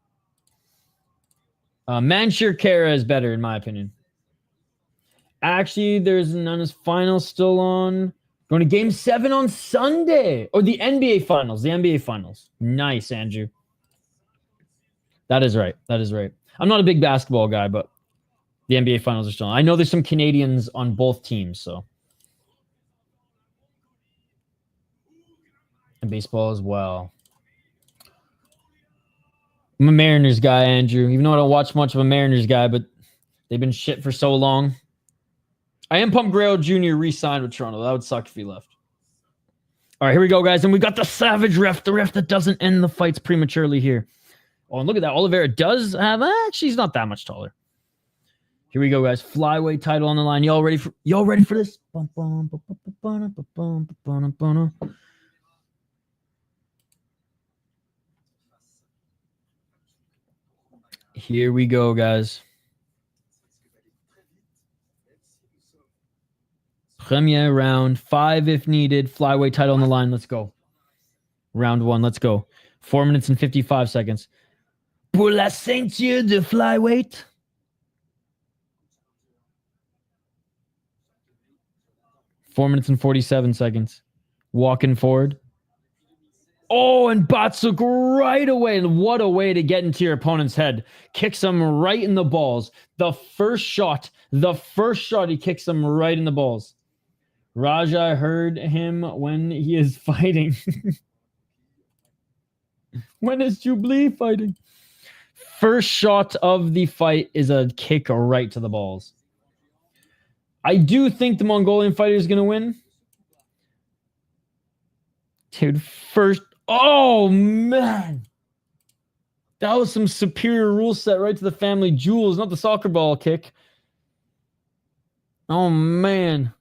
Manshir Kara is better, in my opinion. Actually, there's Nana's final still on. Going to Game 7 on Sunday. Or the NBA Finals. Nice, Andrew. That is right. I'm not a big basketball guy, but the NBA Finals are still on. I know there's some Canadians on both teams, so. And baseball as well. I'm a Mariners guy, Andrew. Even though I don't watch much of a Mariners guy, but they've been shit for so long. I am pumped Grail Jr. re-signed with Toronto. That would suck if he left. All right, here we go, guys. And we got the savage ref, the ref that doesn't end the fights prematurely here. Oh, and look at that. Oliveira does have... Actually, he's not that much taller. Here we go, guys. Flyweight title on the line. Y'all ready for this? Here we go, guys. Premier round, 5 if needed. Flyweight title on the line. Let's go. Round 1. Let's go. 4 minutes and 55 seconds. Pour la ceinture de flyweight. Four minutes and 47 seconds. Walking forward. Oh, and Batsukh right away. And what a way to get into your opponent's head. Kicks him right in the balls. The first shot, he kicks him right in the balls. Raja heard him when he is fighting. When is Jubilee fighting? First shot of the fight is a kick right to the balls. I do think the Mongolian fighter is going to win. Dude, first... Oh, man. That was some superior rule set right to the family jewels, not the soccer ball kick. Oh, man.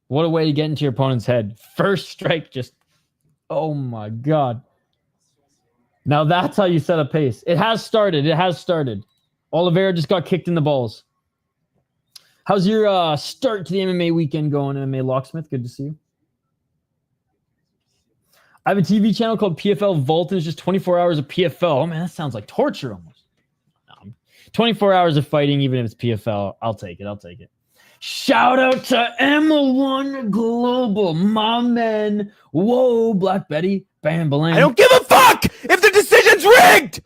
What a way to get into your opponent's head. First strike, just... Oh, my God. Now that's how you set a pace. It has started. It has started. Oliveira just got kicked in the balls. How's your start to the MMA weekend going, MMA Locksmith? Good to see you. I have a TV channel called PFL Vault, and it's just 24 hours of PFL. Oh, man, that sounds like torture almost. 24 hours of fighting, even if it's PFL. I'll take it. I'll take it. Shout out to M1 Global, my man. Whoa, Black Betty. Bam, Balang. I don't give a fuck if the decision's rigged!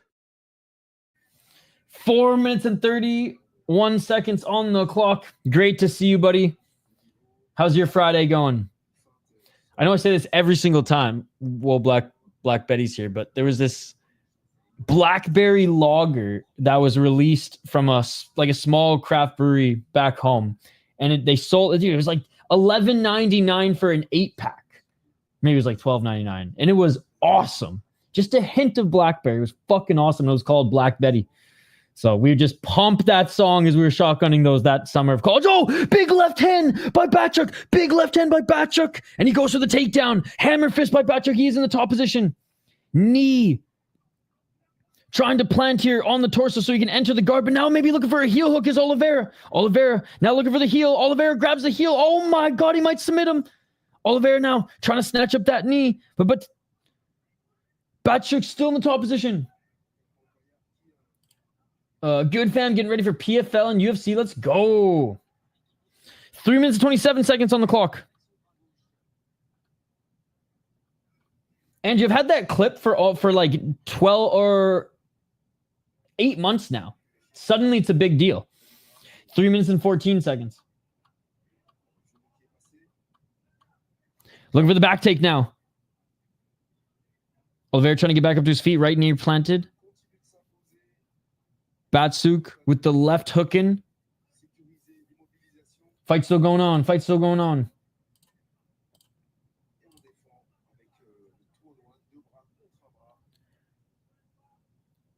4 minutes and 31 seconds on the clock. Great to see you, buddy. How's your Friday going? I know I say this every single time. Well, Black Betty's here, but there was this blackberry lager that was released from a small craft brewery back home, and they sold it. Dude, it was like $11.99 for an 8-pack. Maybe it was like $12.99, and it was awesome. Just a hint of blackberry. It was fucking awesome. It was called Black Betty. So we just pumped that song as we were shotgunning those that summer of college. Oh, big left hand by Batsukh. Big left hand by Batsukh. And he goes for the takedown. Hammer fist by Batsukh. He is in the top position. Knee. Trying to plant here on the torso so he can enter the guard. But now maybe looking for a heel hook is Oliveira. Oliveira now looking for the heel. Oliveira grabs the heel. Oh my God, he might submit him. Oliveira now trying to snatch up that knee. But Batsukh still in the top position. Good fam, getting ready for PFL and UFC. Let's go. 3 minutes and 27 seconds on the clock. And you've had that clip for like 12 or 8 months now. Suddenly it's a big deal. 3 minutes and 14 seconds. Looking for the back take now. Oliveira trying to get back up to his feet. Right knee planted. Batsukh with the left hook in. Fight still going on. Fight still going on.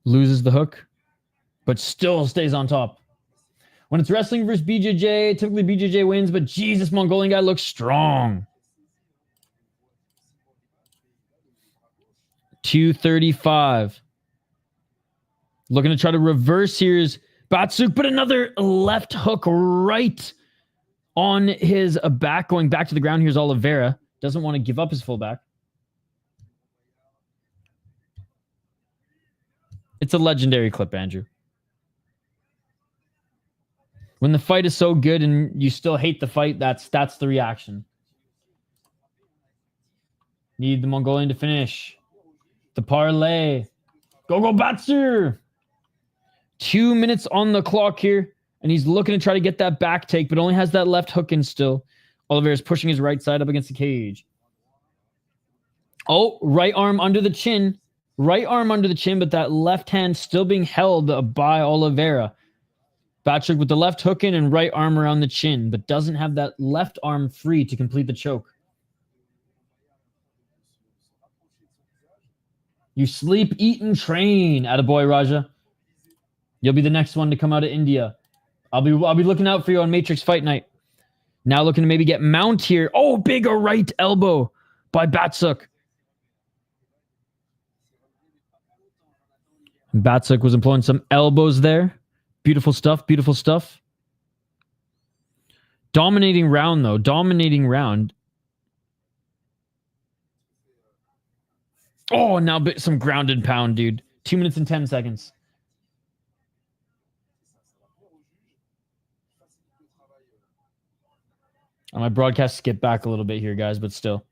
Loses the hook, but still stays on top. When it's wrestling versus BJJ, typically BJJ wins, but Jesus, Mongolian guy looks strong. 235. Looking to try to reverse here's Batsukh, but another left hook right on his back. Going back to the ground, here's Oliveira. Doesn't want to give up his full back. It's a legendary clip, Andrew. When the fight is so good and you still hate the fight, that's the reaction. Need the Mongolian to finish. The parlay. Go Batsukh! 2 minutes on the clock here, and he's looking to try to get that back take, but only has that left hook in still. Oliveira's pushing his right side up against the cage. Oh, right arm under the chin. Right arm under the chin, but that left hand still being held by Oliveira. Batsukh with the left hook in and right arm around the chin, but doesn't have that left arm free to complete the choke. You sleep, eat, and train, attaboy, Raja. You'll be the next one to come out of India. I'll be looking out for you on Matrix Fight Night. Now looking to maybe get mount here. Oh, big right elbow by Batsukh. Batsukh was employing some elbows there. Beautiful stuff, beautiful stuff. Dominating round, though. Dominating round. Oh, now some ground and pound, dude. 2 minutes and 10 seconds. My broadcast skipped back a little bit here, guys, but still.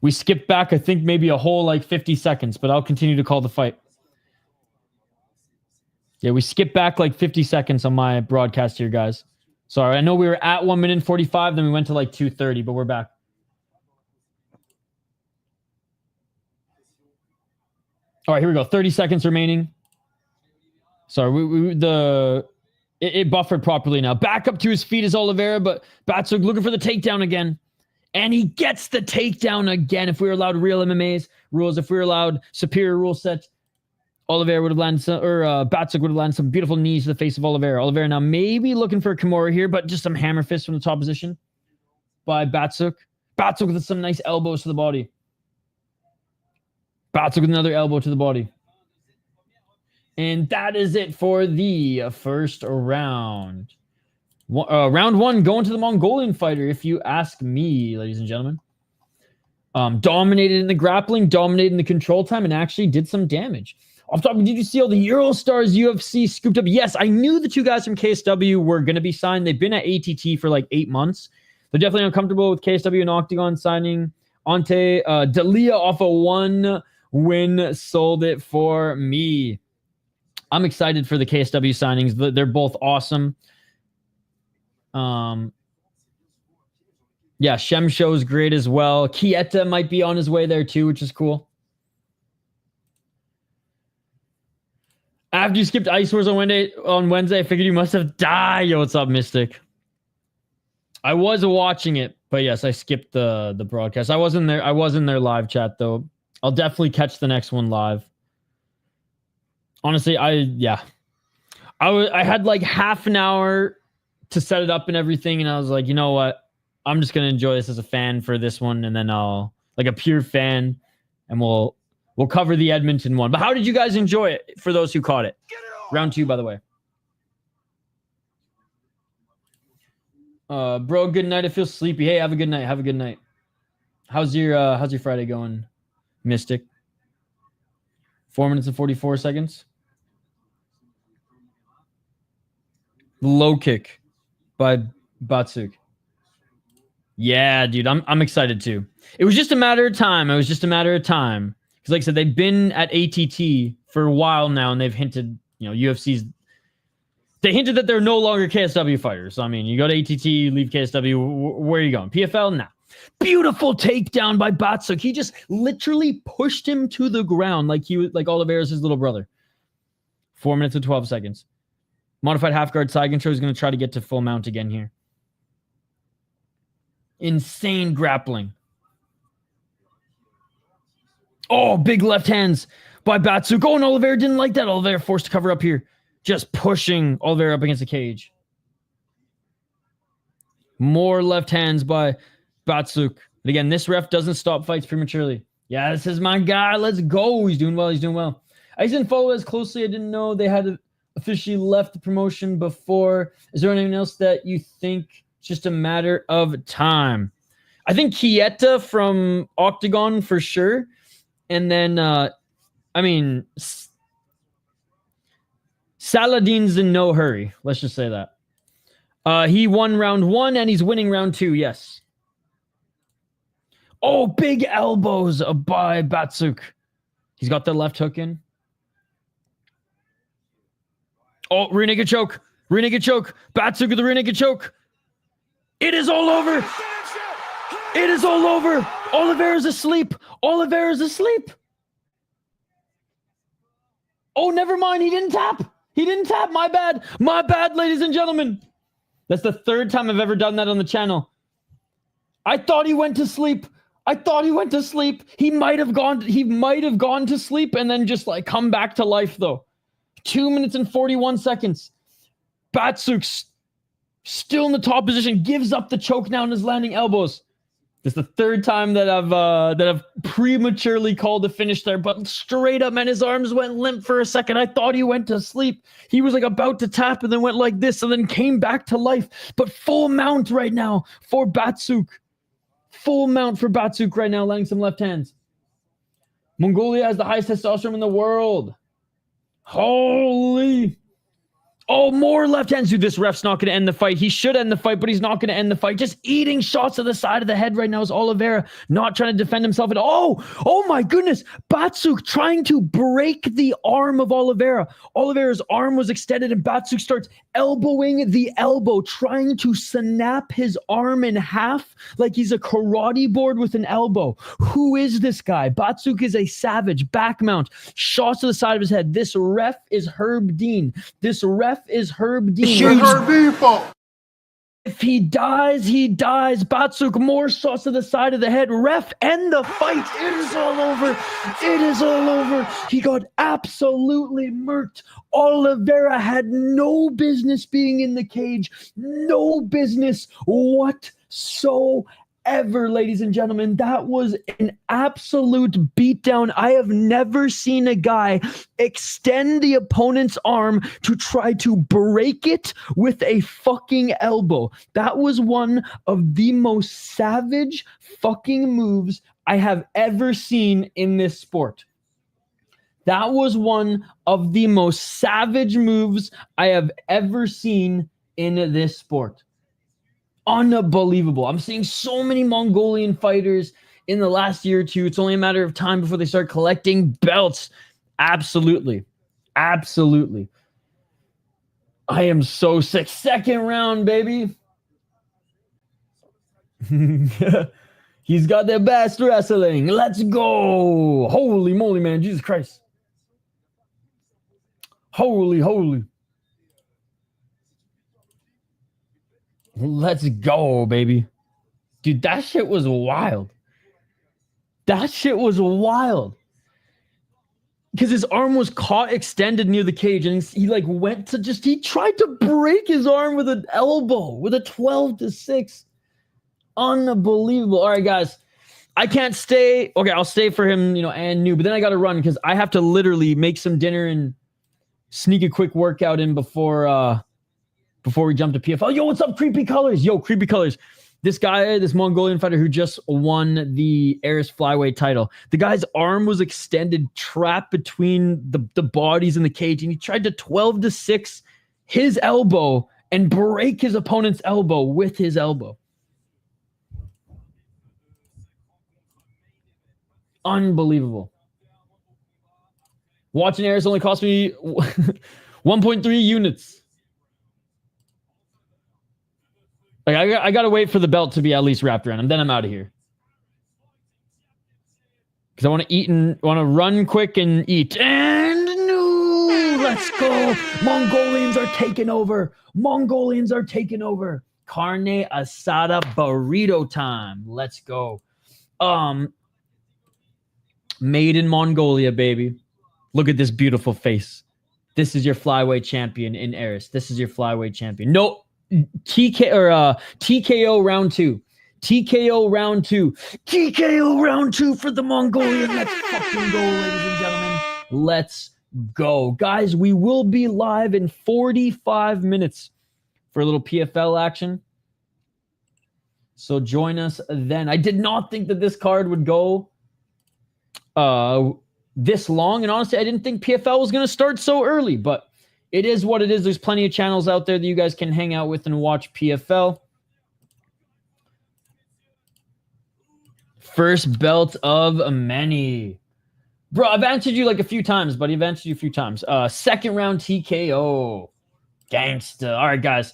We skipped back, I think, maybe a whole like 50 seconds, but I'll continue to call the fight. Yeah, we skipped back like 50 seconds on my broadcast here, guys. Sorry, I know we were at 1 minute and 45, then we went to like 2:30, but we're back. All right, here we go. 30 seconds remaining. Sorry, it buffered properly now. Back up to his feet is Oliveira, but Batsukh looking for the takedown again. And he gets the takedown again. If we were allowed real MMA's rules, if we were allowed superior rule sets, Oliveira would have landed some, or Batsukh would have landed some beautiful knees to the face of Oliveira. Oliveira now maybe looking for a Kimura here, but just some hammer fists from the top position by Batsukh. Batsukh with some nice elbows to the body. Batsukh with another elbow to the body. And that is it for the first round. Round one going to the Mongolian fighter, if you ask me, ladies and gentlemen. Dominated in the grappling, dominated in the control time, and actually did some damage. Off top, did you see all the Eurostars UFC scooped up? Yes, I knew the two guys from KSW were going to be signed. They've been at ATT for like 8 months. They're definitely uncomfortable with KSW and Octagon signing Ante Dalia off a 1-win sold it for me. I'm excited for the KSW signings. They're both awesome. Yeah, Shem Show's great as well. Kieta might be on his way there too, which is cool. After you skipped Ice Wars on Wednesday, I figured you must have died. Yo, what's up, Mystic? I was watching it, but yes, I skipped the broadcast. I wasn't there. I was in their live chat though. I'll definitely catch the next one live. Honestly, I had like half an hour to set it up and everything, and I was like, you know what? I'm just gonna enjoy this as a fan for this one, and then I'll like a pure fan, and we'll cover the Edmonton one. But how did you guys enjoy it? For those who caught it, round 2, by the way. Bro, good night. I feel sleepy. Hey, have a good night. Have a good night. How's your Friday going, Mystic? 4 minutes and 44 seconds. Low kick by Batsukh. Yeah, dude, I'm excited too. It was just a matter of time. Because like I said, they've been at ATT for a while now, and they've hinted, UFC's. They hinted that they're no longer KSW fighters. So, I mean, you go to ATT, you leave KSW, where are you going? PFL? Nah. Beautiful takedown by Batsukh. He just literally pushed him to the ground like he was like Oliveira's his little brother. 4 minutes and 12 seconds. Modified half guard side control is going to try to get to full mount again here. Insane grappling. Oh, big left hands by Batsukh. Oh, and Oliveira didn't like that. Oliveira forced to cover up here. Just pushing Oliveira up against the cage. More left hands by Batsukh. And again, this ref doesn't stop fights prematurely. Yeah, this is my guy. Let's go. He's doing well. I didn't follow as closely. I didn't know they had officially left the promotion before. Is there anything else that you think it's just a matter of time? I think Kieta from Octagon for sure. And then, Saladin's in no hurry. Let's just say that. He won round 1 and he's winning round 2. Yes. Oh, big elbows by Batsukh. He's got the left hook in. Oh, rear naked choke. Batsukh with the rear naked choke. It is all over. Oliveira's asleep. Oh, never mind. He didn't tap. My bad, ladies and gentlemen. That's the 3rd time I've ever done that on the channel. I thought he went to sleep. He might have gone to sleep and then just like come back to life though. 2 minutes and 41 seconds. Batsukh still in the top position, gives up the choke now and is landing elbows. This is the 3rd time that I've prematurely called the finish there, but straight up, man, his arms went limp for a second. I thought he went to sleep. He was like about to tap and then went like this and then came back to life. But full mount right now for Batsukh. Landing some left hands. Mongolia has the highest testosterone in the world. Holy. Oh, more left hands. Dude, this ref's not going to end the fight. He should end the fight, but he's not going to end the fight. Just eating shots to the side of the head right now is Oliveira, not trying to defend himself at all. Oh my goodness. Batsukh trying to break the arm of Oliveira. Oliveira's arm was extended and Batsukh starts elbowing the elbow, trying to snap his arm in half like he's a karate board with an elbow. Who is this guy? Batsukh is a savage. Back mount. Shots to the side of his head. This ref is Herb Dean. This ref is Herb Dean. If he dies, he dies. Batsukh, more shots to the side of the head. Ref, end the fight. It is all over. It is all over. He got absolutely murked. Oliveira had no business being in the cage. No business whatsoever. Ladies and gentlemen, that was an absolute beatdown. I have never seen a guy extend the opponent's arm to try to break it with a fucking elbow. That was one of the most savage fucking moves I have ever seen in this sport. That was one of the most savage moves I have ever seen in this sport. Unbelievable. I'm seeing so many Mongolian fighters in the last year or two. It's only a matter of time before they start collecting belts. Absolutely. Absolutely. I am so sick. Second round, baby. He's got the best wrestling. Let's go. Holy moly, man. Jesus Christ. Holy. Let's go, baby. Dude, that shit was wild. That shit was wild. Because his arm was caught extended near the cage and he like went to he tried to break his arm with an elbow with a 12-6. Unbelievable. All right, guys. I can't stay. Okay, I'll stay for him, and new, but then I got to run because I have to literally make some dinner and sneak a quick workout in before we jump to PFL. Yo, what's up, Creepy Colors? Yo, Creepy Colors. This guy, this Mongolian fighter who just won the Aris Flyweight title. The guy's arm was extended, trapped between the bodies in the cage, and he tried to 12-6 his elbow and break his opponent's elbow with his elbow. Unbelievable. Watching Aris only cost me 1.3 units. Like I gotta wait for the belt to be at least wrapped around him. Then I'm out of here. Because I want to eat and want to run quick and eat. And no, let's go. Mongolians are taking over. Mongolians are taking over. Carne asada burrito time. Let's go. Made in Mongolia, baby. Look at this beautiful face. This is your flyweight champion in Aris. This is your flyweight champion. No. TKO round 2. TKO round 2. TKO round 2 for the Mongolian. Let's fucking go, ladies and gentlemen. Let's go. Guys, we will be live in 45 minutes for a little PFL action. So join us then. I did not think that this card would go this long. And honestly, I didn't think PFL was going to start so early, but it is what it is. There's plenty of channels out there that you guys can hang out with and watch PFL. First belt of many. Bro, I've answered you like a few times, buddy. I've answered you a few times. Second round TKO. Gangsta. All right, guys.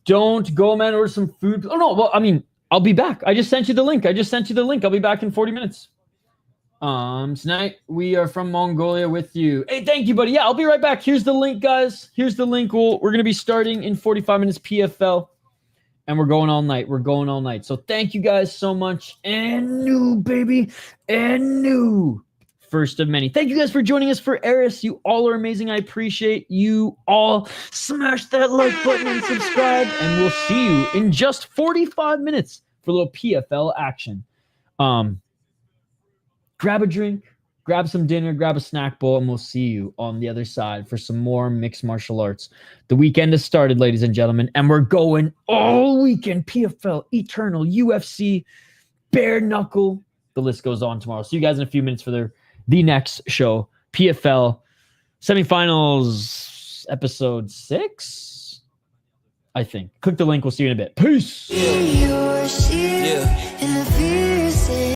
Don't go, man. Order some food. Oh, no. Well, I mean, I'll be back. I just sent you the link. I'll be back in 40 minutes. Tonight we are from Mongolia with you. Hey, thank you, buddy. Yeah, I'll be right back. Here's the link, guys. Here's the link. We're going to be starting in 45 minutes PFL, and we're going all night. So thank you guys so much. And new, baby. And new. First of many. Thank you guys for joining us for Aris. You all are amazing. I appreciate you all. Smash that like button and subscribe, and we'll see you in just 45 minutes for a little PFL action. Grab a drink, grab some dinner, grab a snack bowl, and we'll see you on the other side for some more mixed martial arts. The weekend has started, ladies and gentlemen, and we're going all weekend. PFL, Eternal, UFC, Bare Knuckle. The list goes on tomorrow. See you guys in a few minutes for the next show. PFL, semifinals, is episode 6, I think. Click the link. We'll see you in a bit. Peace. Yeah.